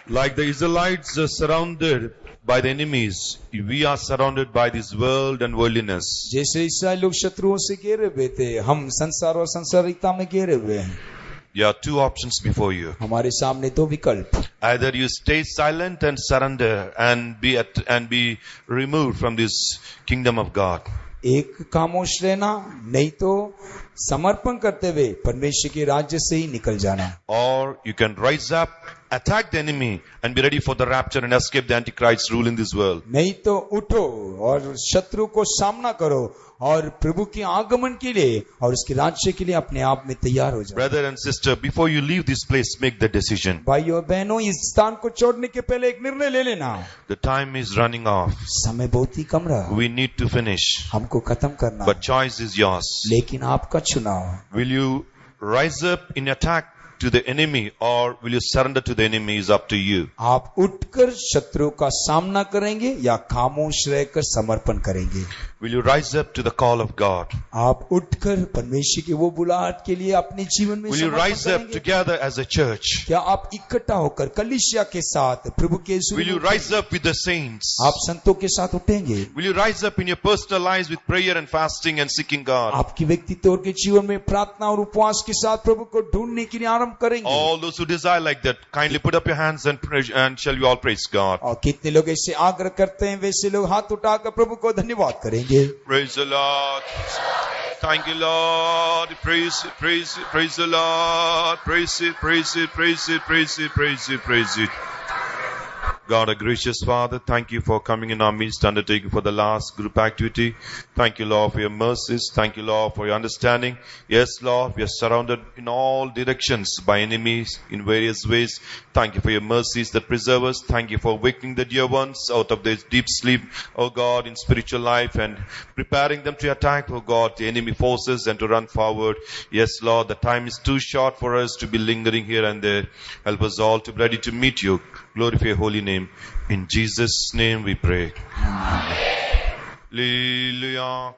Like the Israelites are surrounded by the enemies, we are surrounded by this world and worldliness. जैसे इसराइल लोग शत्रुओं से घेरे हुए थे, हम संसार और संसारिकता में घेरे हुए हैं। There are two options before you. हमारे सामने दो विकल्प, Either you stay silent and surrender and be removed from this kingdom of God. एक खामोश रहना, नहीं तो समर्पण करते हुए परमेश्वर के राज्य से ही निकल जाना। Or you can rise up, attack the enemy and be ready for the rapture and escape the Antichrist's rule in this world. नहीं तो उठो और शत्रु को सामना करो और प्रभु के आगमन के लिए और उसके राज्य के लिए अपने आप में तैयार हो जाओ। Brother and sister, before you leave this place, make the decision. भाइयों और बहनों, इस स्थान को छोड़ने के पहले एक निर्णय ले लेना। The time is running off. समय बहुत ही कम रहा, We need to finish. हमको खत्म करना, But choice is yours. लेकिन आपका चुनाव। Will you rise up in attack to the enemy or will you surrender to the enemy is up to you. आप उठकर शत्रु का सामना करेंगे या खामोश रहकर समर्पण करेंगे। Will you rise up to the call of God? आप उठकर परमेश्वर की वो बुलाहट के लिए अपने जीवन में Will you समर्पण rise up करेंगे? together as a church? क्या आप इकट्ठा होकर कलीसिया के साथ प्रभु के Will you rise up with the saints? आप संतों के साथ उठेंगे? Will you rise up in your personal lives with prayer and fasting and seeking God? आपकी व्यक्तित्व के जीवन में प्रार्थना और उपवास के साथ प्रभु को ढूंढने के लिए आरंभ करेंगे। All those who desire like that, kindly put up your hands and shall we all praise God? और कितने लोग ऐसे आग्रह करते हैं, वैसे लोग हाथ उठाकर प्रभु को धन्यवाद करेंगे। Praise the Lord. Thank you, Lord. Praise it, praise it, praise the Lord. Praise it, praise it, praise it, praise it, praise it, praise it. God, a gracious Father, thank you for coming in our midst, undertaking for the last group activity. Thank you, Lord, for your mercies. Thank you, Lord, for your understanding. Yes, Lord, we are surrounded in all directions by enemies in various ways. Thank you for your mercies that preserve us. Thank you for waking the dear ones out of their deep sleep, oh God, in spiritual life and preparing them to attack, oh God, the enemy forces and to run forward. Yes, Lord, the time is too short for us to be lingering here and there. Help us all to be ready to meet you. Glorify your holy name. In Jesus' name we pray. Hallelujah.